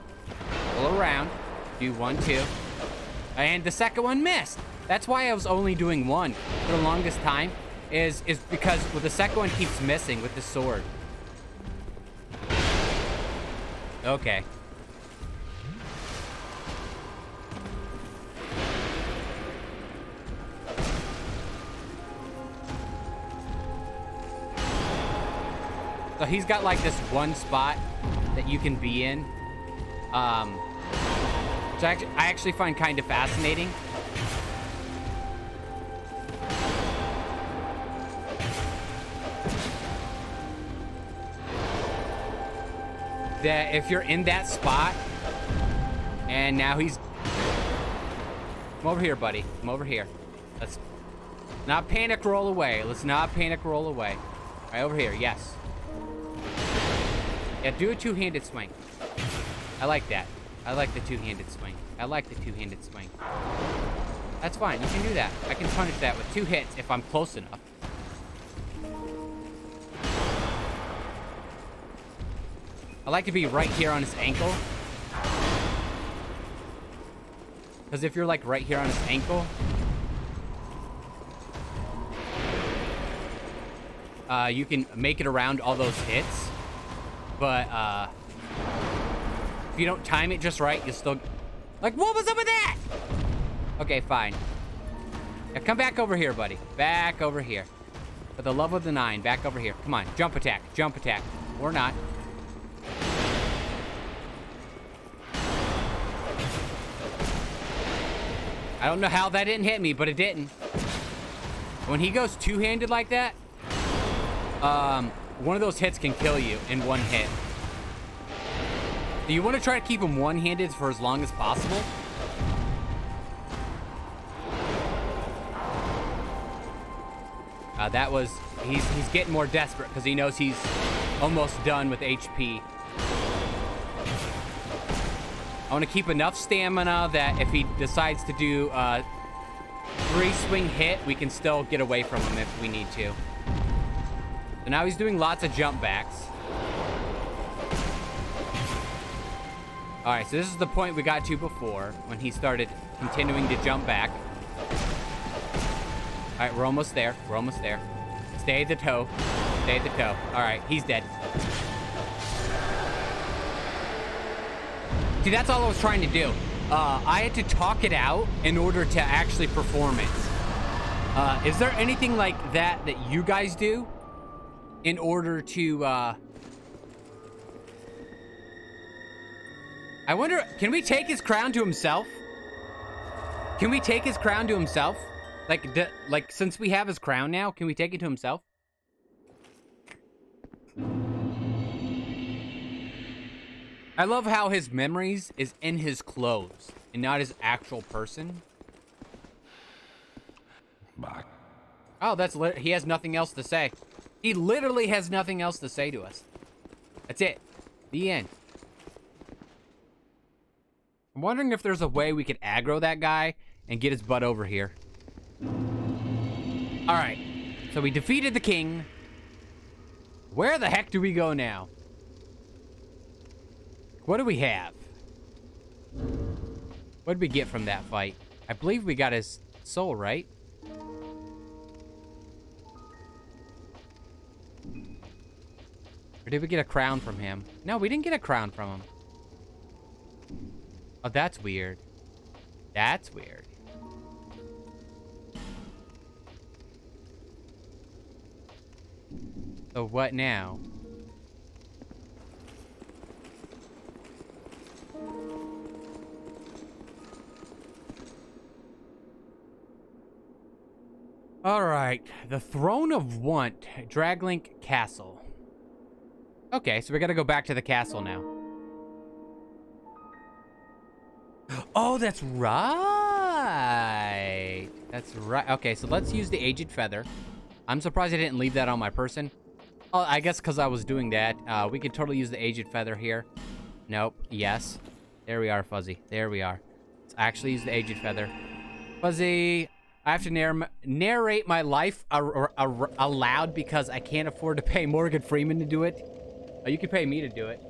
Pull around. Do 1, 2. And the second one missed. That's why I was only doing one for the longest time, is because well, the second one keeps missing with the sword. Okay. So he's got like this one spot that you can be in, which I actually find kind of fascinating. That if you're in that spot, and now he's... Come over here, buddy. Come over here. Let's not panic roll away. Let's not panic roll away. All right, over here. Yes. Yeah, do a two-handed swing. I like that. I like the two-handed swing. I like the two-handed swing. That's fine. You can do that. I can punish that with 2 hits if I'm close enough. I like to be right here on his ankle. Because if you're like right here on his ankle, you can make it around all those hits. But if you don't time it just right, you'll still... Like, what was up with that? Okay, fine. Now come back over here, buddy. Back over here. For the love of the 9, back over here. Come on, jump attack, jump attack. Or not. I don't know how that didn't hit me, but it didn't. When he goes two-handed like that, one of those hits can kill you in one hit. Do you want to try to keep him one-handed for as long as possible? That was... He's getting more desperate because he knows he's almost done with HP. I want to keep enough stamina that if he decides to do a 3-swing hit, we can still get away from him if we need to. So now he's doing lots of jump backs. All right, so this is the point we got to before when he started continuing to jump back. All right, we're almost there. We're almost there. Stay at the toe. Stay at the toe. All right, he's dead. See, that's all I was trying to do. I had to talk it out in order to actually perform it. Is there anything like that that you guys do in order to, I wonder, can we take his crown to himself? Can we take his crown to himself? Like, since we have his crown now, can we take it to himself? I love how his memories is in his clothes and not his actual person. Back. Oh, he has nothing else to say. He literally has nothing else to say to us. That's it. The end. I'm wondering if there's a way we could aggro that guy and get his butt over here. All right. So we defeated the king. Where the heck do we go now? What do we have? What did we get from that fight? I believe we got his soul, right? Or did we get a crown from him? No, we didn't get a crown from him. Oh, that's weird. That's weird. So what now? All right, the Throne of Want, Draglink Castle. Okay, so we gotta go back to the castle now. Oh, that's right. That's right. Okay, so let's use the Aged Feather. I'm surprised I didn't leave that on my person. Oh, I guess because I was doing that. We could totally use the Aged Feather here. Nope. Yes. There we are, Fuzzy. There we are. Let's actually use the Aged Feather. Fuzzy... I have to narrate my life aloud because I can't afford to pay Morgan Freeman to do it. You can pay me to do it.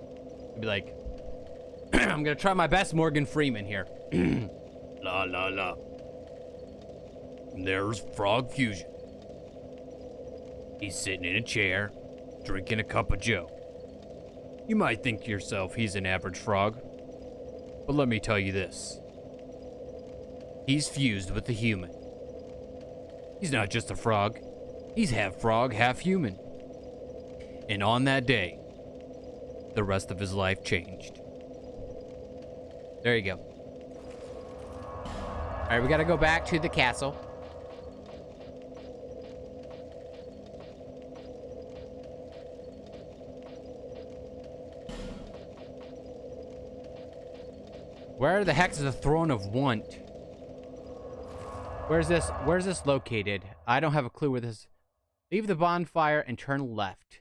I'd be like, I'm gonna try my best, Morgan Freeman here. La la la. And there's Frog Fusion. He's sitting in a chair, drinking a cup of joe. You might think to yourself he's an average frog, but let me tell you this. He's fused with the human. He's not just a frog. He's half frog, half human. And on that day, the rest of his life changed. There you go. All right, we got to go back to the castle. Where the heck is the throne of want? Where's this located? I don't have a clue where this. Leave the bonfire and turn left.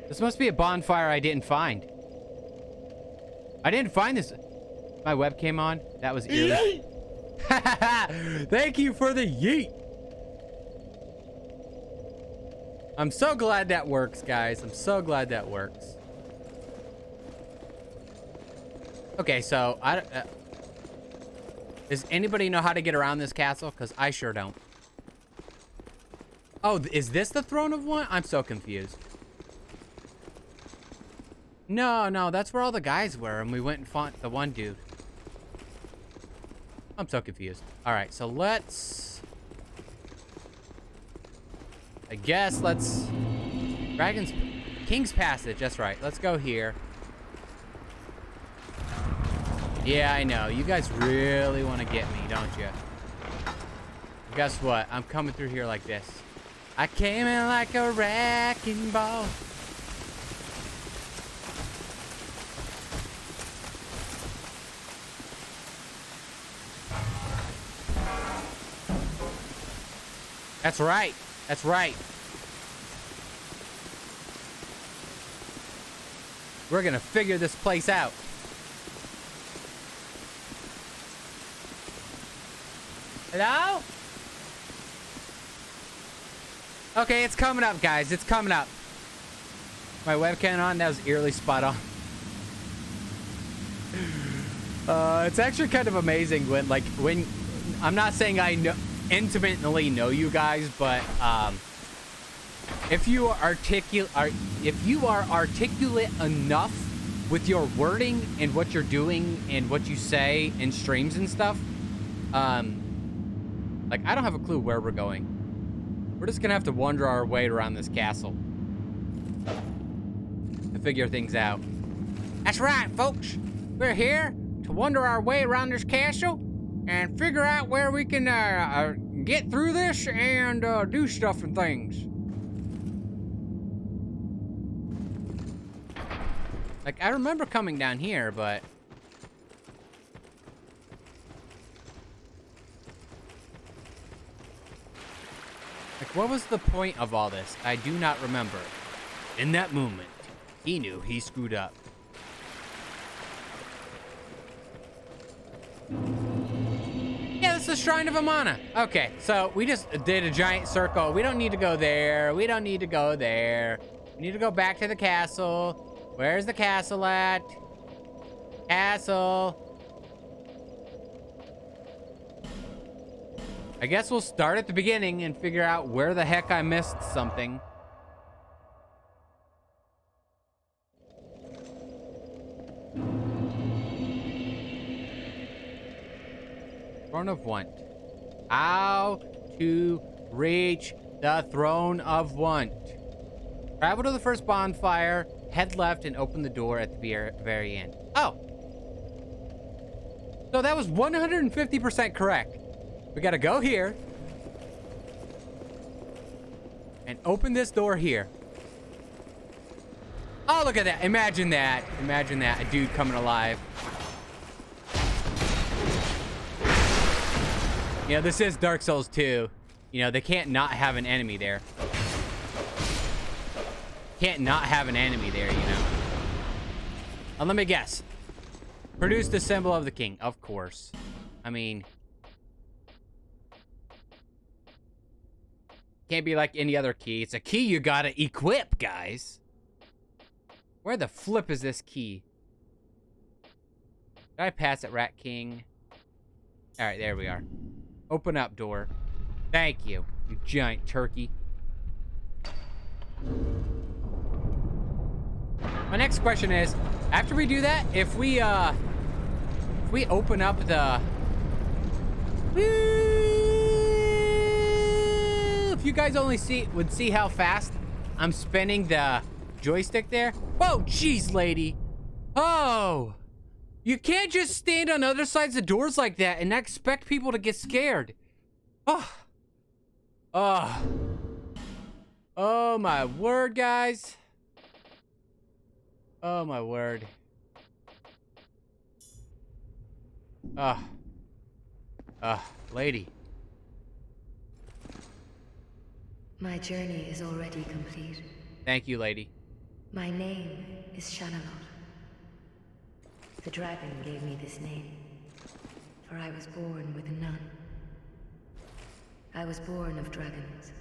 This must be a bonfire I didn't find. I didn't find this. My webcam on? That was eerie. Thank you for the yeet. I'm so glad that works, guys. I'm so glad that works. Okay, so does anybody know how to get around this castle? Because I sure don't. Oh, is this the throne of one? I'm so confused. No, that's where all the guys were, and we went and fought the one dude. I'm so confused. All right, so I guess let's... King's Passage, that's right. Let's go here. Yeah, I know. You guys really want to get me, don't you? Guess what? I'm coming through here like this. I came in like a wrecking ball. That's right. That's right. We're gonna figure this place out. Hello? Okay, it's coming up, guys. It's coming up. My webcam on? That was eerily spot on. It's actually kind of amazing when I'm not saying I know intimately know you guys, but if you are articulate enough with your wording and what you're doing and what you say in streams and stuff, like I don't have a clue where we're going. We're just gonna have to wander our way around this castle to figure things out. That's right, folks. We're here to wander our way around this castle and figure out where we can get through this and do stuff and things. Like, I remember coming down here, but... like, what was the point of all this? I do not remember. In that moment, he knew he screwed up. Yeah, this is the Shrine of Amana. Okay, so we just did a giant circle. We don't need to go there. We don't need to go there. We need to go back to the castle. Where's the castle at? Castle. I guess we'll start at the beginning and figure out where the heck I missed something. Throne of Want. How to reach the Throne of Want. Travel to the first bonfire, head left, and open the door at the very end. Oh. So that was 150% correct. We gotta go here. And open this door here. Oh, look at that. Imagine that. Imagine that. A dude coming alive. You know, this is Dark Souls 2. You know, they can't not have an enemy there. Can't not have an enemy there, you know. And let me guess. Produce the symbol of the king. Of course. I mean... can't be like any other key. It's a key you gotta equip, guys. Where the flip is this key? Did I pass it, Rat King? Alright, there we are. Open up, door. Thank you, you giant turkey. My next question is, after we do that, if we open up the... If you guys only would see how fast I'm spinning the joystick there. Whoa, jeez, lady. Oh. You can't just stand on other sides of doors like that and expect people to get scared. Oh. Oh. Oh, my word, guys. Oh, my word. Lady. My journey is already complete. Thank you, lady. My name is Shanalot. The dragon gave me this name, for I was born with none. I was born of dragons,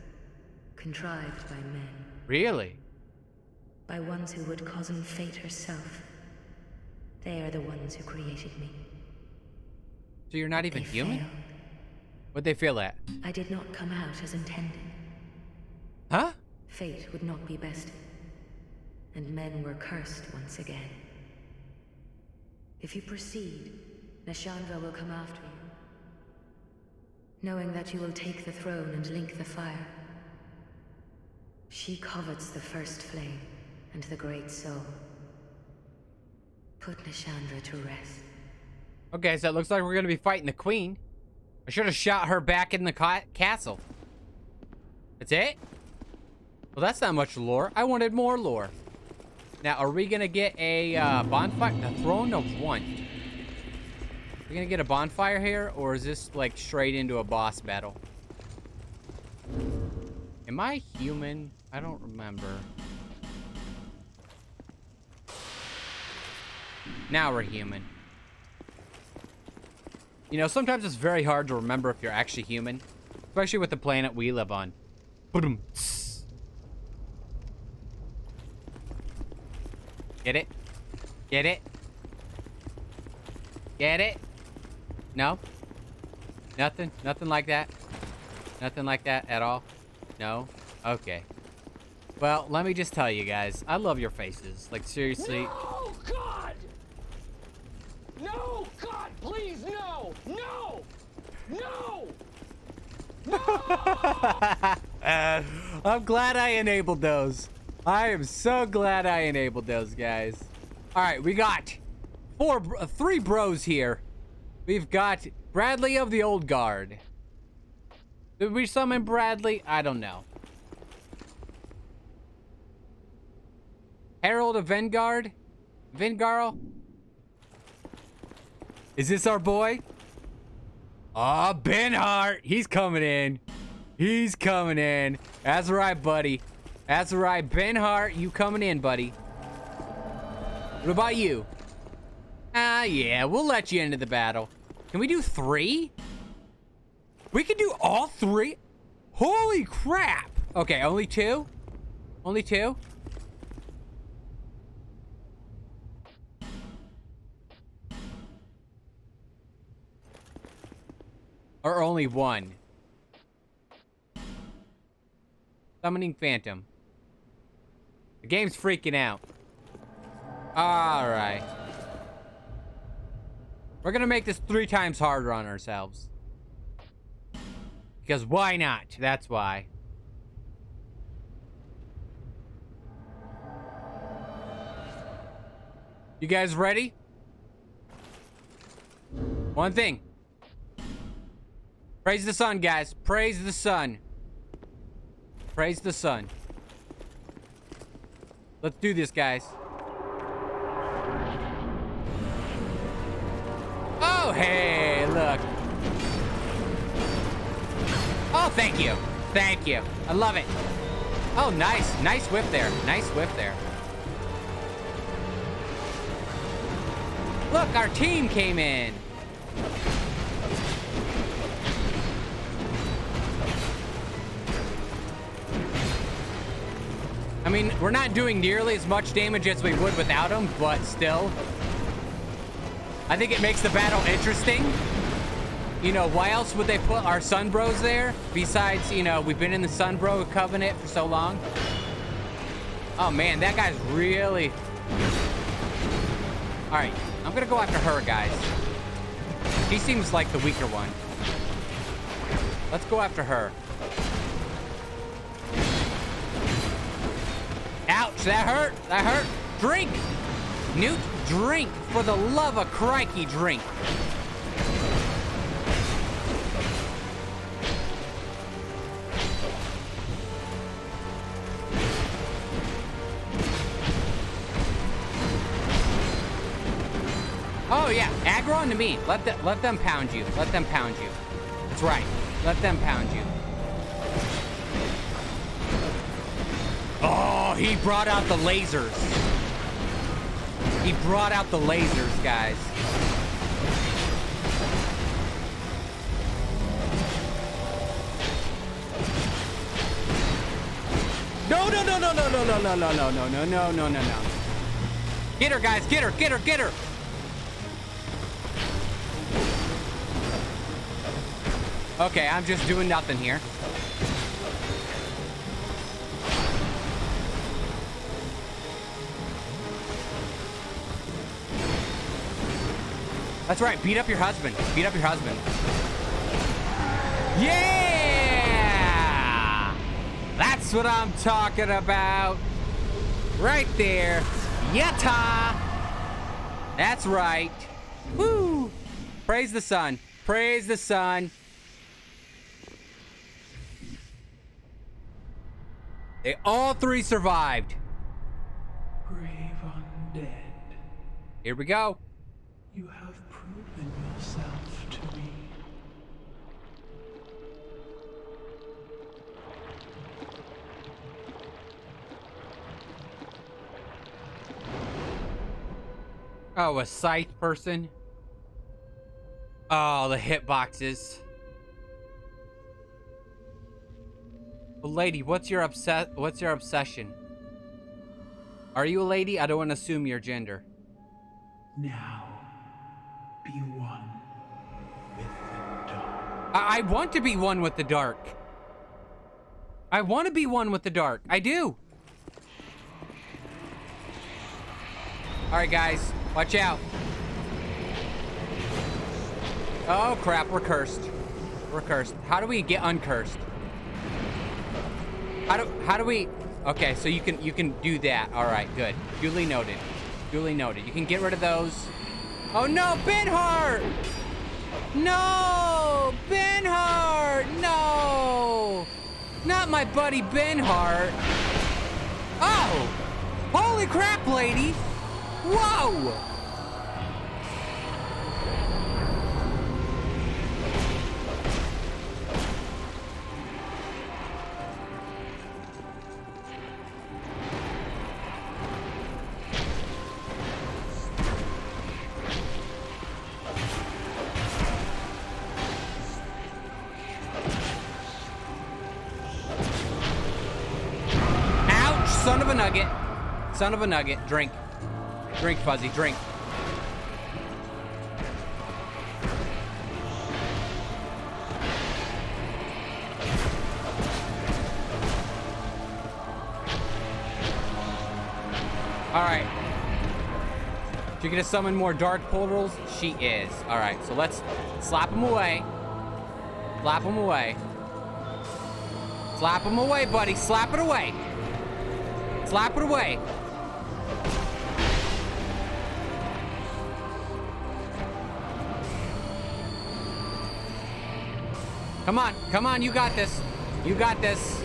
contrived by men. Really? By ones who would cozen fate herself. They are the ones who created me. So you're not even They human? failed. What'd they feel at? I did not come out as intended. Huh? Fate would not be bested, and men were cursed once again. If you proceed, Nashandra will come after you, knowing that you will take the throne and link the fire. She covets the first flame and the great soul. Put Nashandra to rest. Okay, so it looks like we're gonna be fighting the queen. I should have shot her back in the castle. That's it? Well, that's not much lore. I wanted more lore. Now, are we gonna get a bonfire? The Throne of One. Are we gonna get a bonfire here, or is this like straight into a boss battle? Am I human? I don't remember. Now we're human. You know, sometimes it's very hard to remember if you're actually human, especially with the planet we live on. Boom. Get it? Get it? Get it? No? Nothing? Nothing like that? Nothing like that at all? No? Okay. Well, let me just tell you guys, I love your faces. Like, seriously. No, God! No, God, please, no! No! No! I'm glad I enabled those. I am so glad I enabled those, guys. All right, we got three bros here. We've got Bradley of the Old Guard. Did we summon Bradley? I don't know. Herald of Vanguard? Vingarl? Is this our boy? Ah, Ben Hart. He's coming in. He's coming in. That's right, buddy. That's right, Ben Hart. You coming in, buddy. What about you? Yeah, we'll let you into the battle. Can we do 3? We can do all 3? Holy crap. Okay, only 2? Only 2? Or only 1? Summoning Phantom. The game's freaking out. Alright. We're gonna make this 3 times harder on ourselves. Because why not? That's why. You guys ready? One thing. Praise the sun, guys. Praise the sun. Praise the sun. Let's do this, guys. Oh, hey, look. Oh, thank you. Thank you. I love it. Oh, nice. Nice whip there. Nice whip there. Look, our team came in. I mean, we're not doing nearly as much damage as we would without him, but still. I think it makes the battle interesting. You know, why else would they put our Sun Bros there? Besides, you know, we've been in the Sun Bro Covenant for so long. Oh man, that guy's really... All right, I'm gonna go after her, guys. She seems like the weaker one. Let's go after her. Ouch, that hurt, that hurt. Drink, Newt, drink. For the love of crikey, drink. Oh yeah, aggro onto me. Let them pound you. Let them pound you. That's right. Let them pound you. Oh, he brought out the lasers. He brought out the lasers, guys. No, no, no, no, no, no, no, no, no, no, no, no, no, no, no, no. Get her, guys. Get her, get her, get her. Okay, I'm just doing nothing here. That's right, beat up your husband. Beat up your husband. Yeah! That's what I'm talking about. Right there. Yatta! That's right. Woo! Praise the sun. Praise the sun. They all three survived. Brave undead. Here we go. You have proven yourself to me. Oh, a scythe person. Oh, the hitboxes. Well, lady, what's your obsession? Are you a lady? I don't want to assume your gender. Now, be one with the dark. I want to be one with the dark. I want to be one with the dark. I do. All right, guys, watch out. Oh crap, we're cursed. We're cursed. How do we get uncursed? How do we? Okay, so you can do that. All right, good. Duly noted. Duly noted. You can get rid of those. Oh no, Benhart! No, Benhart! No, not my buddy Benhart. Oh, holy crap, lady! Whoa! Son of a nugget. Son of a nugget. Drink. Drink, Fuzzy. Drink. All right. Is she gonna summon more dark portals? She is. All right, so let's slap them away. Slap them away. Slap them away, buddy. Slap it away. Slap it away. Come on, come on, you got this. You got this.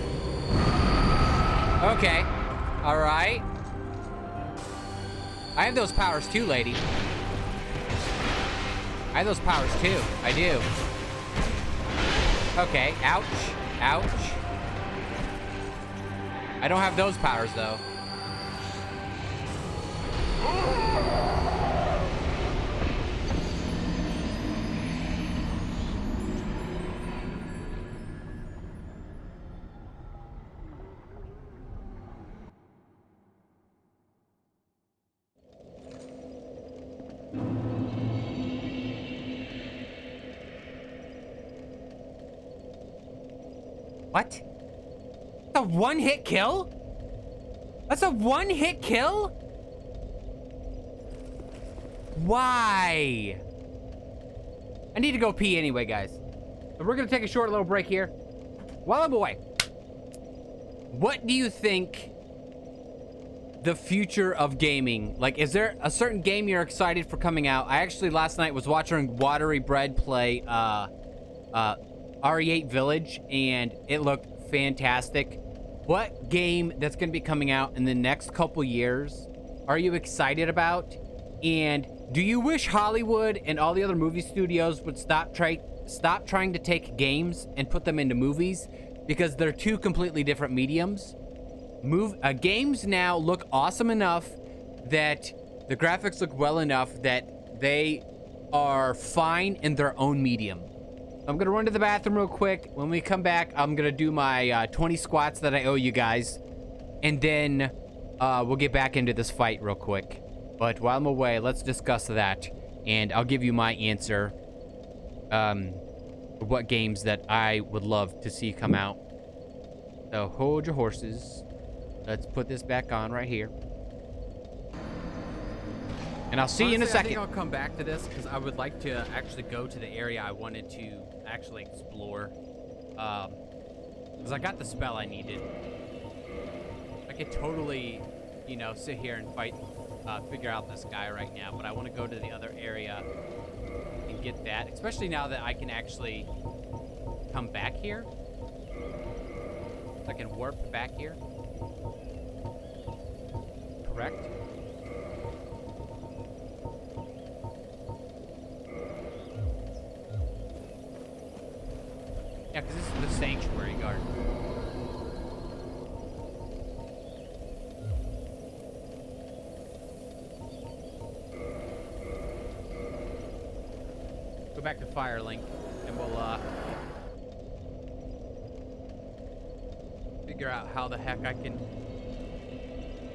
Okay, all right. I have those powers too, lady. I have those powers too, I do. Okay, ouch, ouch. I don't have those powers, though. What? That's a one-hit kill? That's a one-hit kill? Why? I need to go pee anyway, guys. So we're gonna take a short little break here. While I'm away, what do you think the future of gaming? Like, is there a certain game you're excited for coming out? I actually last night was watching Watery Bread play RE8 Village, and it looked fantastic. What game that's going to be coming out in the next couple years are you excited about? And do you wish Hollywood and all the other movie studios would stop trying to take games and put them into movies? Because they're two completely different mediums. Games now look awesome enough that the graphics look well enough that they are fine in their own medium. I'm gonna run to the bathroom real quick. When we come back, I'm gonna do my 20 squats that I owe you guys, and then we'll get back into this fight real quick. But while I'm away, let's discuss that, and I'll give you my answer. What games that I would love to see come out. So hold your horses. Let's put this back on right here. And I'll see you in a second. I think I'll come back to this because I would like to actually go to the area I wanted to actually explore. Because I got the spell I needed. I could totally, you know, sit here and fight, figure out this guy right now. But I want to go to the other area and get that. Especially now that I can actually come back here. I can warp back here. Correct? Yeah, because this is the sanctuary garden. Go back to Firelink, and we'll figure out how the heck I can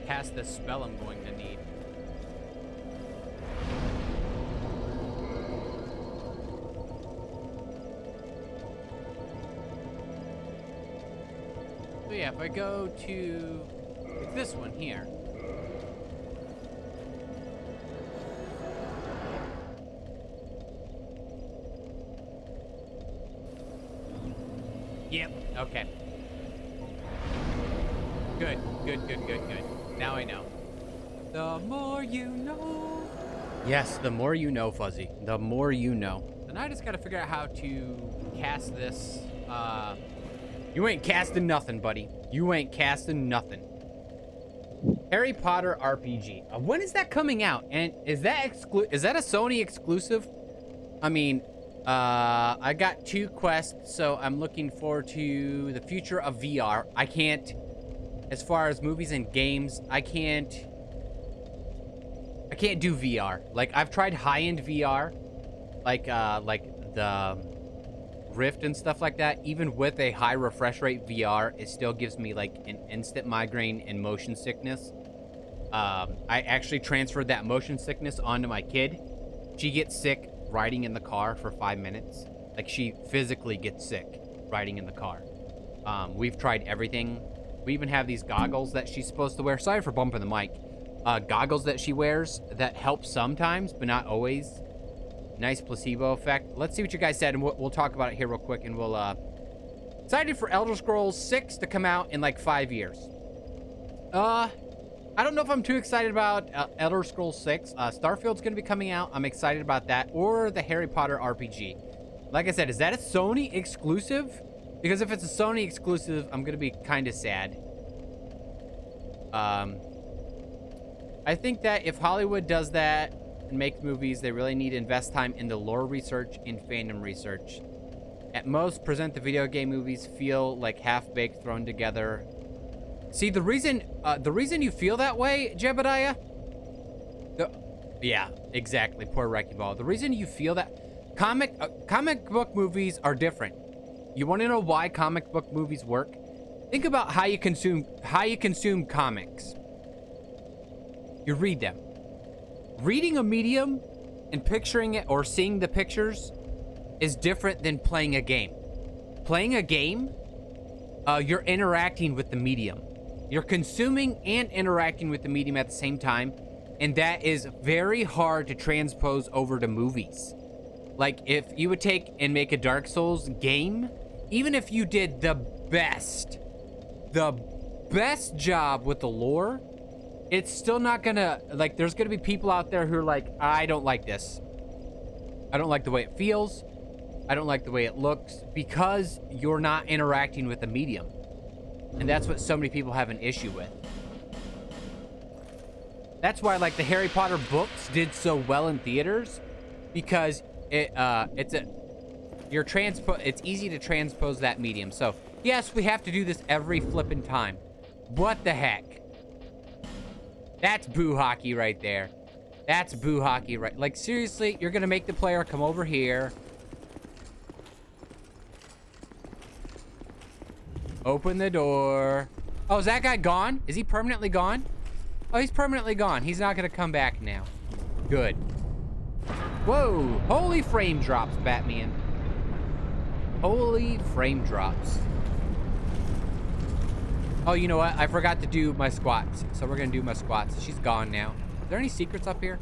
cast this spell I'm going to need. So yeah, if I go to like this one here. Yep, okay. Good. Now I know. The more you know. Yes, the more you know, Fuzzy. The more you know. So now I just gotta figure out how to cast this. You ain't casting nothing, buddy. You ain't casting nothing. Harry Potter RPG. When is that coming out? And is that a Sony exclusive? I mean, I got 2 quests, so I'm looking forward to the future of VR. I can't, as far as movies and games, I can't do VR. Like, I've tried high-end VR, like the Rift and stuff like that. Even with a high refresh rate VR, it still gives me like an instant migraine and motion sickness. I actually transferred that motion sickness onto my kid. She gets sick riding in the car for 5 minutes. Like, she physically gets sick riding in the car. We've tried everything. We even have these goggles that she's supposed to wear. Sorry for bumping the mic. Goggles that she wears that help sometimes, but not always. Nice placebo effect. Let's see what you guys said, and we'll talk about it here real quick, and we'll, excited for Elder Scrolls 6 to come out in like 5 years. I don't know if I'm too excited about Elder Scrolls 6. Starfield's gonna be coming out. I'm excited about that. Or the Harry Potter RPG. Like I said, is that a Sony exclusive? Because if it's a Sony exclusive, I'm gonna be kind of sad. I think that if Hollywood does that and makes movies, they really need to invest time in the lore research and fandom research. At most, present the video game movies feel like half-baked, thrown together. See, the reason you feel that way, Jebediah? Yeah, exactly. Poor Wrecking Ball. The reason you feel that comic book movies are different. You want to know why comic book movies work? Think about how you consume comics. You read them. Reading a medium and picturing it or seeing the pictures is different than playing a game. Playing a game, you're interacting with the medium. You're consuming and interacting with the medium at the same time, and that is very hard to transpose over to movies. Like, if you would take and make a Dark Souls game, even if you did the best job with the lore, it's still not gonna, like, there's gonna be people out there who are like, I don't like this. I don't like the way it feels. I don't like the way it looks, because you're not interacting with the medium. And that's what so many people have an issue with. That's why, like, the Harry Potter books did so well in theaters, because it's easy to transpose that medium. So yes, we have to do this every flippin' time. What the heck? That's boo hockey right there. That's boo hockey, right? Like, seriously, you're gonna make the player come over here. Open the door. Oh, is that guy gone? Is he permanently gone? Oh, he's permanently gone. He's not gonna come back now. Good. Whoa, holy frame drops, Batman. Holy frame drops. Oh, you know what? I forgot to do my squats. So we're gonna do my squats. She's gone now. Are there any secrets up here?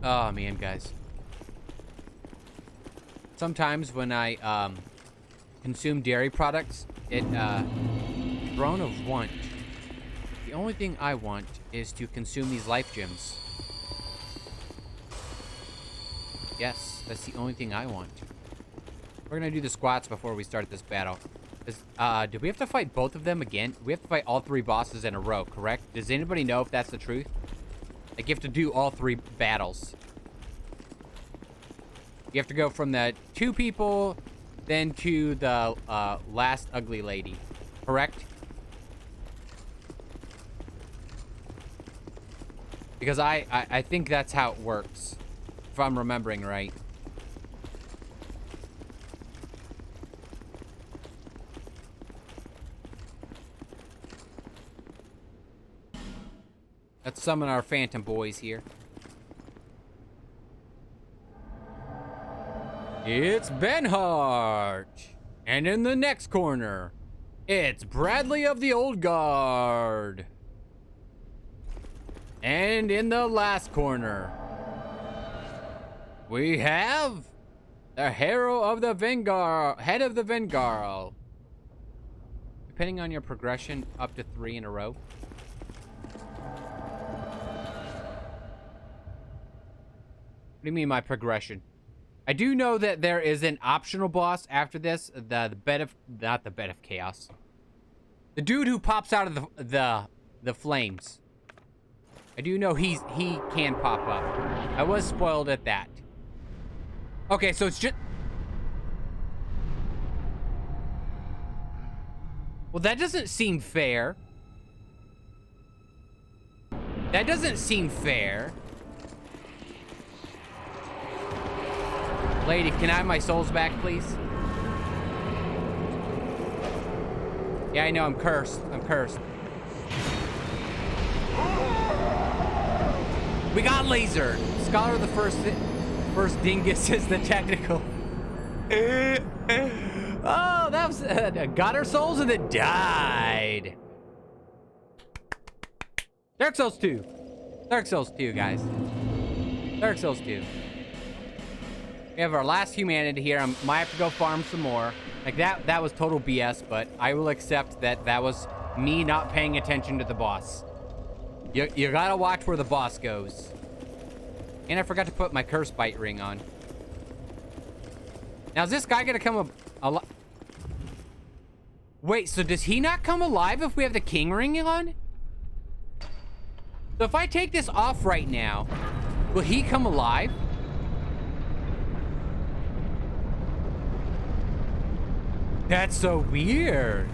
Oh, man, guys. Sometimes when I consume dairy products, throne of want. The only thing I want is to consume these life gems. Yes, that's the only thing I want. We're gonna do the squats before we start this battle. Do we have to fight both of them again? We have to fight all 3 bosses in a row, correct? Does anybody know if that's the truth? Like, you have to do all 3 battles. You have to go from the 2 people, then to the last ugly lady, correct? Because I think that's how it works, if I'm remembering right. Let's summon our phantom boys here. It's Benhart! And in the next corner, it's Bradley of the Old Guard. And in the last corner, we have the hero of the Vanguard, head of the Vanguard. Depending on your progression, up to 3 in a row. What do you mean my progression? I do know that there is an optional boss after this, the bed of, not the bed of chaos. The dude who pops out of the flames. I do know he can pop up. I was spoiled at that. Okay, so it's just... Well, that doesn't seem fair. That doesn't seem fair. Lady, can I have my souls back, please? Yeah, I know, I'm cursed. I'm cursed. We got lasered. Scholar of the first dingus is the technical. Oh, that was got our souls and then died. Dark Souls 2. Dark Souls 2, guys. Dark Souls 2. We have our last humanity here. I might have to go farm some more. Like, that was total BS, but I will accept that that was me not paying attention to the boss. You gotta watch where the boss goes. And I forgot to put my curse bite ring on. Now, is this guy gonna come alive? Wait, so does he not come alive if we have the king ring on? So if I take this off right now, will he come alive? That's so weird.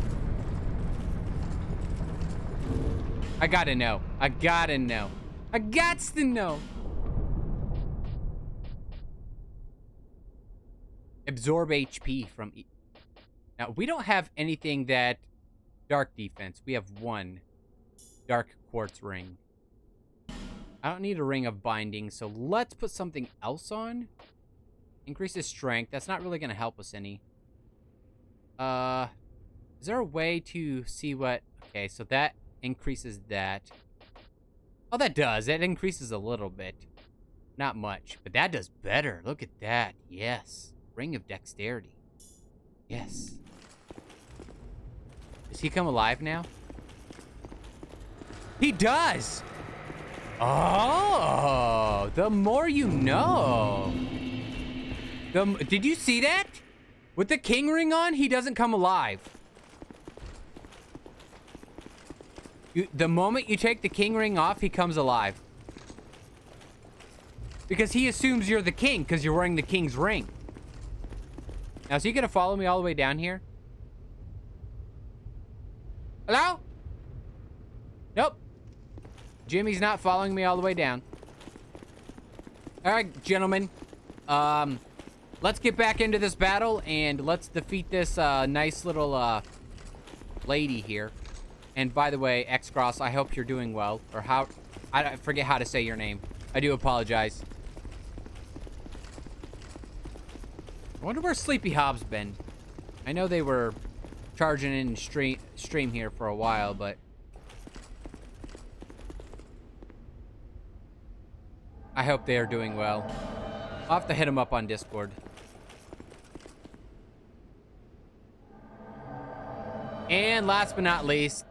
I gotta know. I gotta know. I gots to know. Absorb HP from... Now, we don't have anything that... Dark defense. We have 1 dark quartz ring. I don't need a ring of binding, so let's put something else on. Increases strength. That's not really gonna help us any. Is there a way to see what... Okay, so that increases that. Oh, that does. That increases a little bit. Not much, but that does better. Look at that. Yes. Ring of Dexterity. Yes. Does he come alive now? He does! Oh, the more you know. Did you see that? With the king ring on, he doesn't come alive. The moment you take the king ring off, he comes alive. Because he assumes you're the king because you're wearing the king's ring. Now, is he gonna follow me all the way down here? Hello? Nope. Jimmy's not following me all the way down. All right, gentlemen. Let's get back into this battle and let's defeat this nice little lady here. And by the way, X-Cross, I hope you're doing well. Or how... I forget how to say your name. I do apologize. I wonder where Sleepy Hobbs been. I know they were charging in stream here for a while, but... I hope they are doing well. I'll have to hit them up on Discord. And last but not least,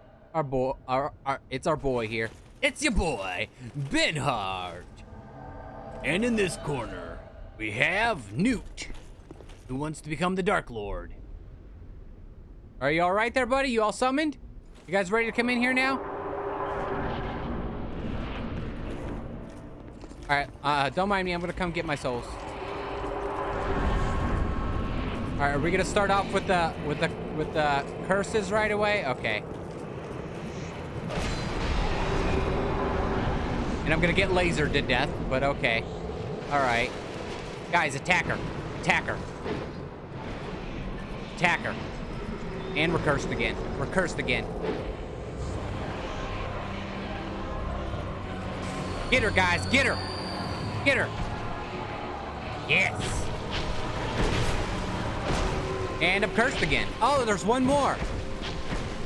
it's our boy here. It's your boy, Benhart. And in this corner, we have Newt, who wants to become the Dark Lord. Are you all right there, buddy? You all summoned? You guys ready to come in here now? All right, don't mind me. I'm gonna come get my souls. All right, are we gonna start off with the curses right away? Okay. And I'm gonna get lasered to death, but okay. All right, guys, attack her, attack her, attack her, and we're cursed again. We're cursed again. Get her, guys, get her. Get her. Yes. And I'm cursed again. Oh, there's one more.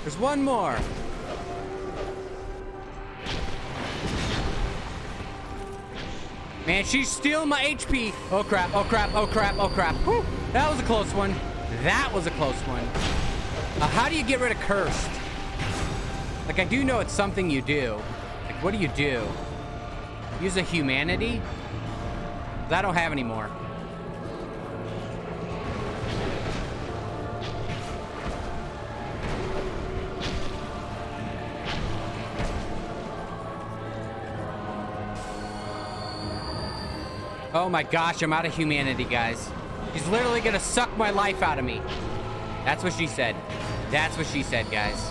There's one more. Man, she's stealing my HP. Oh crap, oh crap, oh crap, oh crap. Whew. That was a close one. That was a close one. How do you get rid of cursed? Like, I do know it's something you do. Like, what do you do? Use a humanity? I don't have any more. Oh my gosh, I'm out of humanity, guys. She's literally gonna suck my life out of me. That's what she said. That's what she said, guys.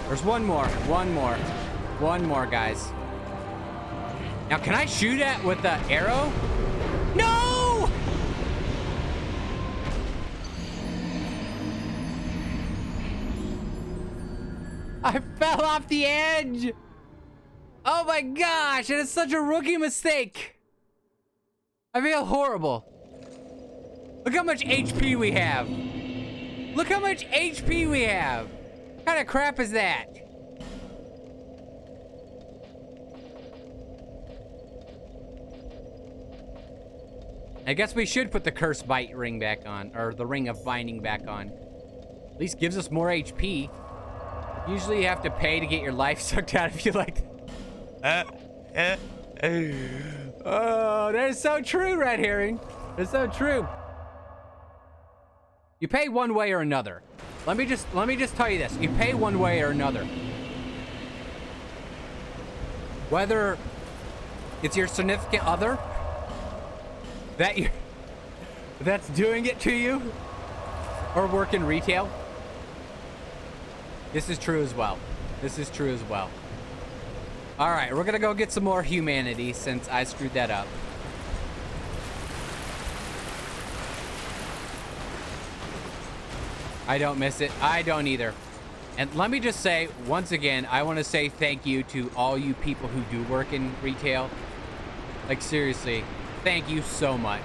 There's one more, one more, guys. Now, can I shoot at with the arrow? No! I fell off the edge. Oh my gosh, it is such a rookie mistake. I feel horrible. Look how much HP we have. Look how much HP we have. What kind of crap is that? I guess we should put the curse bite ring back on, or the ring of binding back on. At least gives us more HP. Usually you have to pay to get your life sucked out if you like. Oh, that is so true, Red Herring. It's so true. You pay one way or another. Let me just tell you this. You pay one way or another. Whether it's your significant other that's doing it to you, or work in retail. This is true as well. This is true as well. All right, we're gonna go get some more humanity since I screwed that up. I don't miss it. I don't either. And let me just say, once again, I want to say thank you to all you people who do work in retail. Like, seriously, Thank you so much.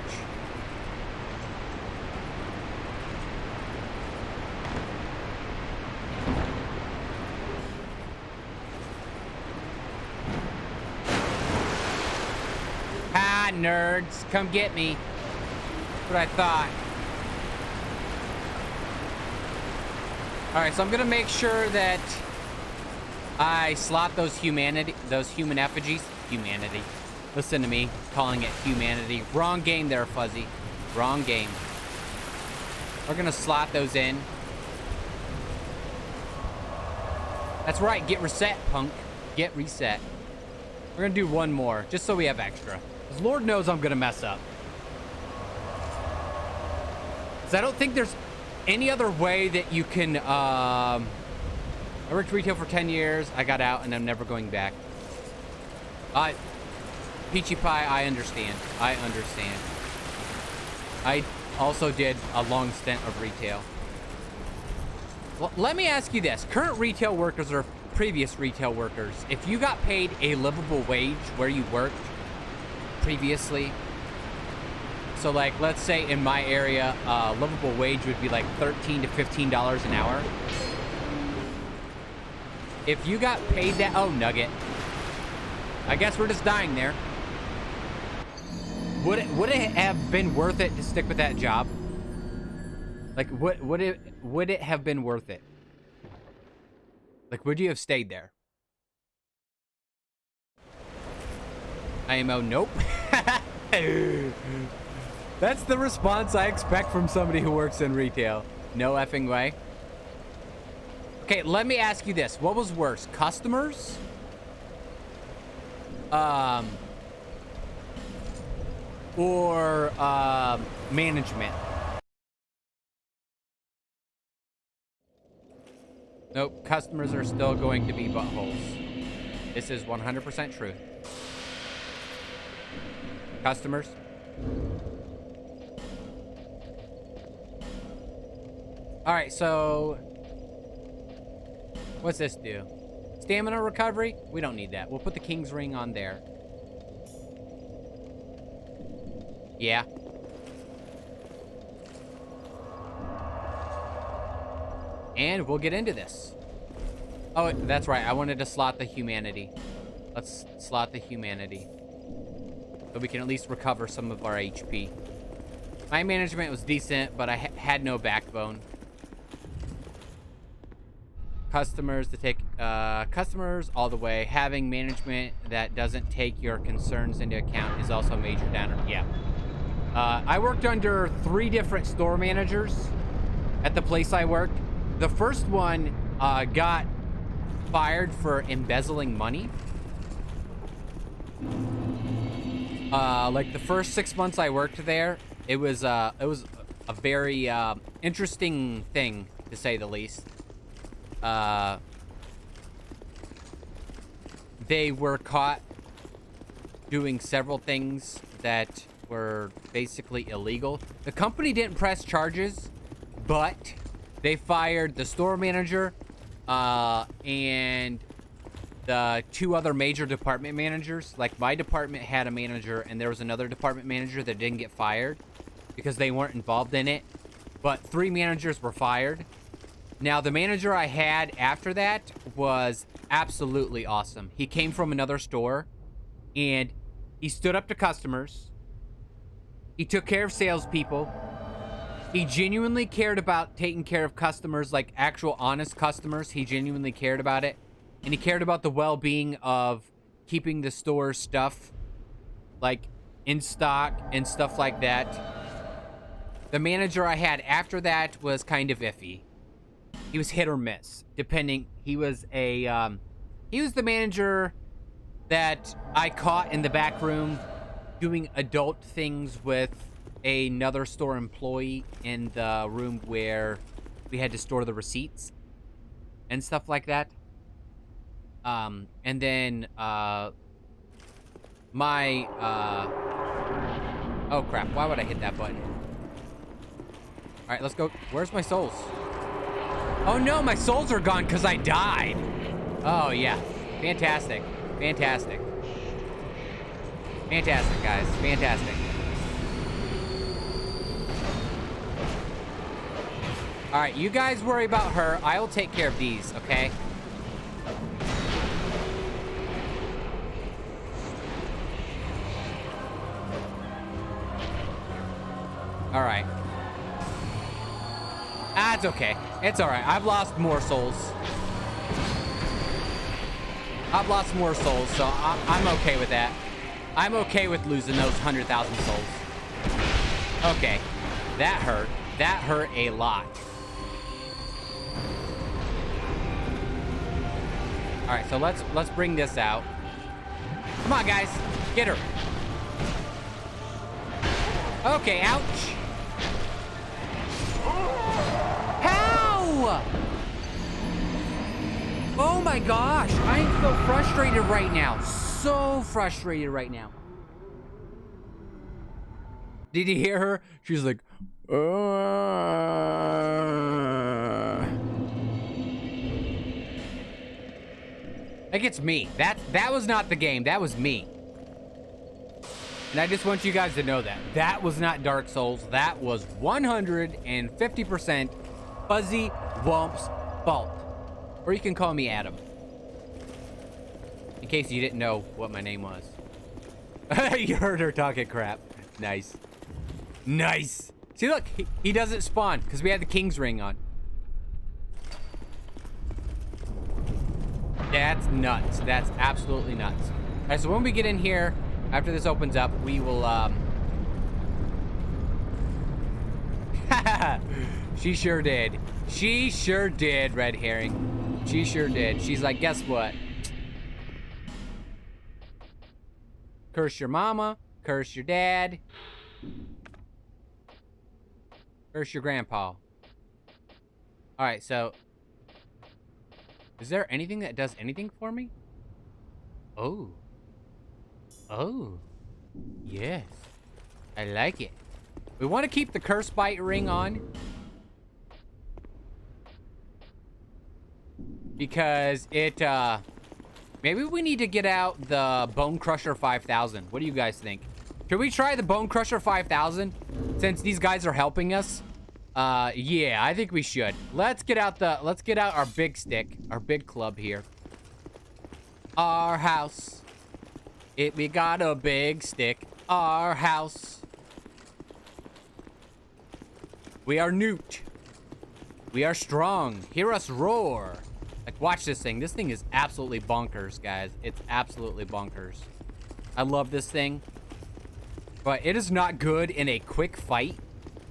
Ah, nerds, come get me. That's what I thought. All right, so I'm gonna make sure that I slot those human effigies. Humanity. Listen to me, calling it humanity. Wrong game there, Fuzzy. Wrong game. We're gonna slot those in. That's right, get reset, punk. Get reset. We're gonna do one more, just so we have extra. Because Lord knows I'm gonna mess up. Because I don't think there's any other way that you can, I worked retail for 10 years, I got out, and I'm never going back. Peachy Pie, I understand. I understand. I also did a long stint of retail. Well, let me ask you this. Current retail workers or previous retail workers, if you got paid a livable wage where you worked previously, so like, let's say in my area, livable wage would be like $13 to $15 an hour. If you got paid that, oh, Nugget. I guess we're just dying there. Would it have been worth it to stick with that job? Like, would it have been worth it? Like, would you have stayed there? IMO, nope. That's the response I expect from somebody who works in retail. No effing way. Okay, let me ask you this. What was worse, customers? Or management? Nope, customers are still going to be buttholes. This is 100% true. Customers. All right, so what's this do? Stamina recovery? We don't need that. We'll put the King's Ring on there. Yeah. And we'll get into this. Oh, that's right. I wanted to slot the humanity. Let's slot the humanity. So we can at least recover some of our HP. My management was decent, but I had no backbone. Customers to take customers all the way. Having management that doesn't take your concerns into account is also a major downer. Yeah. I worked under 3 different store managers at the place I worked. The first one got fired for embezzling money. Like the first 6 months I worked there, it was a very interesting thing, to say the least. They were caught doing several things that were basically illegal. The company didn't press charges, but they fired the store manager and the 2 other major department managers. Like, my department had a manager, and there was another department manager that didn't get fired because they weren't involved in it. But 3 managers were fired. Now, the manager I had after that was absolutely awesome. He came from another store, and he stood up to customers. He took care of salespeople. He genuinely cared about taking care of customers, like actual honest customers. He genuinely cared about it. And he cared about the well-being of keeping the store's stuff, like, in stock and stuff like that. The manager I had after that was kind of iffy. He was hit or miss, depending. He was the manager that I caught in the back room doing adult things with another store employee in the room where we had to store the receipts and stuff like that. And then oh crap, why would I hit that button? All right, let's go. Where's my souls? Oh no, my souls are gone because I died. Oh yeah, fantastic, fantastic, fantastic, guys, fantastic. All right, you guys worry about her. I will take care of these, okay? All right. Ah, it's okay. It's all right. I've lost more souls. I've lost more souls, so I'm okay with that. I'm okay with losing those 100,000 souls. Okay. That hurt. That hurt a lot. All right, so let's bring this out. Come on, guys. Get her. Okay, ouch. How? Oh my gosh, I am so frustrated right now. So frustrated right now. Did you hear her? She's like, Like, it's me. That was not the game. That was me. And I just want you guys to know that. That was not Dark Souls. That was 150% Fuzzy Wump's fault. Or you can call me Adam. In case you didn't know what my name was. You heard her talking crap. Nice. Nice. See, look. He doesn't spawn because we had the King's Ring on. That's nuts. That's absolutely nuts. All right, so when we get in here, after this opens up, we will, She sure did. She sure did, Red Herring. She sure did. She's like, guess what? Curse your mama. Curse your dad. Curse your grandpa. All right, so... Is there anything that does anything for me? Oh. Oh. Yes. I like it. We want to keep the curse bite ring on. Because it, maybe we need to get out the Bone Crusher 5000. What do you guys think? Should we try the Bone Crusher 5000? Since these guys are helping us? Yeah, I think we should. Let's get out our big stick, our big club here. Our house. We got a big stick. Our house. We are Newt. We are strong. Hear us roar. Like, watch this thing. This thing is absolutely bonkers, guys. It's absolutely bonkers. I love this thing. But it is not good in a quick fight.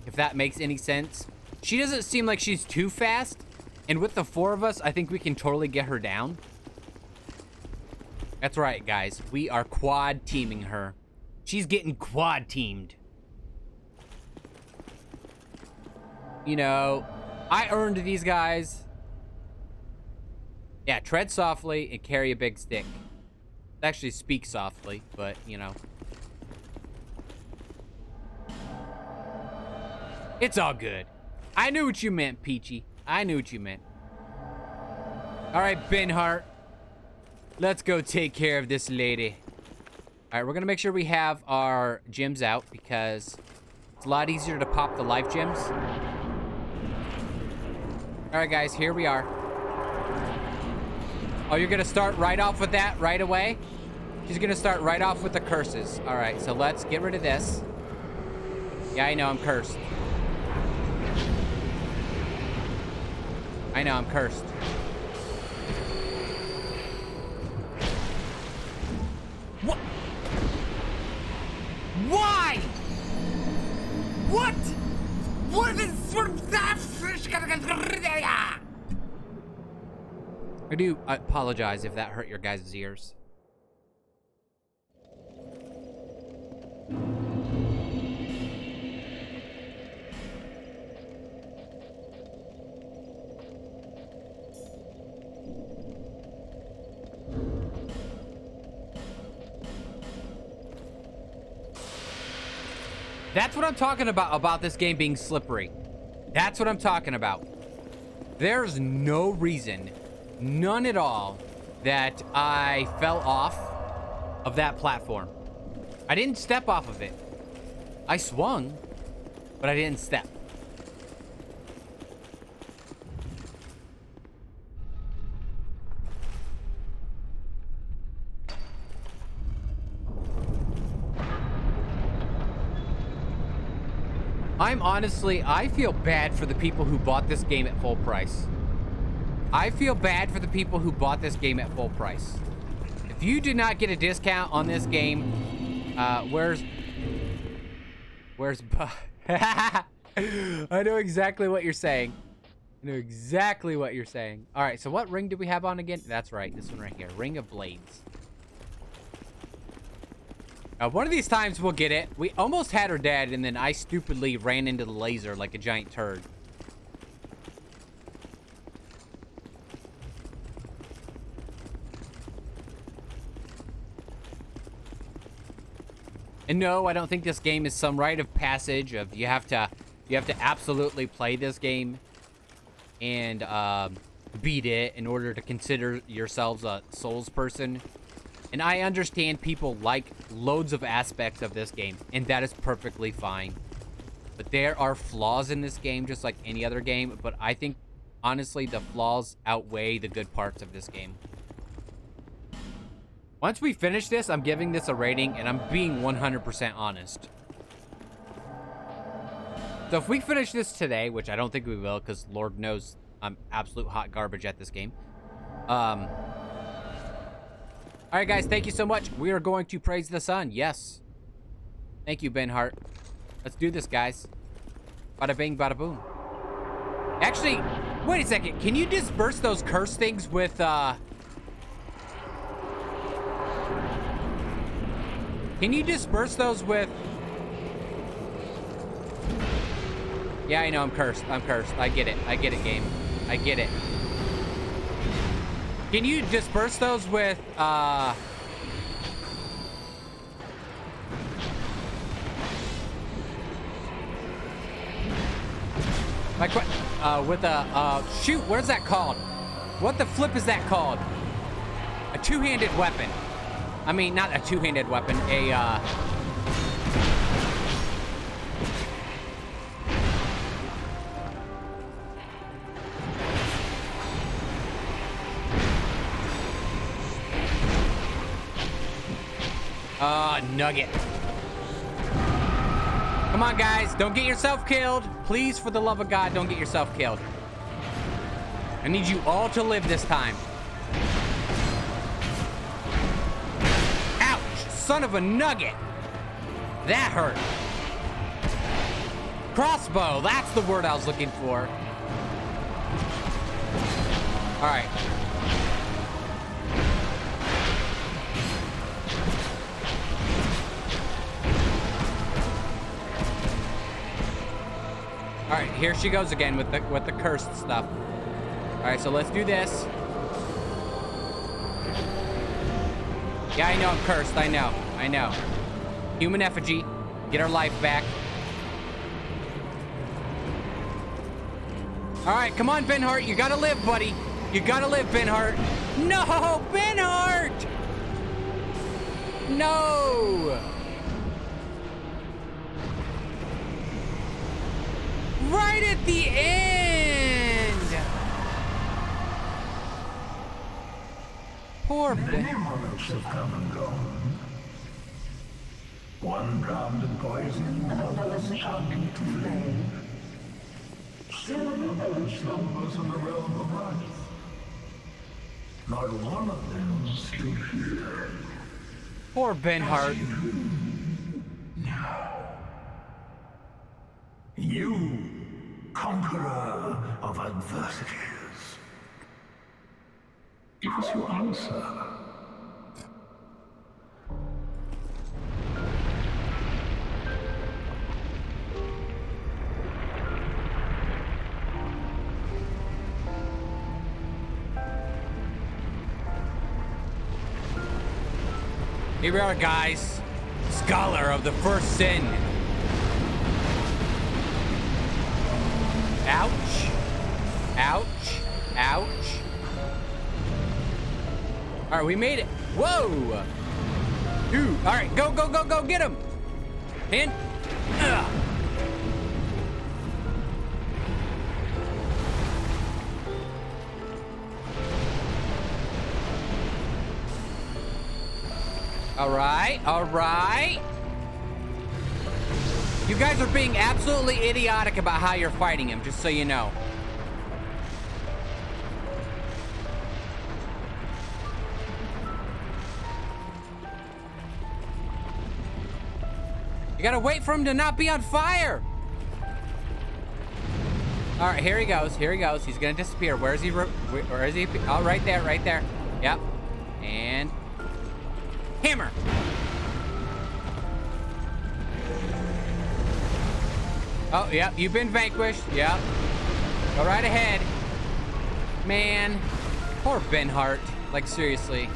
If that makes any sense. She doesn't seem like she's too fast. And with the 4 of us, I think we can totally get her down. That's right, guys. We are quad teaming her. She's getting quad teamed. You know, I earned these guys. Yeah, tread softly and carry a big stick. Actually, speak softly, but, you know. It's all good. I knew what you meant, Peachy. I knew what you meant. All right, Ben Hart. Let's go take care of this lady. All right, we're going to make sure we have our gems out because it's a lot easier to pop the life gems. All right, guys, here we are. Oh, you're going to start right off with that right away? She's going to start right off with the curses. All right, so let's get rid of this. Yeah, I know I'm cursed. I know, I'm cursed. What? Why? What? What is... I do apologize if that hurt your guys' ears. That's what I'm talking about this game being slippery. That's what I'm talking about. There's no reason, none at all, that I fell off of that platform. I didn't step off of it. I swung, but I didn't step. I feel bad for the people who bought this game at full price. I feel bad for the people who bought this game at full price. If you did not get a discount on this game, where's I know exactly what you're saying. I know exactly what you're saying. All right, so what ring do we have on again? That's right, this one right here. Ring of Blades. One of these times we'll get it. We almost had her dead, and then I stupidly ran into the laser like a giant turd. And no, I don't think this game is some rite of passage of you have to absolutely play this game and beat it in order to consider yourselves a Souls person. And I understand people like loads of aspects of this game, and that is perfectly fine. But there are flaws in this game, just like any other game. But I think, honestly, the flaws outweigh the good parts of this game. Once we finish this, I'm giving this a rating, and I'm being 100% honest. So if we finish this today, which I don't think we will, because Lord knows I'm absolute hot garbage at this game. All right, guys, thank you so much. We are going to praise the sun. Yes. Thank you, Ben Hart. Let's do this, guys. Bada bing, bada boom. Actually, wait a second. Can you disperse those curse things with, Can you disperse those with... Yeah, I know, I'm cursed. I'm cursed. I get it. I get it, game. I get it. Can you disperse those with, my with a, shoot, where's that called? What the flip is that called? A two-handed weapon. I mean, not a two-handed weapon, a, nugget. Come on, guys. Don't get yourself killed. Please, for the love of God, don't get yourself killed. I need you all to live this time. Ouch! Son of a nugget. That hurt. Crossbow. That's the word I was looking for. All right. All right, here she goes again with the cursed stuff. All right, so let's do this. Yeah, I know I'm cursed. I know. Human effigy. Get our life back. All right, come on, Ben Hart. You gotta live, buddy. You gotta live, Ben Hart. No, Ben Hart! No! Right at the end! Poor Ben. Many monarchs have come and gone. One drowned in poison, another succumbed to flame. Still another slumbers in the realm of life. Not one of them stood here. Poor Ben Hart. You, conqueror of adversities. Give us your answer. Here we are, guys. Scholar of the first sin. Ouch. Ouch. Ouch. All right, we made it. Whoa. Ooh. All right, go, go, go, go, get him. And. All right, all right. You guys are being absolutely idiotic about how you're fighting him, just so you know. You gotta wait for him to not be on fire. All right, here he goes. Here he goes. He's gonna disappear. Where is he? Where is he? Oh, right there. Right there. Yep. And hammer. Oh, yep. You've been vanquished. Yep. Go right ahead. Man, poor Ben Hart. Like, seriously.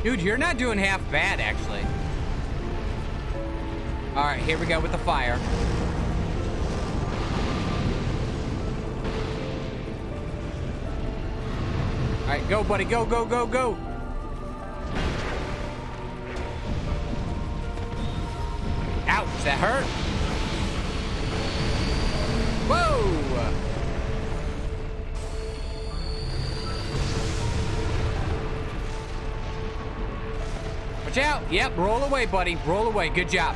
Dude, you're not doing half bad, actually. All right, here we go with the fire. All right, go, buddy. Go, go, go, go. Ouch, that hurt. Whoa. Watch out. Yep, roll away, buddy. Roll away. Good job.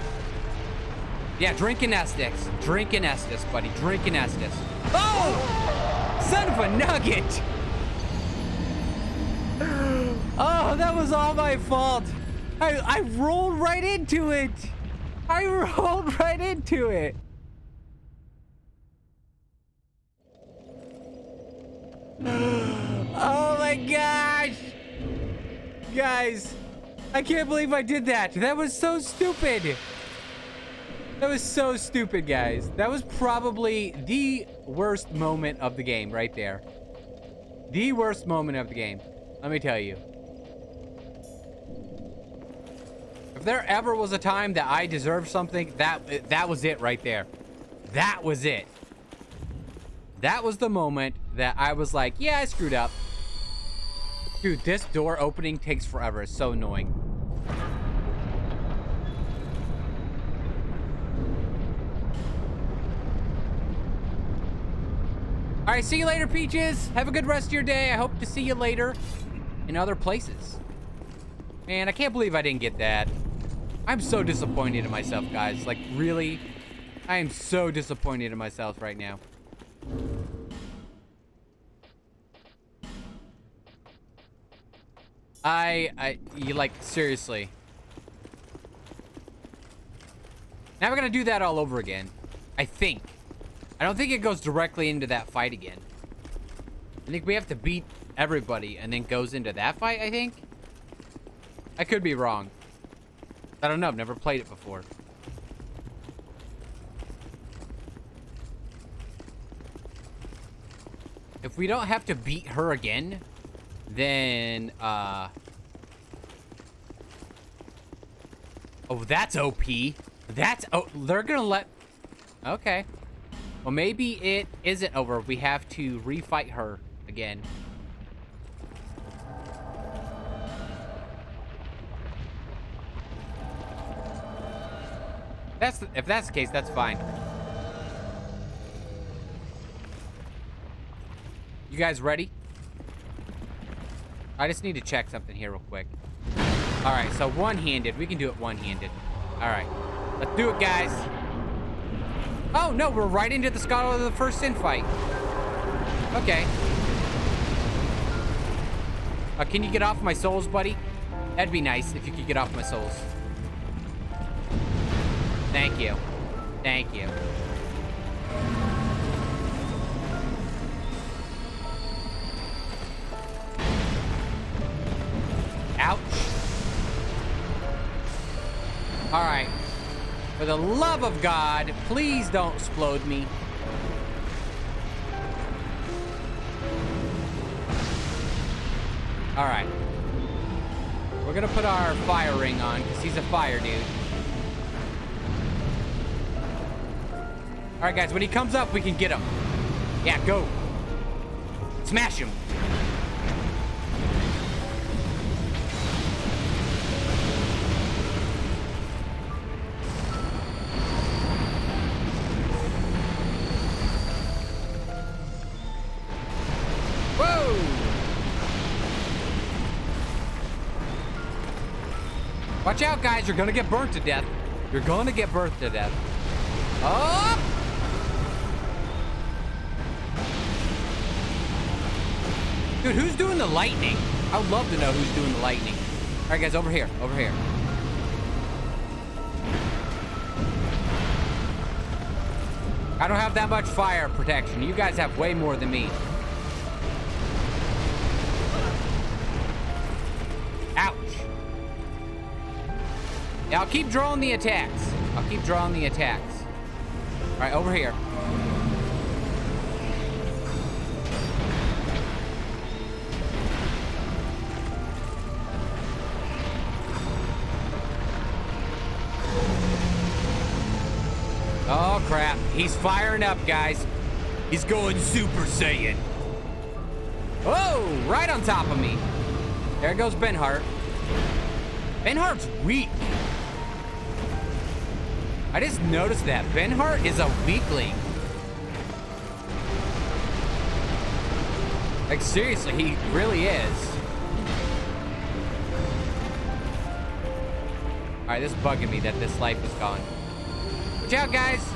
Yeah, drink an Estes. Drink an Estes, buddy. Drink an Estes. Oh! Son of a nugget! Oh, that was all my fault. I rolled right into it. I rolled right into it. Oh my gosh. Guys, I can't believe I did that. That was so stupid. That was so stupid, guys. That was probably the worst moment of the game right there. The worst moment of the game. Let me tell you. If there ever was a time that I deserved something, that was it right there. That was it. That was the moment that I was like, yeah, I screwed up. Dude, this door opening takes forever. It's so annoying. All right, see you later, Peaches. Have a good rest of your day. I hope to see you later in other places. Man, I can't believe I didn't get that. I'm so disappointed in myself, guys. Like, really? I am so disappointed in myself right now. You like, seriously. Now we're gonna do that all over again. I think. I don't think it goes directly into that fight again. I think we have to beat everybody and then goes into that fight, I think. I could be wrong. I don't know. I've never played it before. If we don't have to beat her again, then, oh, that's OP. That's, oh, they're gonna let, okay. Well, maybe it isn't over. We have to refight her again. If that's the case, that's fine. You guys ready? I just need to check something here real quick. All right, so one-handed. We can do it one-handed. All right, let's do it, guys. Oh, no, we're right into the Scholar of the First Sin fight. Okay. Can you get off my souls, buddy? That'd be nice if you could get off my souls. Thank you. Thank you. Ouch. All right. For the love of God, please don't explode me. All right. We're gonna put our fire ring on because he's a fire dude. All right, guys, when he comes up, we can get him. Yeah, go. Smash him. Watch out, guys. You're gonna get burnt to death. You're gonna get burnt to death. Oh! Dude, who's doing the lightning? I would love to know who's doing the lightning. All right, guys, over here. Over here. I don't have that much fire protection. You guys have way more than me. Ouch. Yeah, I'll keep drawing the attacks. I'll keep drawing the attacks. All right, over here. Oh, crap. He's firing up, guys. He's going Super Saiyan. Whoa, right on top of me. There goes Benhart. Benhart's weak. I just noticed that. Benhart is a weakling. Like, seriously, he really is. All right, this is bugging me that this life is gone. Watch out, guys.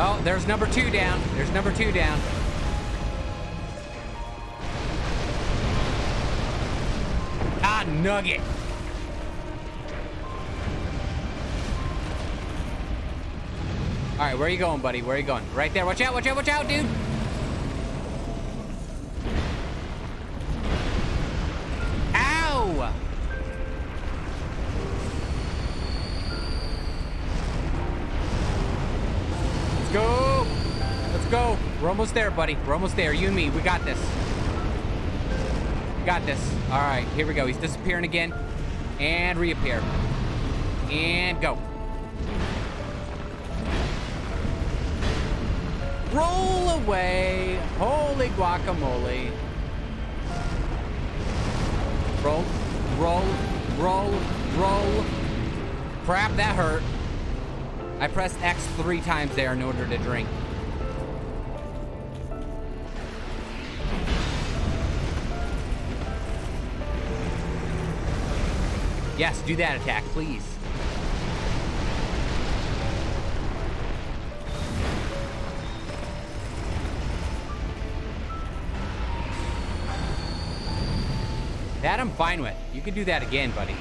Oh, there's number 2 down. There's number 2 down. Ah, nugget. All right, where are you going, buddy? Where are you going? Right there. Watch out, watch out, watch out, dude. Ow! Let's go. Let's go. We're almost there, buddy. We're almost there. You and me. We got this. We got this. All right, here we go. He's disappearing again. And reappear. And go. Roll away. Holy guacamole. Roll, roll, roll, roll. Crap, that hurt. I pressed X 3 times there in order to drink. Yes, do that attack, please. That I'm fine with. You can do that again, buddy. You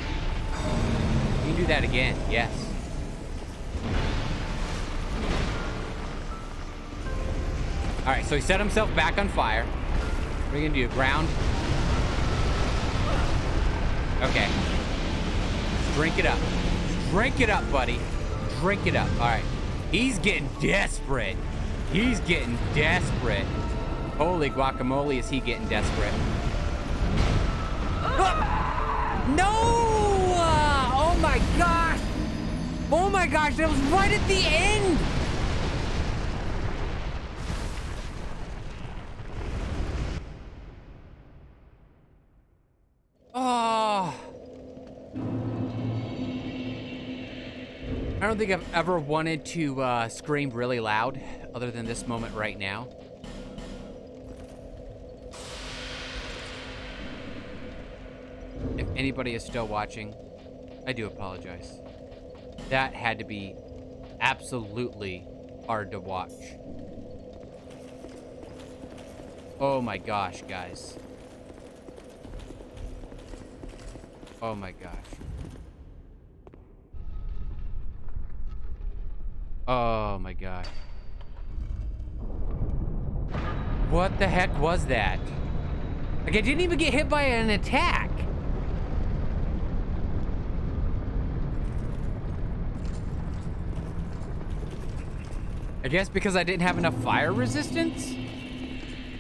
can do that again, yes. All right, so he set himself back on fire. What are you gonna do, ground? Okay. Drink it up. Drink it up, buddy. Drink it up, all right. He's getting desperate. He's getting desperate. Holy guacamole, is he getting desperate. No! Oh my gosh! Oh my gosh, that was right at the end! Oh. I don't think I've ever wanted to scream really loud other than this moment right now. If anybody is still watching, I do apologize. That had to be absolutely hard to watch. Oh my gosh, guys. Oh my gosh. Oh my gosh. What the heck was that? Like, I didn't even get hit by an attack. I guess because I didn't have enough fire resistance?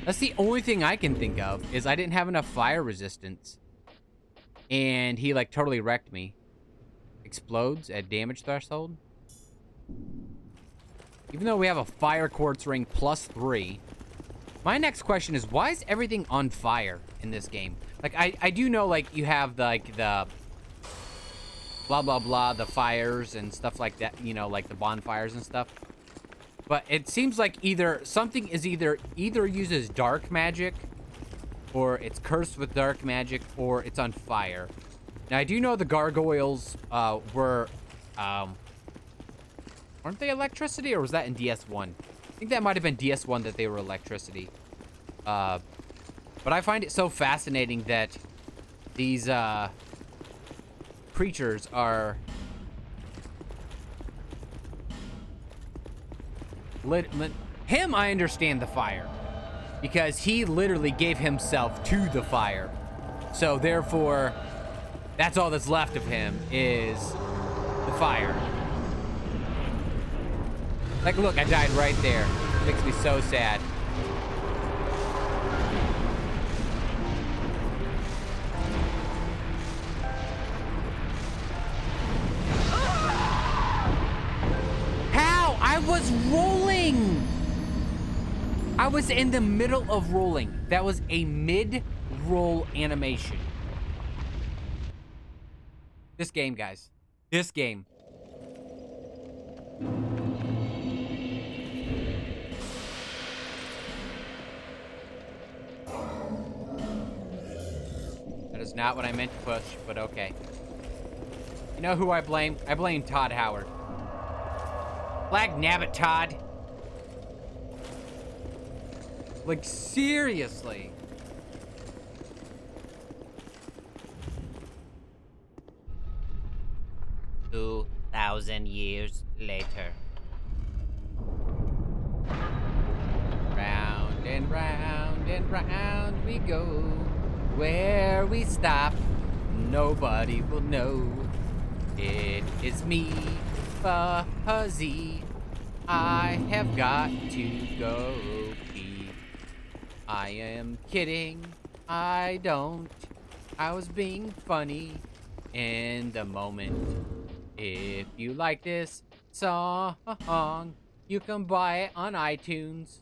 That's the only thing I can think of, is I didn't have enough fire resistance. And he, like, totally wrecked me. Explodes at damage threshold. Even though we have a fire quartz ring +3. My next question is, why is everything on fire? in this game. Like, I do know, like, you have, like, the blah, blah, blah, the fires and stuff like that, you know, like the bonfires and stuff. But it seems like either something is either uses dark magic, or it's cursed with dark magic, or it's on fire. Now, I do know the gargoyles were, weren't they electricity, or was that in DS1? I think that might have been DS1 that they were electricity. But I find it so fascinating that these creatures are him. I understand the fire because he literally gave himself to the fire, so therefore that's all that's left of him is the fire. Like, look, I died right there. It makes me so sad. I was rolling. I was in the middle of rolling. That was a mid-roll animation. This game, guys. This game. That is not what I meant to push, but okay. You know who I blame? I blame Todd Howard. Flag nabbit, Todd. Like, seriously. $2,000 later. Round and round and round we go. Where we stop, nobody will know. It is me, Fuzzy. I have got to go pee. I am kidding. I was being funny in the moment. If you like this song, you can buy it on iTunes.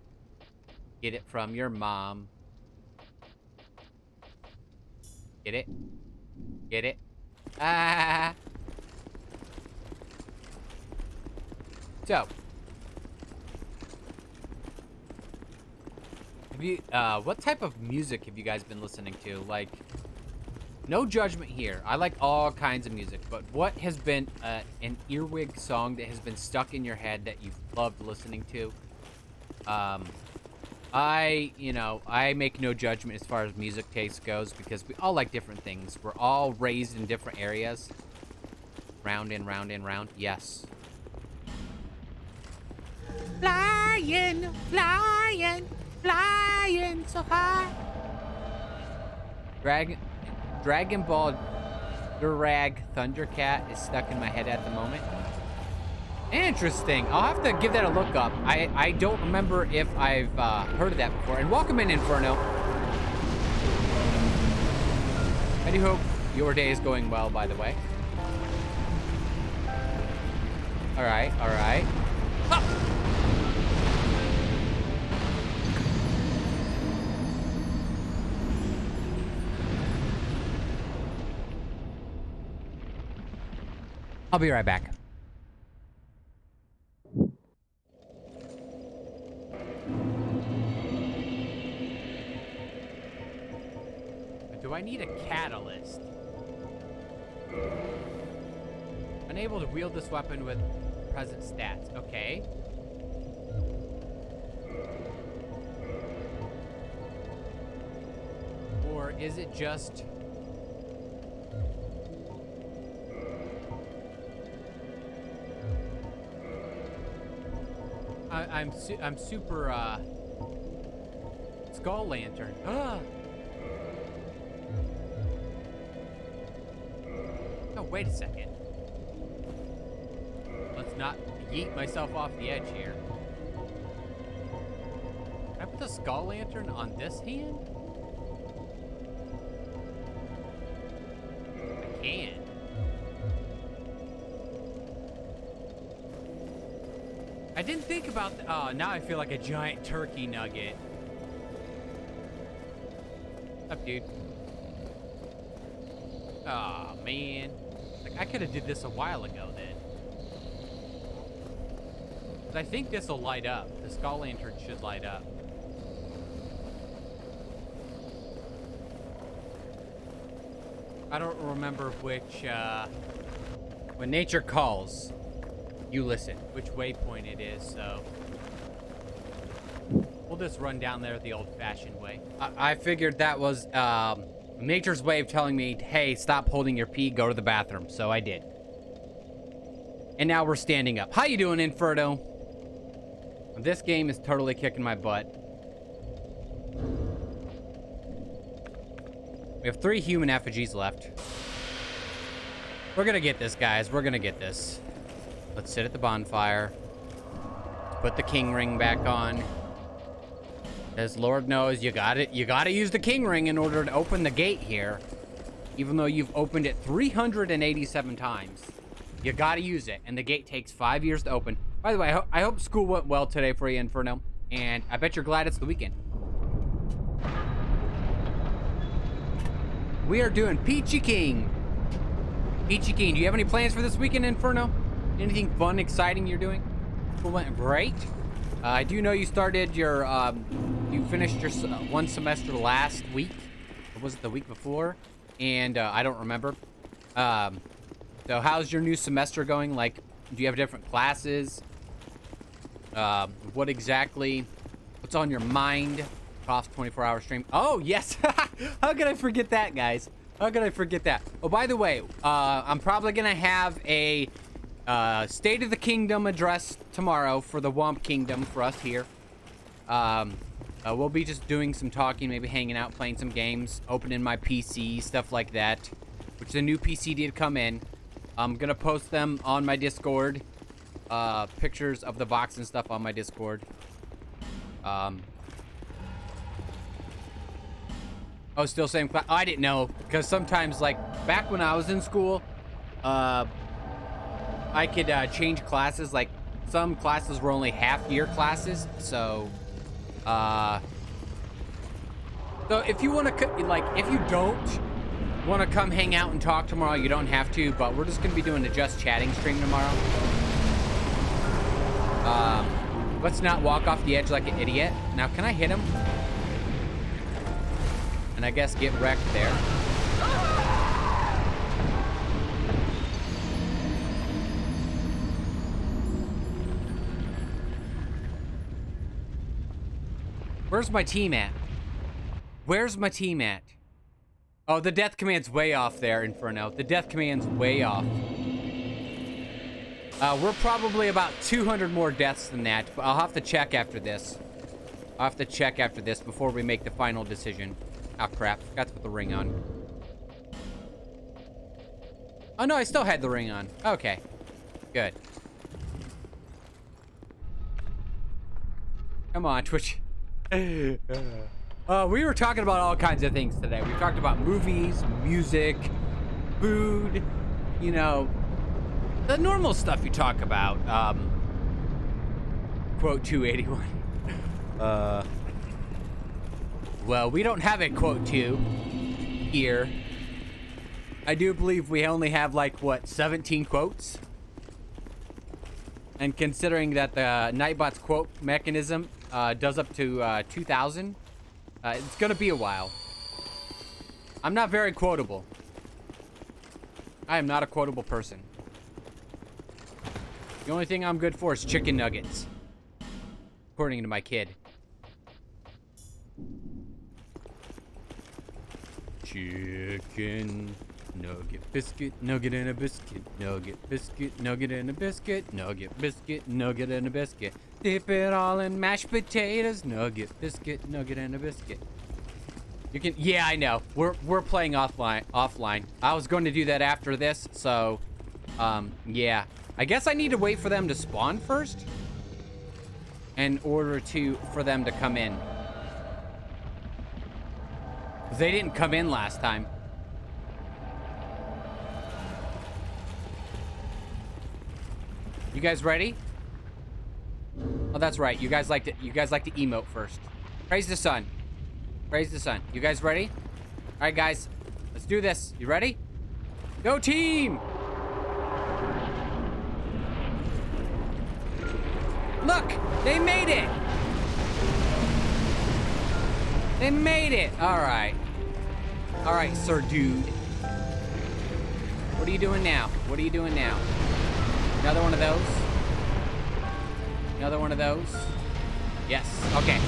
Get it from your mom. Get it? Get it? Ah. So, have you, what type of music have you guys been listening to? Like, no judgment here. I like all kinds of music, but what has been an earwig song that has been stuck in your head that you've loved listening to? I make no judgment as far as music taste goes because we all like different things. We're all raised in different areas. Round and round and round. Yes. Flying, flying, flying so high. Dragon Ball Durag Thundercat is stuck in my head at the moment. Interesting. I'll have to give that a look up. I don't remember if I've heard of that before. And welcome in, Inferno. I do hope your day is going well, by the way. Alright, alright. Oh! I'll be right back. Do I need a catalyst? Unable to wield this weapon with present stats. Okay. Or is it just... I'm super, Skull Lantern. Ah! Oh, wait a second. Let's not yeet myself off the edge here. Can I put the Skull Lantern on this hand? I can. I didn't think about the, oh, now I feel like a giant turkey nugget. Up, dude. Oh man. Like I could have did this a while ago then. But I think this will light up. The skull lantern should light up. I don't remember which, when nature calls, you listen, which waypoint it is, so we'll just run down there the old-fashioned way. I figured that was, nature's way of telling me, hey, stop holding your pee, go to the bathroom, so I did. And now we're standing up. How you doing, Inferno? This game is totally kicking my butt. We have 3 human effigies left. We're gonna get this, guys. We're gonna get this. Let's sit at the bonfire. Put the king ring back on. As Lord knows, you gotta use the king ring in order to open the gate here. Even though you've opened it 387 times. You gotta use it, and the gate takes 5 years to open. By the way, I hope school went well today for you, Inferno. And I bet you're glad it's the weekend. We are doing Peachy King. Peachy King, do you have any plans for this weekend, Inferno? Anything fun, exciting you're doing? School went great. I do know you started your, you finished your one semester last week. Or was it the week before? And I don't remember. So how's your new semester going? Like, do you have different classes? What's on your mind? Off 24-hour stream. Oh, yes. How could I forget that, guys? How could I forget that? Oh, by the way, I'm probably going to have a State of the Kingdom address tomorrow for the Womp Kingdom for us here. We'll be just doing some talking, maybe hanging out, playing some games, opening my PC, stuff like that, which the new PC did come in. I'm going to post them on my Discord, pictures of the box and stuff on my Discord. Oh, still same class? Oh, I didn't know, because sometimes, like, back when I was in school, I could change classes. Like, some classes were only half-year classes, so if you want to, like, if you don't want to come hang out and talk tomorrow, you don't have to, but we're just going to be doing a just chatting stream tomorrow. Let's not walk off the edge like an idiot. Now, can I hit him? And I guess get wrecked there. Where's my team at? Where's my team at? Oh, the death command's way off there, Inferno. The death command's way off. We're probably about 200 more deaths than that, but I'll have to check after this. I'll have to check after this before we make the final decision. Oh, crap. Forgot to put the ring on. Oh, no, I still had the ring on. Okay. Good. Come on, Twitch. We were talking about all kinds of things today. We talked about movies, music, food, you know, the normal stuff you talk about. Quote 281. Well, we don't have a quote 2 here. I do believe we only have, like, what, 17 quotes? And considering that the Nightbot's quote mechanism does up to 2,000, it's gonna be a while. I'm not very quotable. I am not a quotable person. The only thing I'm good for is chicken nuggets. According to my kid. Chicken nugget biscuit, nugget and a biscuit, nugget biscuit, nugget and a biscuit, nugget biscuit, nugget and a biscuit. Dip it all in mashed potatoes, nugget biscuit, nugget and a biscuit. You can, yeah, I know. We're playing offline. I was going to do that after this, so yeah. I guess I need to wait for them to spawn first in order for them to come in. They didn't come in last time. You guys ready? Oh, that's right. You guys like to emote first. Praise the sun. Praise the sun. You guys ready? right, guys. Let's do this. You ready? Go team! Look! They made it! They made it! Alright. Alright, sir dude. What are you doing now? What are you doing now? Another one of those? Another one of those? Yes. Okay.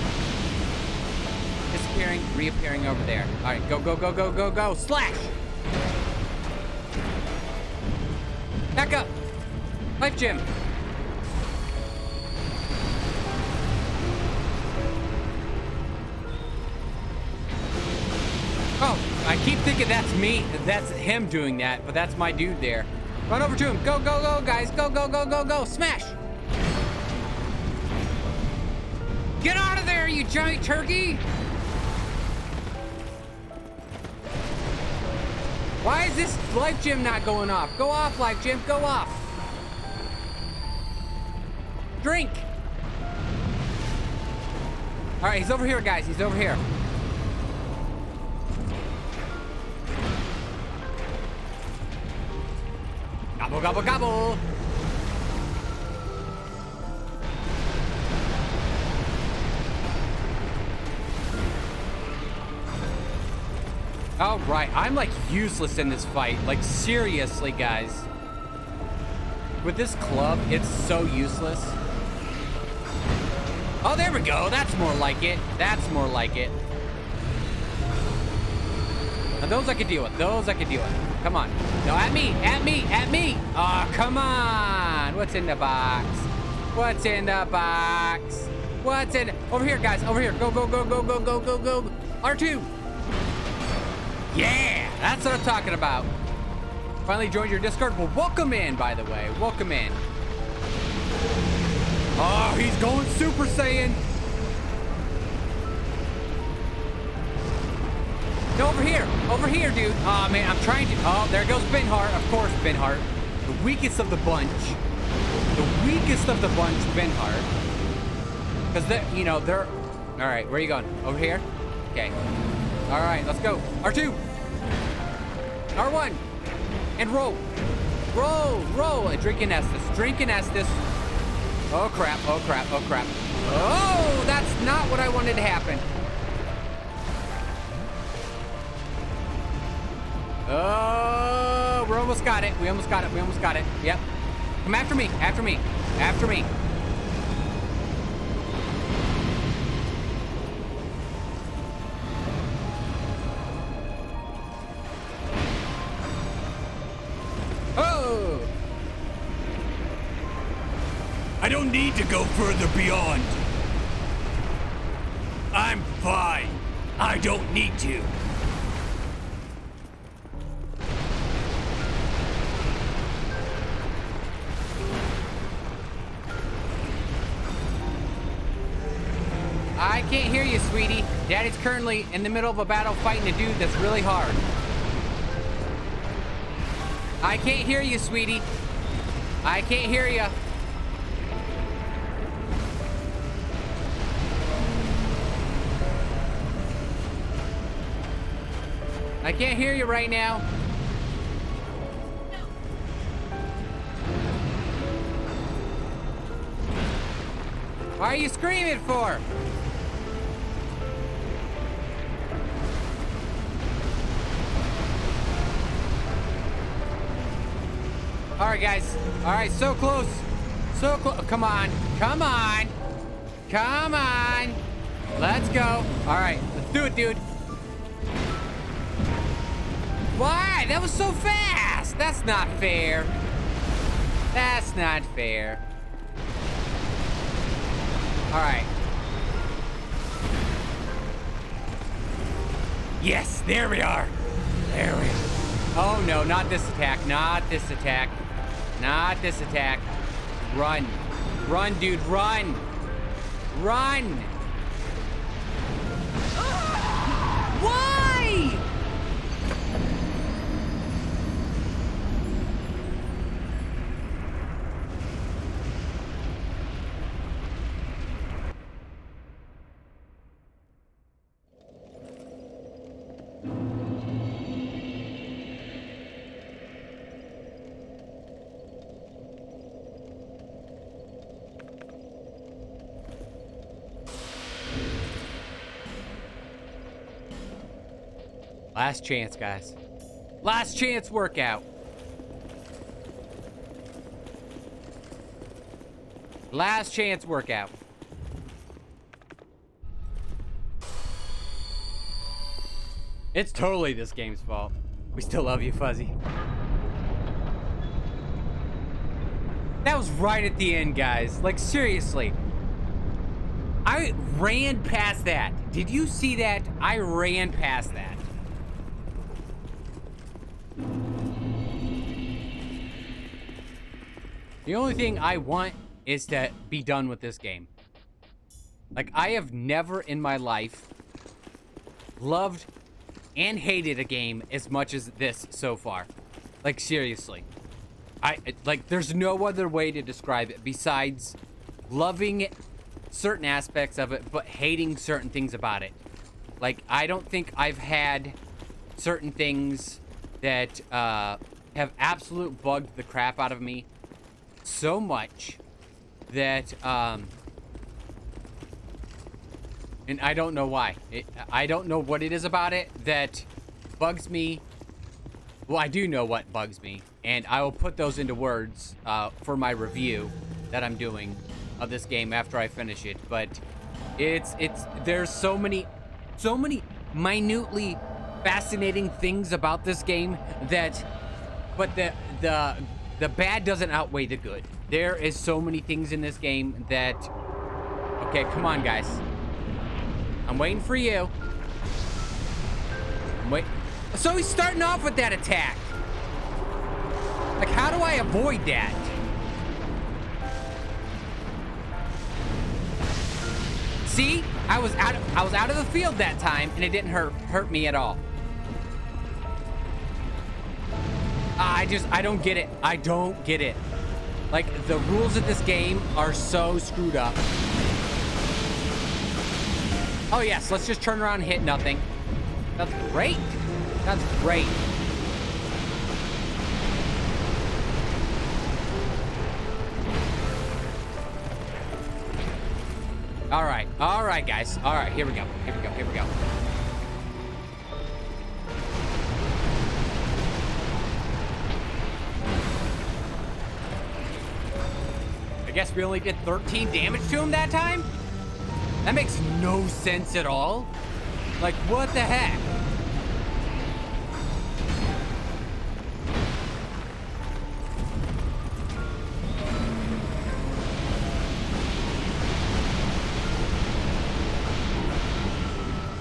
Disappearing, reappearing over there. Alright, go, go, go, go, go, go! Slash! Back up! Life gem! Oh, I keep thinking that's me. That's him doing that, but that's my dude there. Run over to him. Go, go, go, guys. Go, go, go, go, go. Smash! Get out of there, you giant turkey! Why is this life gem not going off? Go off, life gem. Go off. Drink. All right, he's over here, guys. He's over here. Gobble, gobble, gobble. All right, I'm like useless in this fight. Like seriously, guys. With this club, it's so useless. Oh, there we go. That's more like it. That's more like it. Now those I could deal with. Those I could deal with. Come on. No, at me, at me, at me. Oh, come on. What's in the box? What's in the box? What's in? Over here, guys. Over here. Go, go, go, go, go, go, go, go. R2. Yeah, that's what I'm talking about. Finally joined your Discord. Well, welcome in, by the way. Welcome in. Oh, he's going Super Saiyan. No, over here. Over here, dude. Oh, man, I'm trying to... Oh, there goes Ben Hart. Of course, Ben Hart. The weakest of the bunch. The weakest of the bunch, Ben Hart. Because, you know, they're... All right, where are you going? Over here? Okay. All right, let's go. R2. R1. And roll. Roll, roll. And drink and Estus. Drink and Estus. Oh, crap. Oh, crap. Oh, crap. Oh, that's not what I wanted to happen. Oh, we almost got it. We almost got it. We almost got it. Yep. Come after me. After me. After me. Oh! I don't need to go further beyond. I'm fine. I don't need to. I can't hear you, sweetie. Daddy's currently in the middle of a battle fighting a dude that's really hard. I can't hear you, sweetie. I can't hear you. I can't hear you right now. Why are you screaming for? All right, guys. All right, so close. So close. Come on. Come on. Come on. Let's go. All right, let's do it, dude. Why? That was so fast. That's not fair. That's not fair. All right. Yes, there we are. There we are. Oh, no, not this attack. Not this attack. Not this attack. Run. Run, dude, run. Run. Why? Last chance, guys. Last chance workout. Last chance workout. It's totally this game's fault. We still love you, Fuzzy. That was right at the end, guys. Like, seriously. I ran past that. Did you see that? I ran past that. The only thing I want is to be done with this game. Like, I have never in my life loved and hated a game as much as this so far. Like, seriously. Like, there's no other way to describe it besides loving certain aspects of it, but hating certain things about it. Like, I don't think I've had certain things that have absolute bugged the crap out of me so much that, and I don't know why. I don't know what it is about it that bugs me. Well, I do know what bugs me, and I will put those into words for my review that I'm doing of this game after I finish it. But there's so many minutely fascinating things about this game that, but the bad doesn't outweigh the good. There is so many things in this game that, okay, come on, guys. I'm waiting for you. So he's starting off with that attack. Like, how do I avoid that? See? I was out of the field that time, and it didn't hurt me at all. I don't get it. I don't get it. Like, the rules of this game are so screwed up. Oh, yes. Let's just turn around and hit nothing. That's great. That's great. All right. All right, guys. All right. Here we go. Here we go. Here we go. I guess we only did 13 damage to him that time? That makes no sense at all. Like, what the heck?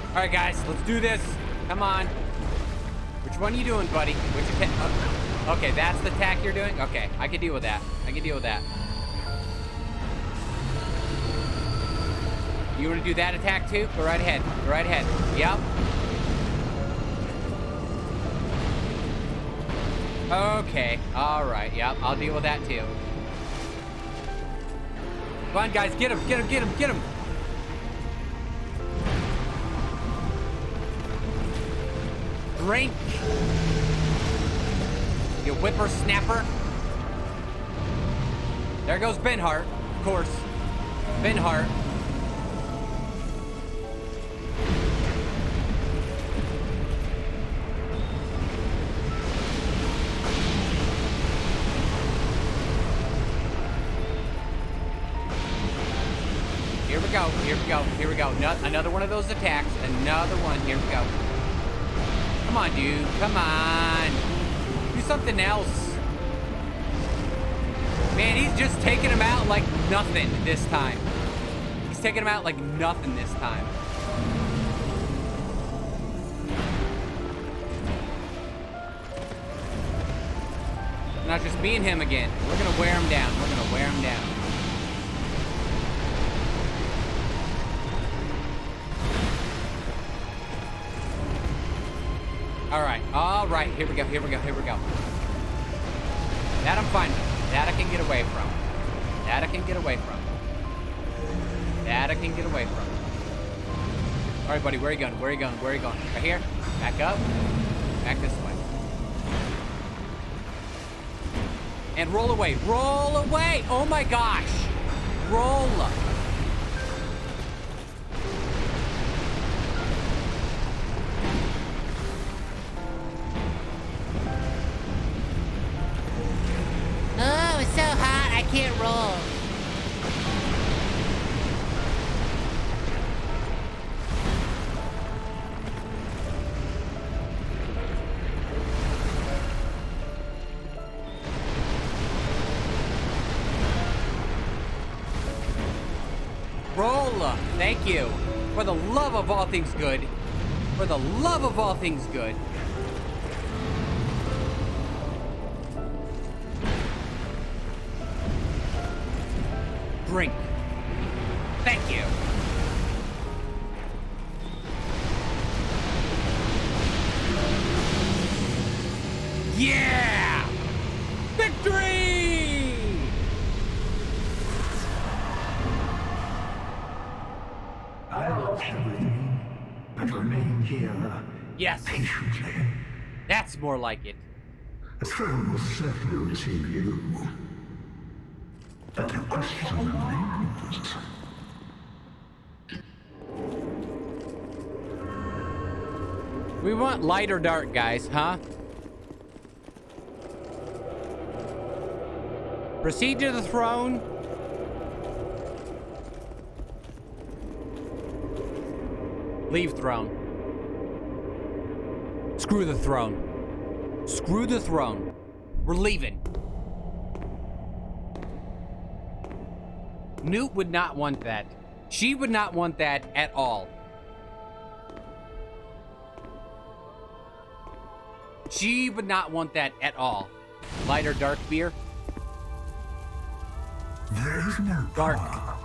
All right, guys, let's do this. Come on. Which one are you doing, buddy? Which attack? Oh, okay, that's the attack you're doing? Okay, I can deal with that. I can deal with that. You want to do that attack too? Go right ahead. Go right ahead. Yep. Okay. All right. Yep. I'll deal with that too. Come on, guys. Get him. Get him. Get him. Get him. Drink. You whippersnapper. There goes Ben Hart. Of course. Ben Hart. Here we go, here we go, here we go. Another one of those attacks. Another one. Here we go. Come on, dude. Come on. Do something else. Man, he's just taking him out like nothing this time. He's taking him out like nothing this time. Not just me and him again. We're going to wear him down. We're going to wear him down. All right, here we go, here we go, here we go. That I'm fine with. That I can get away from. That I can get away from. That I can get away from. All right, buddy, where are you going? Where are you going? Where are you going? Right here? Back up? Back this way. And roll away. Roll away! Oh my gosh! Roll. Thank you. For the love of all things good. For the love of all things good. Drink. Thank you. Yeah! Victory! I lost everything, but remain here. Yes. Patiently. That's more like it. The throne will certainly receive you. But the question remains. We want light or dark, guys, huh? Proceed to the throne. Leave throne. Screw the throne. Screw the throne. We're leaving. Newt would not want that. She would not want that at all. She would not want that at all. Light or dark beer? There is no Dark. power.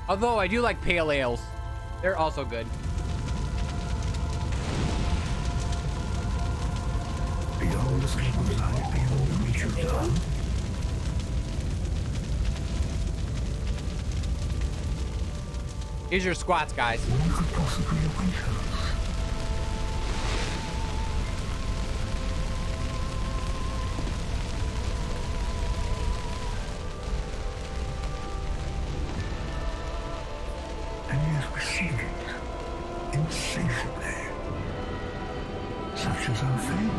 Although I do like pale ales. They're also good. Beyond the scope of life, beyond the reach of dawn. Here's your squats, guys. One could possibly await us. And yet we seek it insatiably. Such is our fate.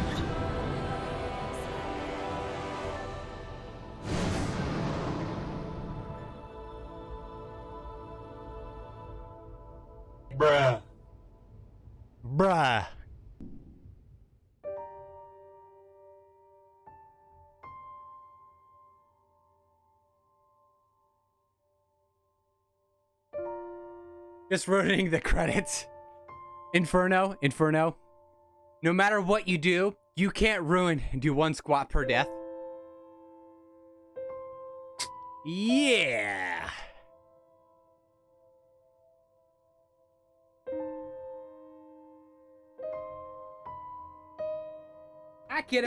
Bruh. Just ruining the credits. Inferno. No matter what you do, you can't ruin and do one squat per death. Yeah. Hi, kiddo.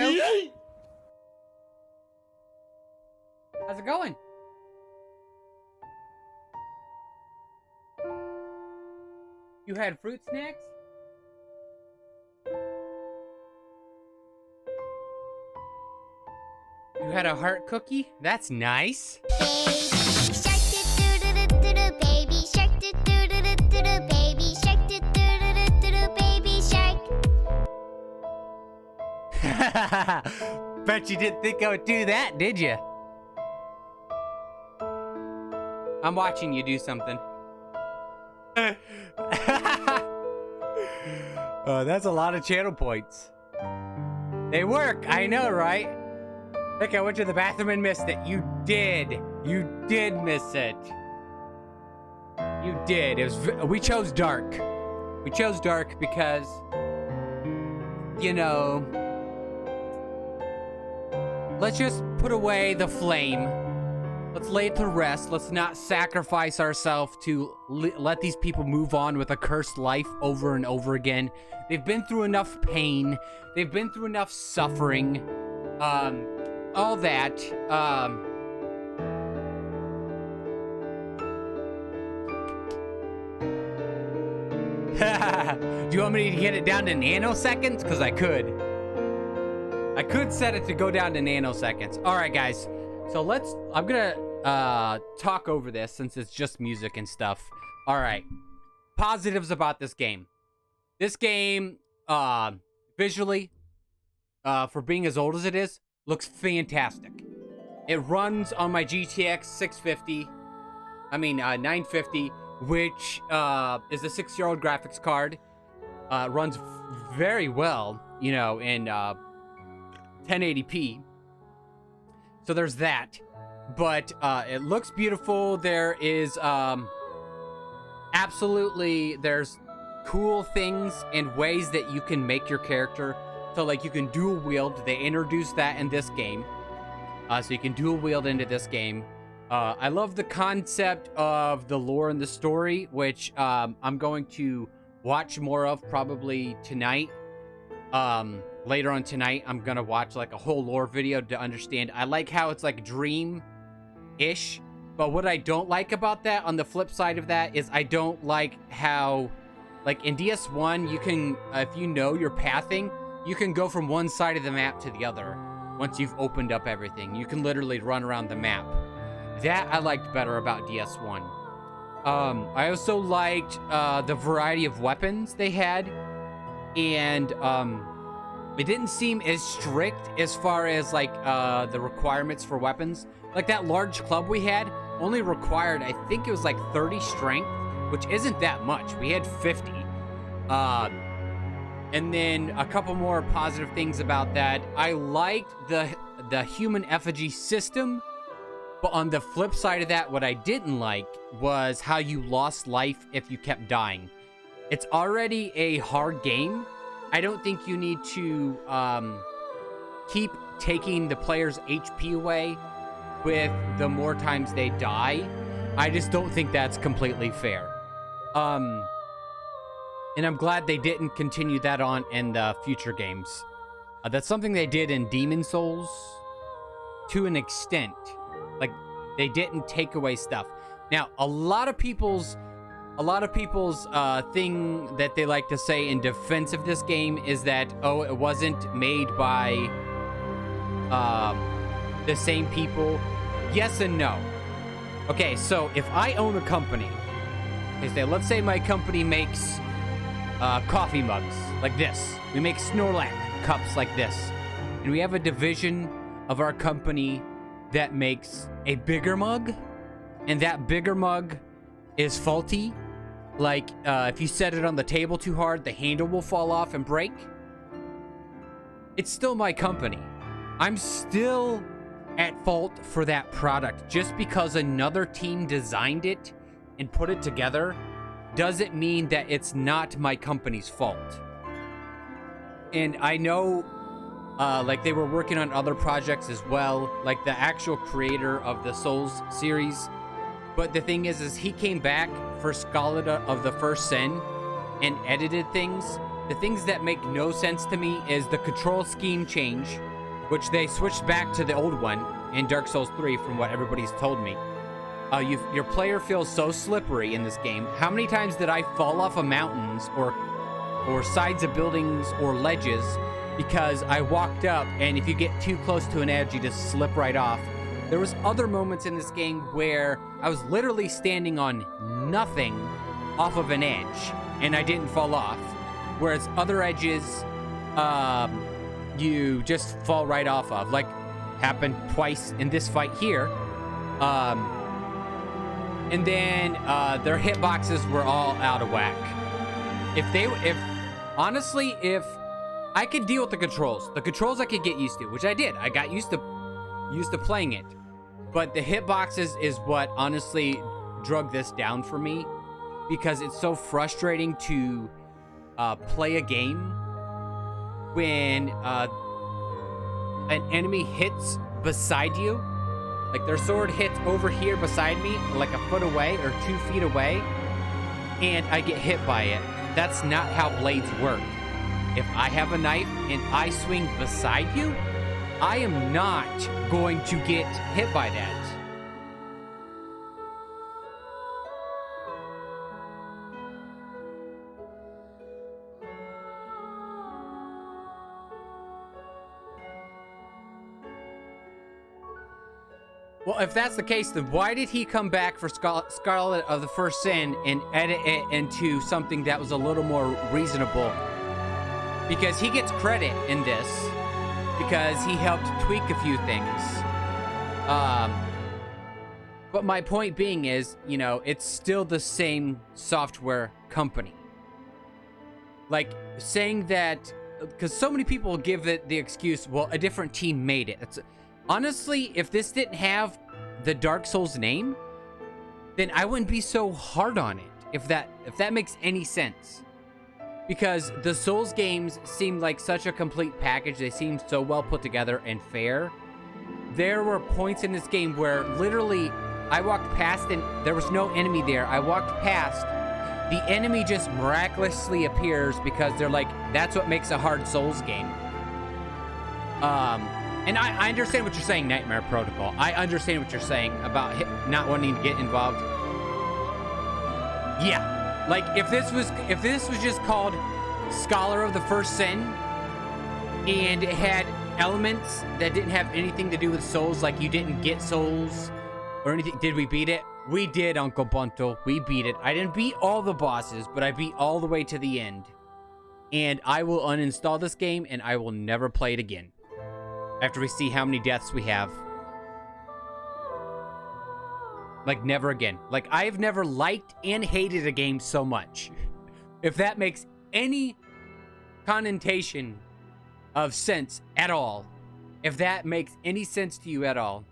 How's it going? You had fruit snacks? You had a heart cookie? That's nice. Bet you didn't think I would do that, did you? I'm watching you do something. That's a lot of channel points. They work, I know, right? I think I went to the bathroom and missed it. You did. You did miss it. You did. It was. We chose dark. We chose dark because, you know, let's just put away the flame. Let's lay it to rest. Let's not sacrifice ourselves to let these people move on with a cursed life over and over again. They've been through enough pain. They've been through enough suffering. All that. Do you want me to get it down to nanoseconds? Because I could. I could set it to go down to nanoseconds. All right, guys. So I'm gonna talk over this since it's just music and stuff. All right. Positives about this game. This game, visually, for being as old as it is, looks fantastic. It runs on my GTX 950, which is a 6-year-old graphics card. Runs very well, you know, in 1080p. So there's that. But it looks beautiful. There is absolutely, there's cool things and ways that you can make your character. So, like, you can dual wield. They introduced that in this game. So you can dual wield into this game. I love the concept of the lore and the story, which I'm going to watch more of probably tonight. Later on tonight, I'm going to watch like a whole lore video to understand. I like how it's like dream-ish. But what I don't like about that, on the flip side of that, is I don't like how, like in DS1, you can, if you know your pathing, you can go from one side of the map to the other. Once you've opened up everything, you can literally run around the map. That I liked better about DS1. I also liked the variety of weapons they had. And it didn't seem as strict as far as like the requirements for weapons. Like that large club we had only required, I think it was like 30 strength, which isn't that much. We had 50. And then a couple more positive things about that. I liked the human effigy system, but on the flip side of that, what I didn't like was how you lost life if you kept dying. It's already a hard game. I don't think you need to keep taking the player's HP away with the more times they die. I just don't think that's completely fair. And I'm glad they didn't continue that on in the future games. That's something they did in Demon Souls to an extent. Like, they didn't take away stuff. Now, a lot of people's thing that they like to say in defense of this game is that, oh, it wasn't made by the same people. Yes and no. Okay, so if I own a company, let's say my company makes coffee mugs like this. We make Snorlax cups like this. And we have a division of our company that makes a bigger mug. And that bigger mug is faulty. Like, if you set it on the table too hard, the handle will fall off and break. It's still my company. I'm still at fault for that product. Just because another team designed it and put it together doesn't mean that it's not my company's fault. And I know, like, they were working on other projects as well, like the actual creator of the Souls series. But the thing is he came back for Scarlet of the First Sin and edited things. The things that make no sense to me is the control scheme change, which they switched back to the old one in Dark Souls 3 from what everybody's told me. Your player feels so slippery in this game. How many times did I fall off of mountains or sides of buildings or ledges because I walked up, and if you get too close to an edge, you just slip right off. There was other moments in this game where I was literally standing on nothing off of an edge, and I didn't fall off. Whereas other edges, you just fall right off of. Like, happened twice in this fight here. And then their hitboxes were all out of whack. Honestly, if I could deal with the controls I could get used to, which I did. I got used to playing it. But the hitboxes is what honestly drug this down for me, because it's so frustrating to play a game when an enemy hits beside you. Like, their sword hits over here beside me, like a foot away or 2 feet away, and I get hit by it. That's not how blades work. If I have a knife and I swing beside you, I am not going to get hit by that. Well, if that's the case, then why did he come back for Scarlet of the First Sin and edit it into something that was a little more reasonable? Because he gets credit in this, because he helped tweak a few things. But my point being is, you know, it's still the same software company. Like, saying that, because so many people give it the excuse, well, a different team made it. Honestly, if this didn't have the Dark Souls name, then I wouldn't be so hard on it. if that makes any sense. Because the Souls games seem like such a complete package. They seem so well put together and fair. There were points in this game where literally I walked past and there was no enemy there. I walked past, the enemy just miraculously appears because they're like, that's what makes a hard Souls game. And I understand what you're saying, Nightmare Protocol. I understand what you're saying about not wanting to get involved. Yeah, like if this was just called Scholar of the First Sin and it had elements that didn't have anything to do with souls, like you didn't get souls or anything. Did we beat it? We did, Uncle Bunto. We beat it. I didn't beat all the bosses, but I beat all the way to the end. And I will uninstall this game and I will never play it again after we see how many deaths we have. Like, never again. Like, I've never liked and hated a game so much. If that makes any connotation of sense at all. If that makes any sense to you at all.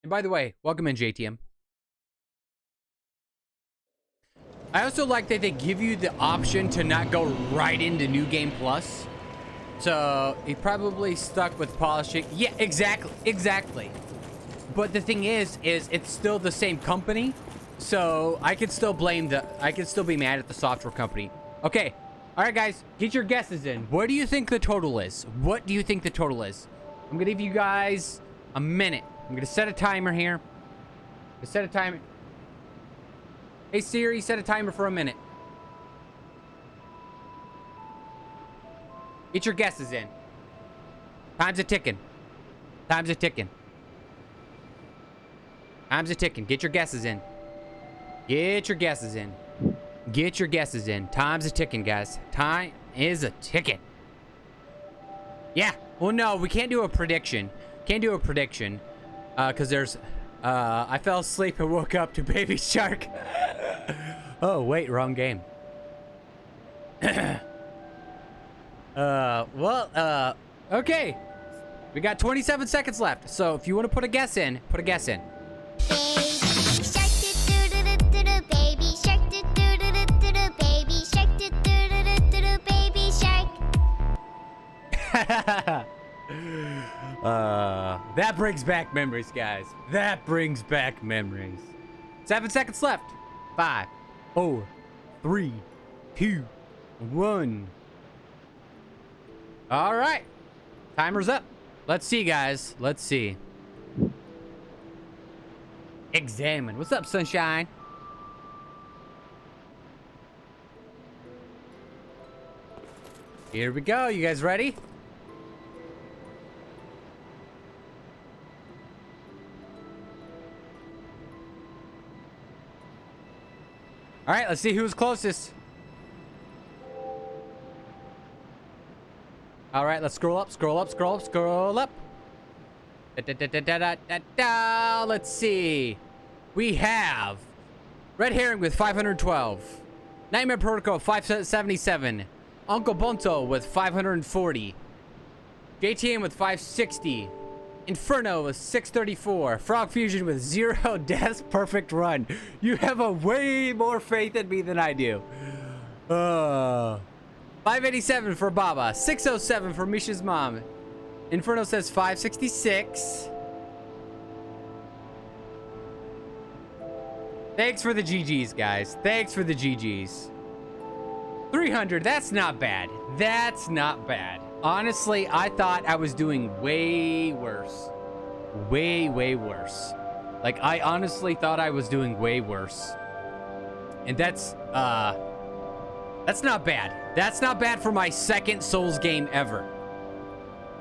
And by the way, welcome in, JTM. I also like that they give you the option to not go right into New Game Plus. So, he probably stuck with polishing. Yeah, exactly. But the thing is it's still the same company. So, I could still be mad at the software company. Okay. All right, guys, get your guesses in. What do you think the total is? What do you think the total is? I'm going to give you guys a minute. I'm going to set a timer here. Hey, Siri, set a timer for a minute. Get your guesses in. Time's a-ticking. Get your guesses in. Time's a-ticking, guys. Time is a-ticking. Yeah. Well, no, we can't do a prediction. Because there's... I fell asleep and woke up to Baby Shark. Oh, wait, wrong game. Okay. We got 27 seconds left. So if you want to put a guess in, put a guess in. That brings back memories, guys. 7 seconds left. 5, 4, 3, 2, 1. All right. Timer's up. Let's see, guys. Let's see. Examine. What's up, Sunshine? Here we go. You guys ready? All right, let's see who's closest. All right, let's scroll up. Let's see. We have Red Herring with 512. Nightmare Protocol 577. Uncle Bunto with 540. JTM with 560. Inferno with 634. Frog Fusion with 0 deaths. Perfect run. You have a way more faith in me than I do. 587 for Baba. 607 for Misha's mom. Inferno says 566. Thanks for the GGs, guys. 300. That's not bad. Honestly, I thought I was doing way worse. Way worse. Like, I honestly thought I was doing way worse. And that's not bad. That's not bad for my second Souls game ever.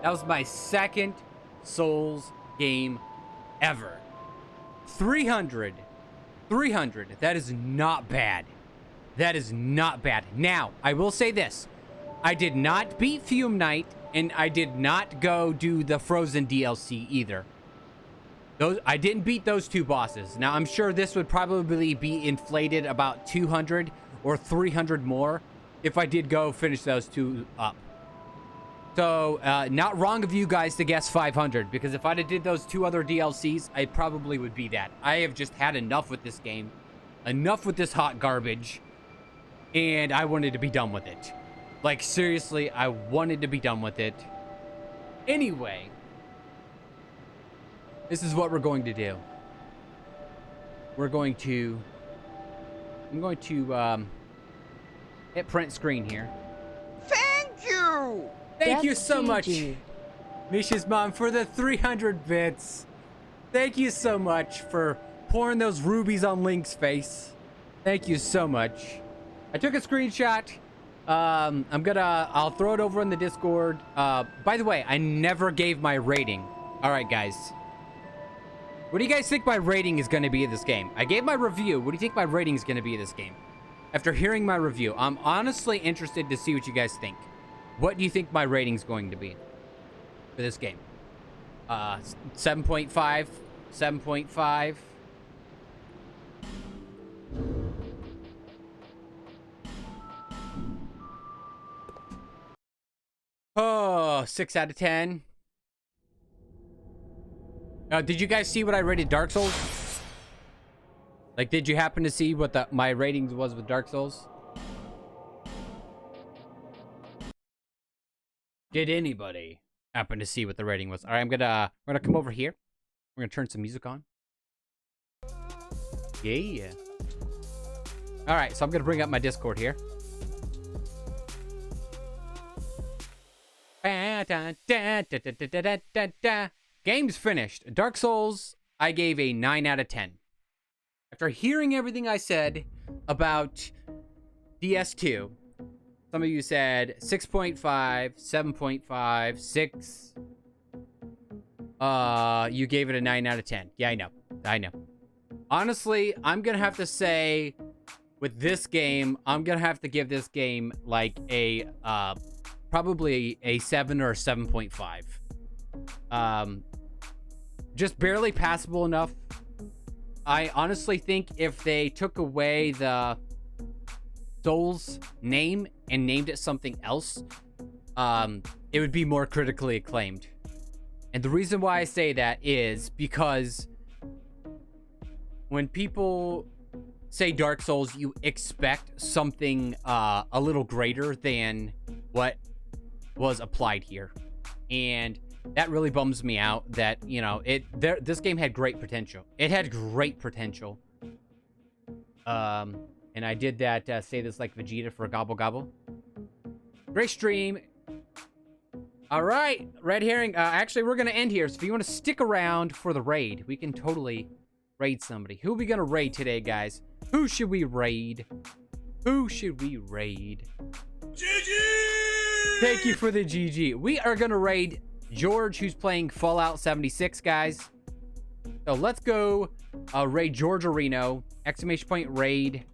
That was my second Souls game ever. 300. That is not bad. Now, I will say this. I did not beat Fume Knight, and I did not go do the Frozen DLC either. I didn't beat those two bosses. Now, I'm sure this would probably be inflated about 200 or 300 more if I did go finish those two up. So, not wrong of you guys to guess 500, because if I'd have did those 2 other DLCs, I probably would be that. I have just had enough with this game. Enough with this hot garbage. And I wanted to be done with it. Like, seriously, I wanted to be done with it. Anyway, this is what we're going to do. I'm going to hit print screen here. Thank you! Thank you so much, Misha's mom, for the 300 bits. Thank you so much for pouring those rubies on Link's face. Thank you so much. I took a screenshot. I'll throw it over in the Discord. By the way, I never gave my rating. All right, guys. What do you guys think my rating is going to be in this game? I gave my review. What do you think my rating is going to be in this game? After hearing my review, I'm honestly interested to see what you guys think. What do you think my rating is going to be for this game? 7.5, 7.5. Oh, 6 out of 10. Did you guys see what I rated Dark Souls? Like, did you happen to see what my ratings was with Dark Souls? Did anybody happen to see what the rating was? All right, we're gonna come over here. We're gonna turn some music on. Yeah. All right, so I'm gonna bring up my Discord here. Game's finished. Dark Souls, I gave a 9 out of 10. After hearing everything I said about DS2, some of you said 6.5, 7.5, 6. You gave it a 9 out of 10. Yeah, I know. Honestly, I'm gonna have to say, with this game, I'm gonna have to give this game like a, probably a 7 or a 7.5. Just barely passable enough. I honestly think if they took away the Souls name and named it something else, it would be more critically acclaimed. And the reason why I say that is because when people say Dark Souls, you expect something a little greater than what was applied here. And that really bums me out that, you know, this game had great potential. It had great potential. And I did that, say this like Vegeta for Gobble Gobble. Great stream. All right, Red Herring. Actually, we're going to end here. So if you want to stick around for the raid, we can totally raid somebody. Who are we going to raid today, guys? Who should we raid? Who should we raid? GG! Thank you for the GG. We are going to raid George, who's playing Fallout 76, guys. So let's go raid George Areno. Exclamation point raid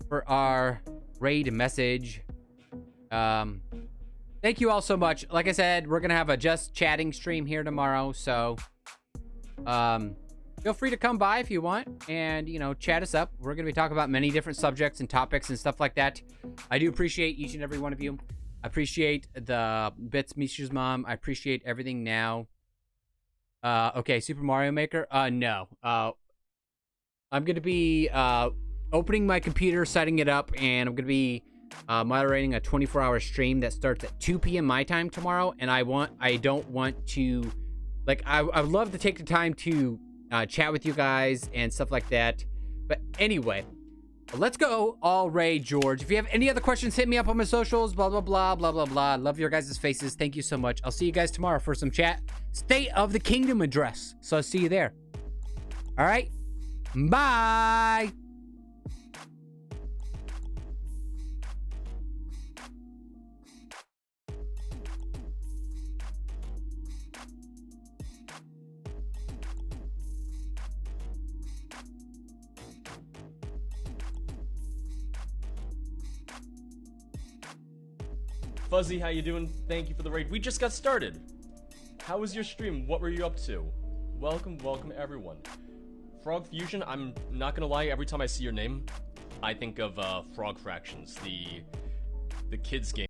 for our raid message. Thank you all so much. Like I said, we're gonna have a just chatting stream here tomorrow, so feel free to come by if you want and, you know, chat us up. We're gonna be talking about many different subjects and topics and stuff like that. I do appreciate each and every one of you. I appreciate the bits, Misha's mom. I appreciate everything now. Okay, Super Mario Maker. No. I'm gonna be opening my computer, setting it up, and I'm gonna be moderating a 24-hour stream that starts at 2 p.m. my time tomorrow. And I don't want to, like, I would love to take the time to chat with you guys and stuff like that. But anyway, let's go all raid George. If you have any other questions, hit me up on my socials. Blah blah blah blah blah blah. Love your guys' faces. Thank you so much. I'll see you guys tomorrow for some chat. State of the Kingdom address. So I'll see you there. All right. Bye. Fuzzy, how you doing? Thank you for the raid. We just got started. How was your stream? What were you up to? Welcome everyone. Frog Fusion, I'm not gonna lie, every time I see your name, I think of Frog Fractions, the kids game.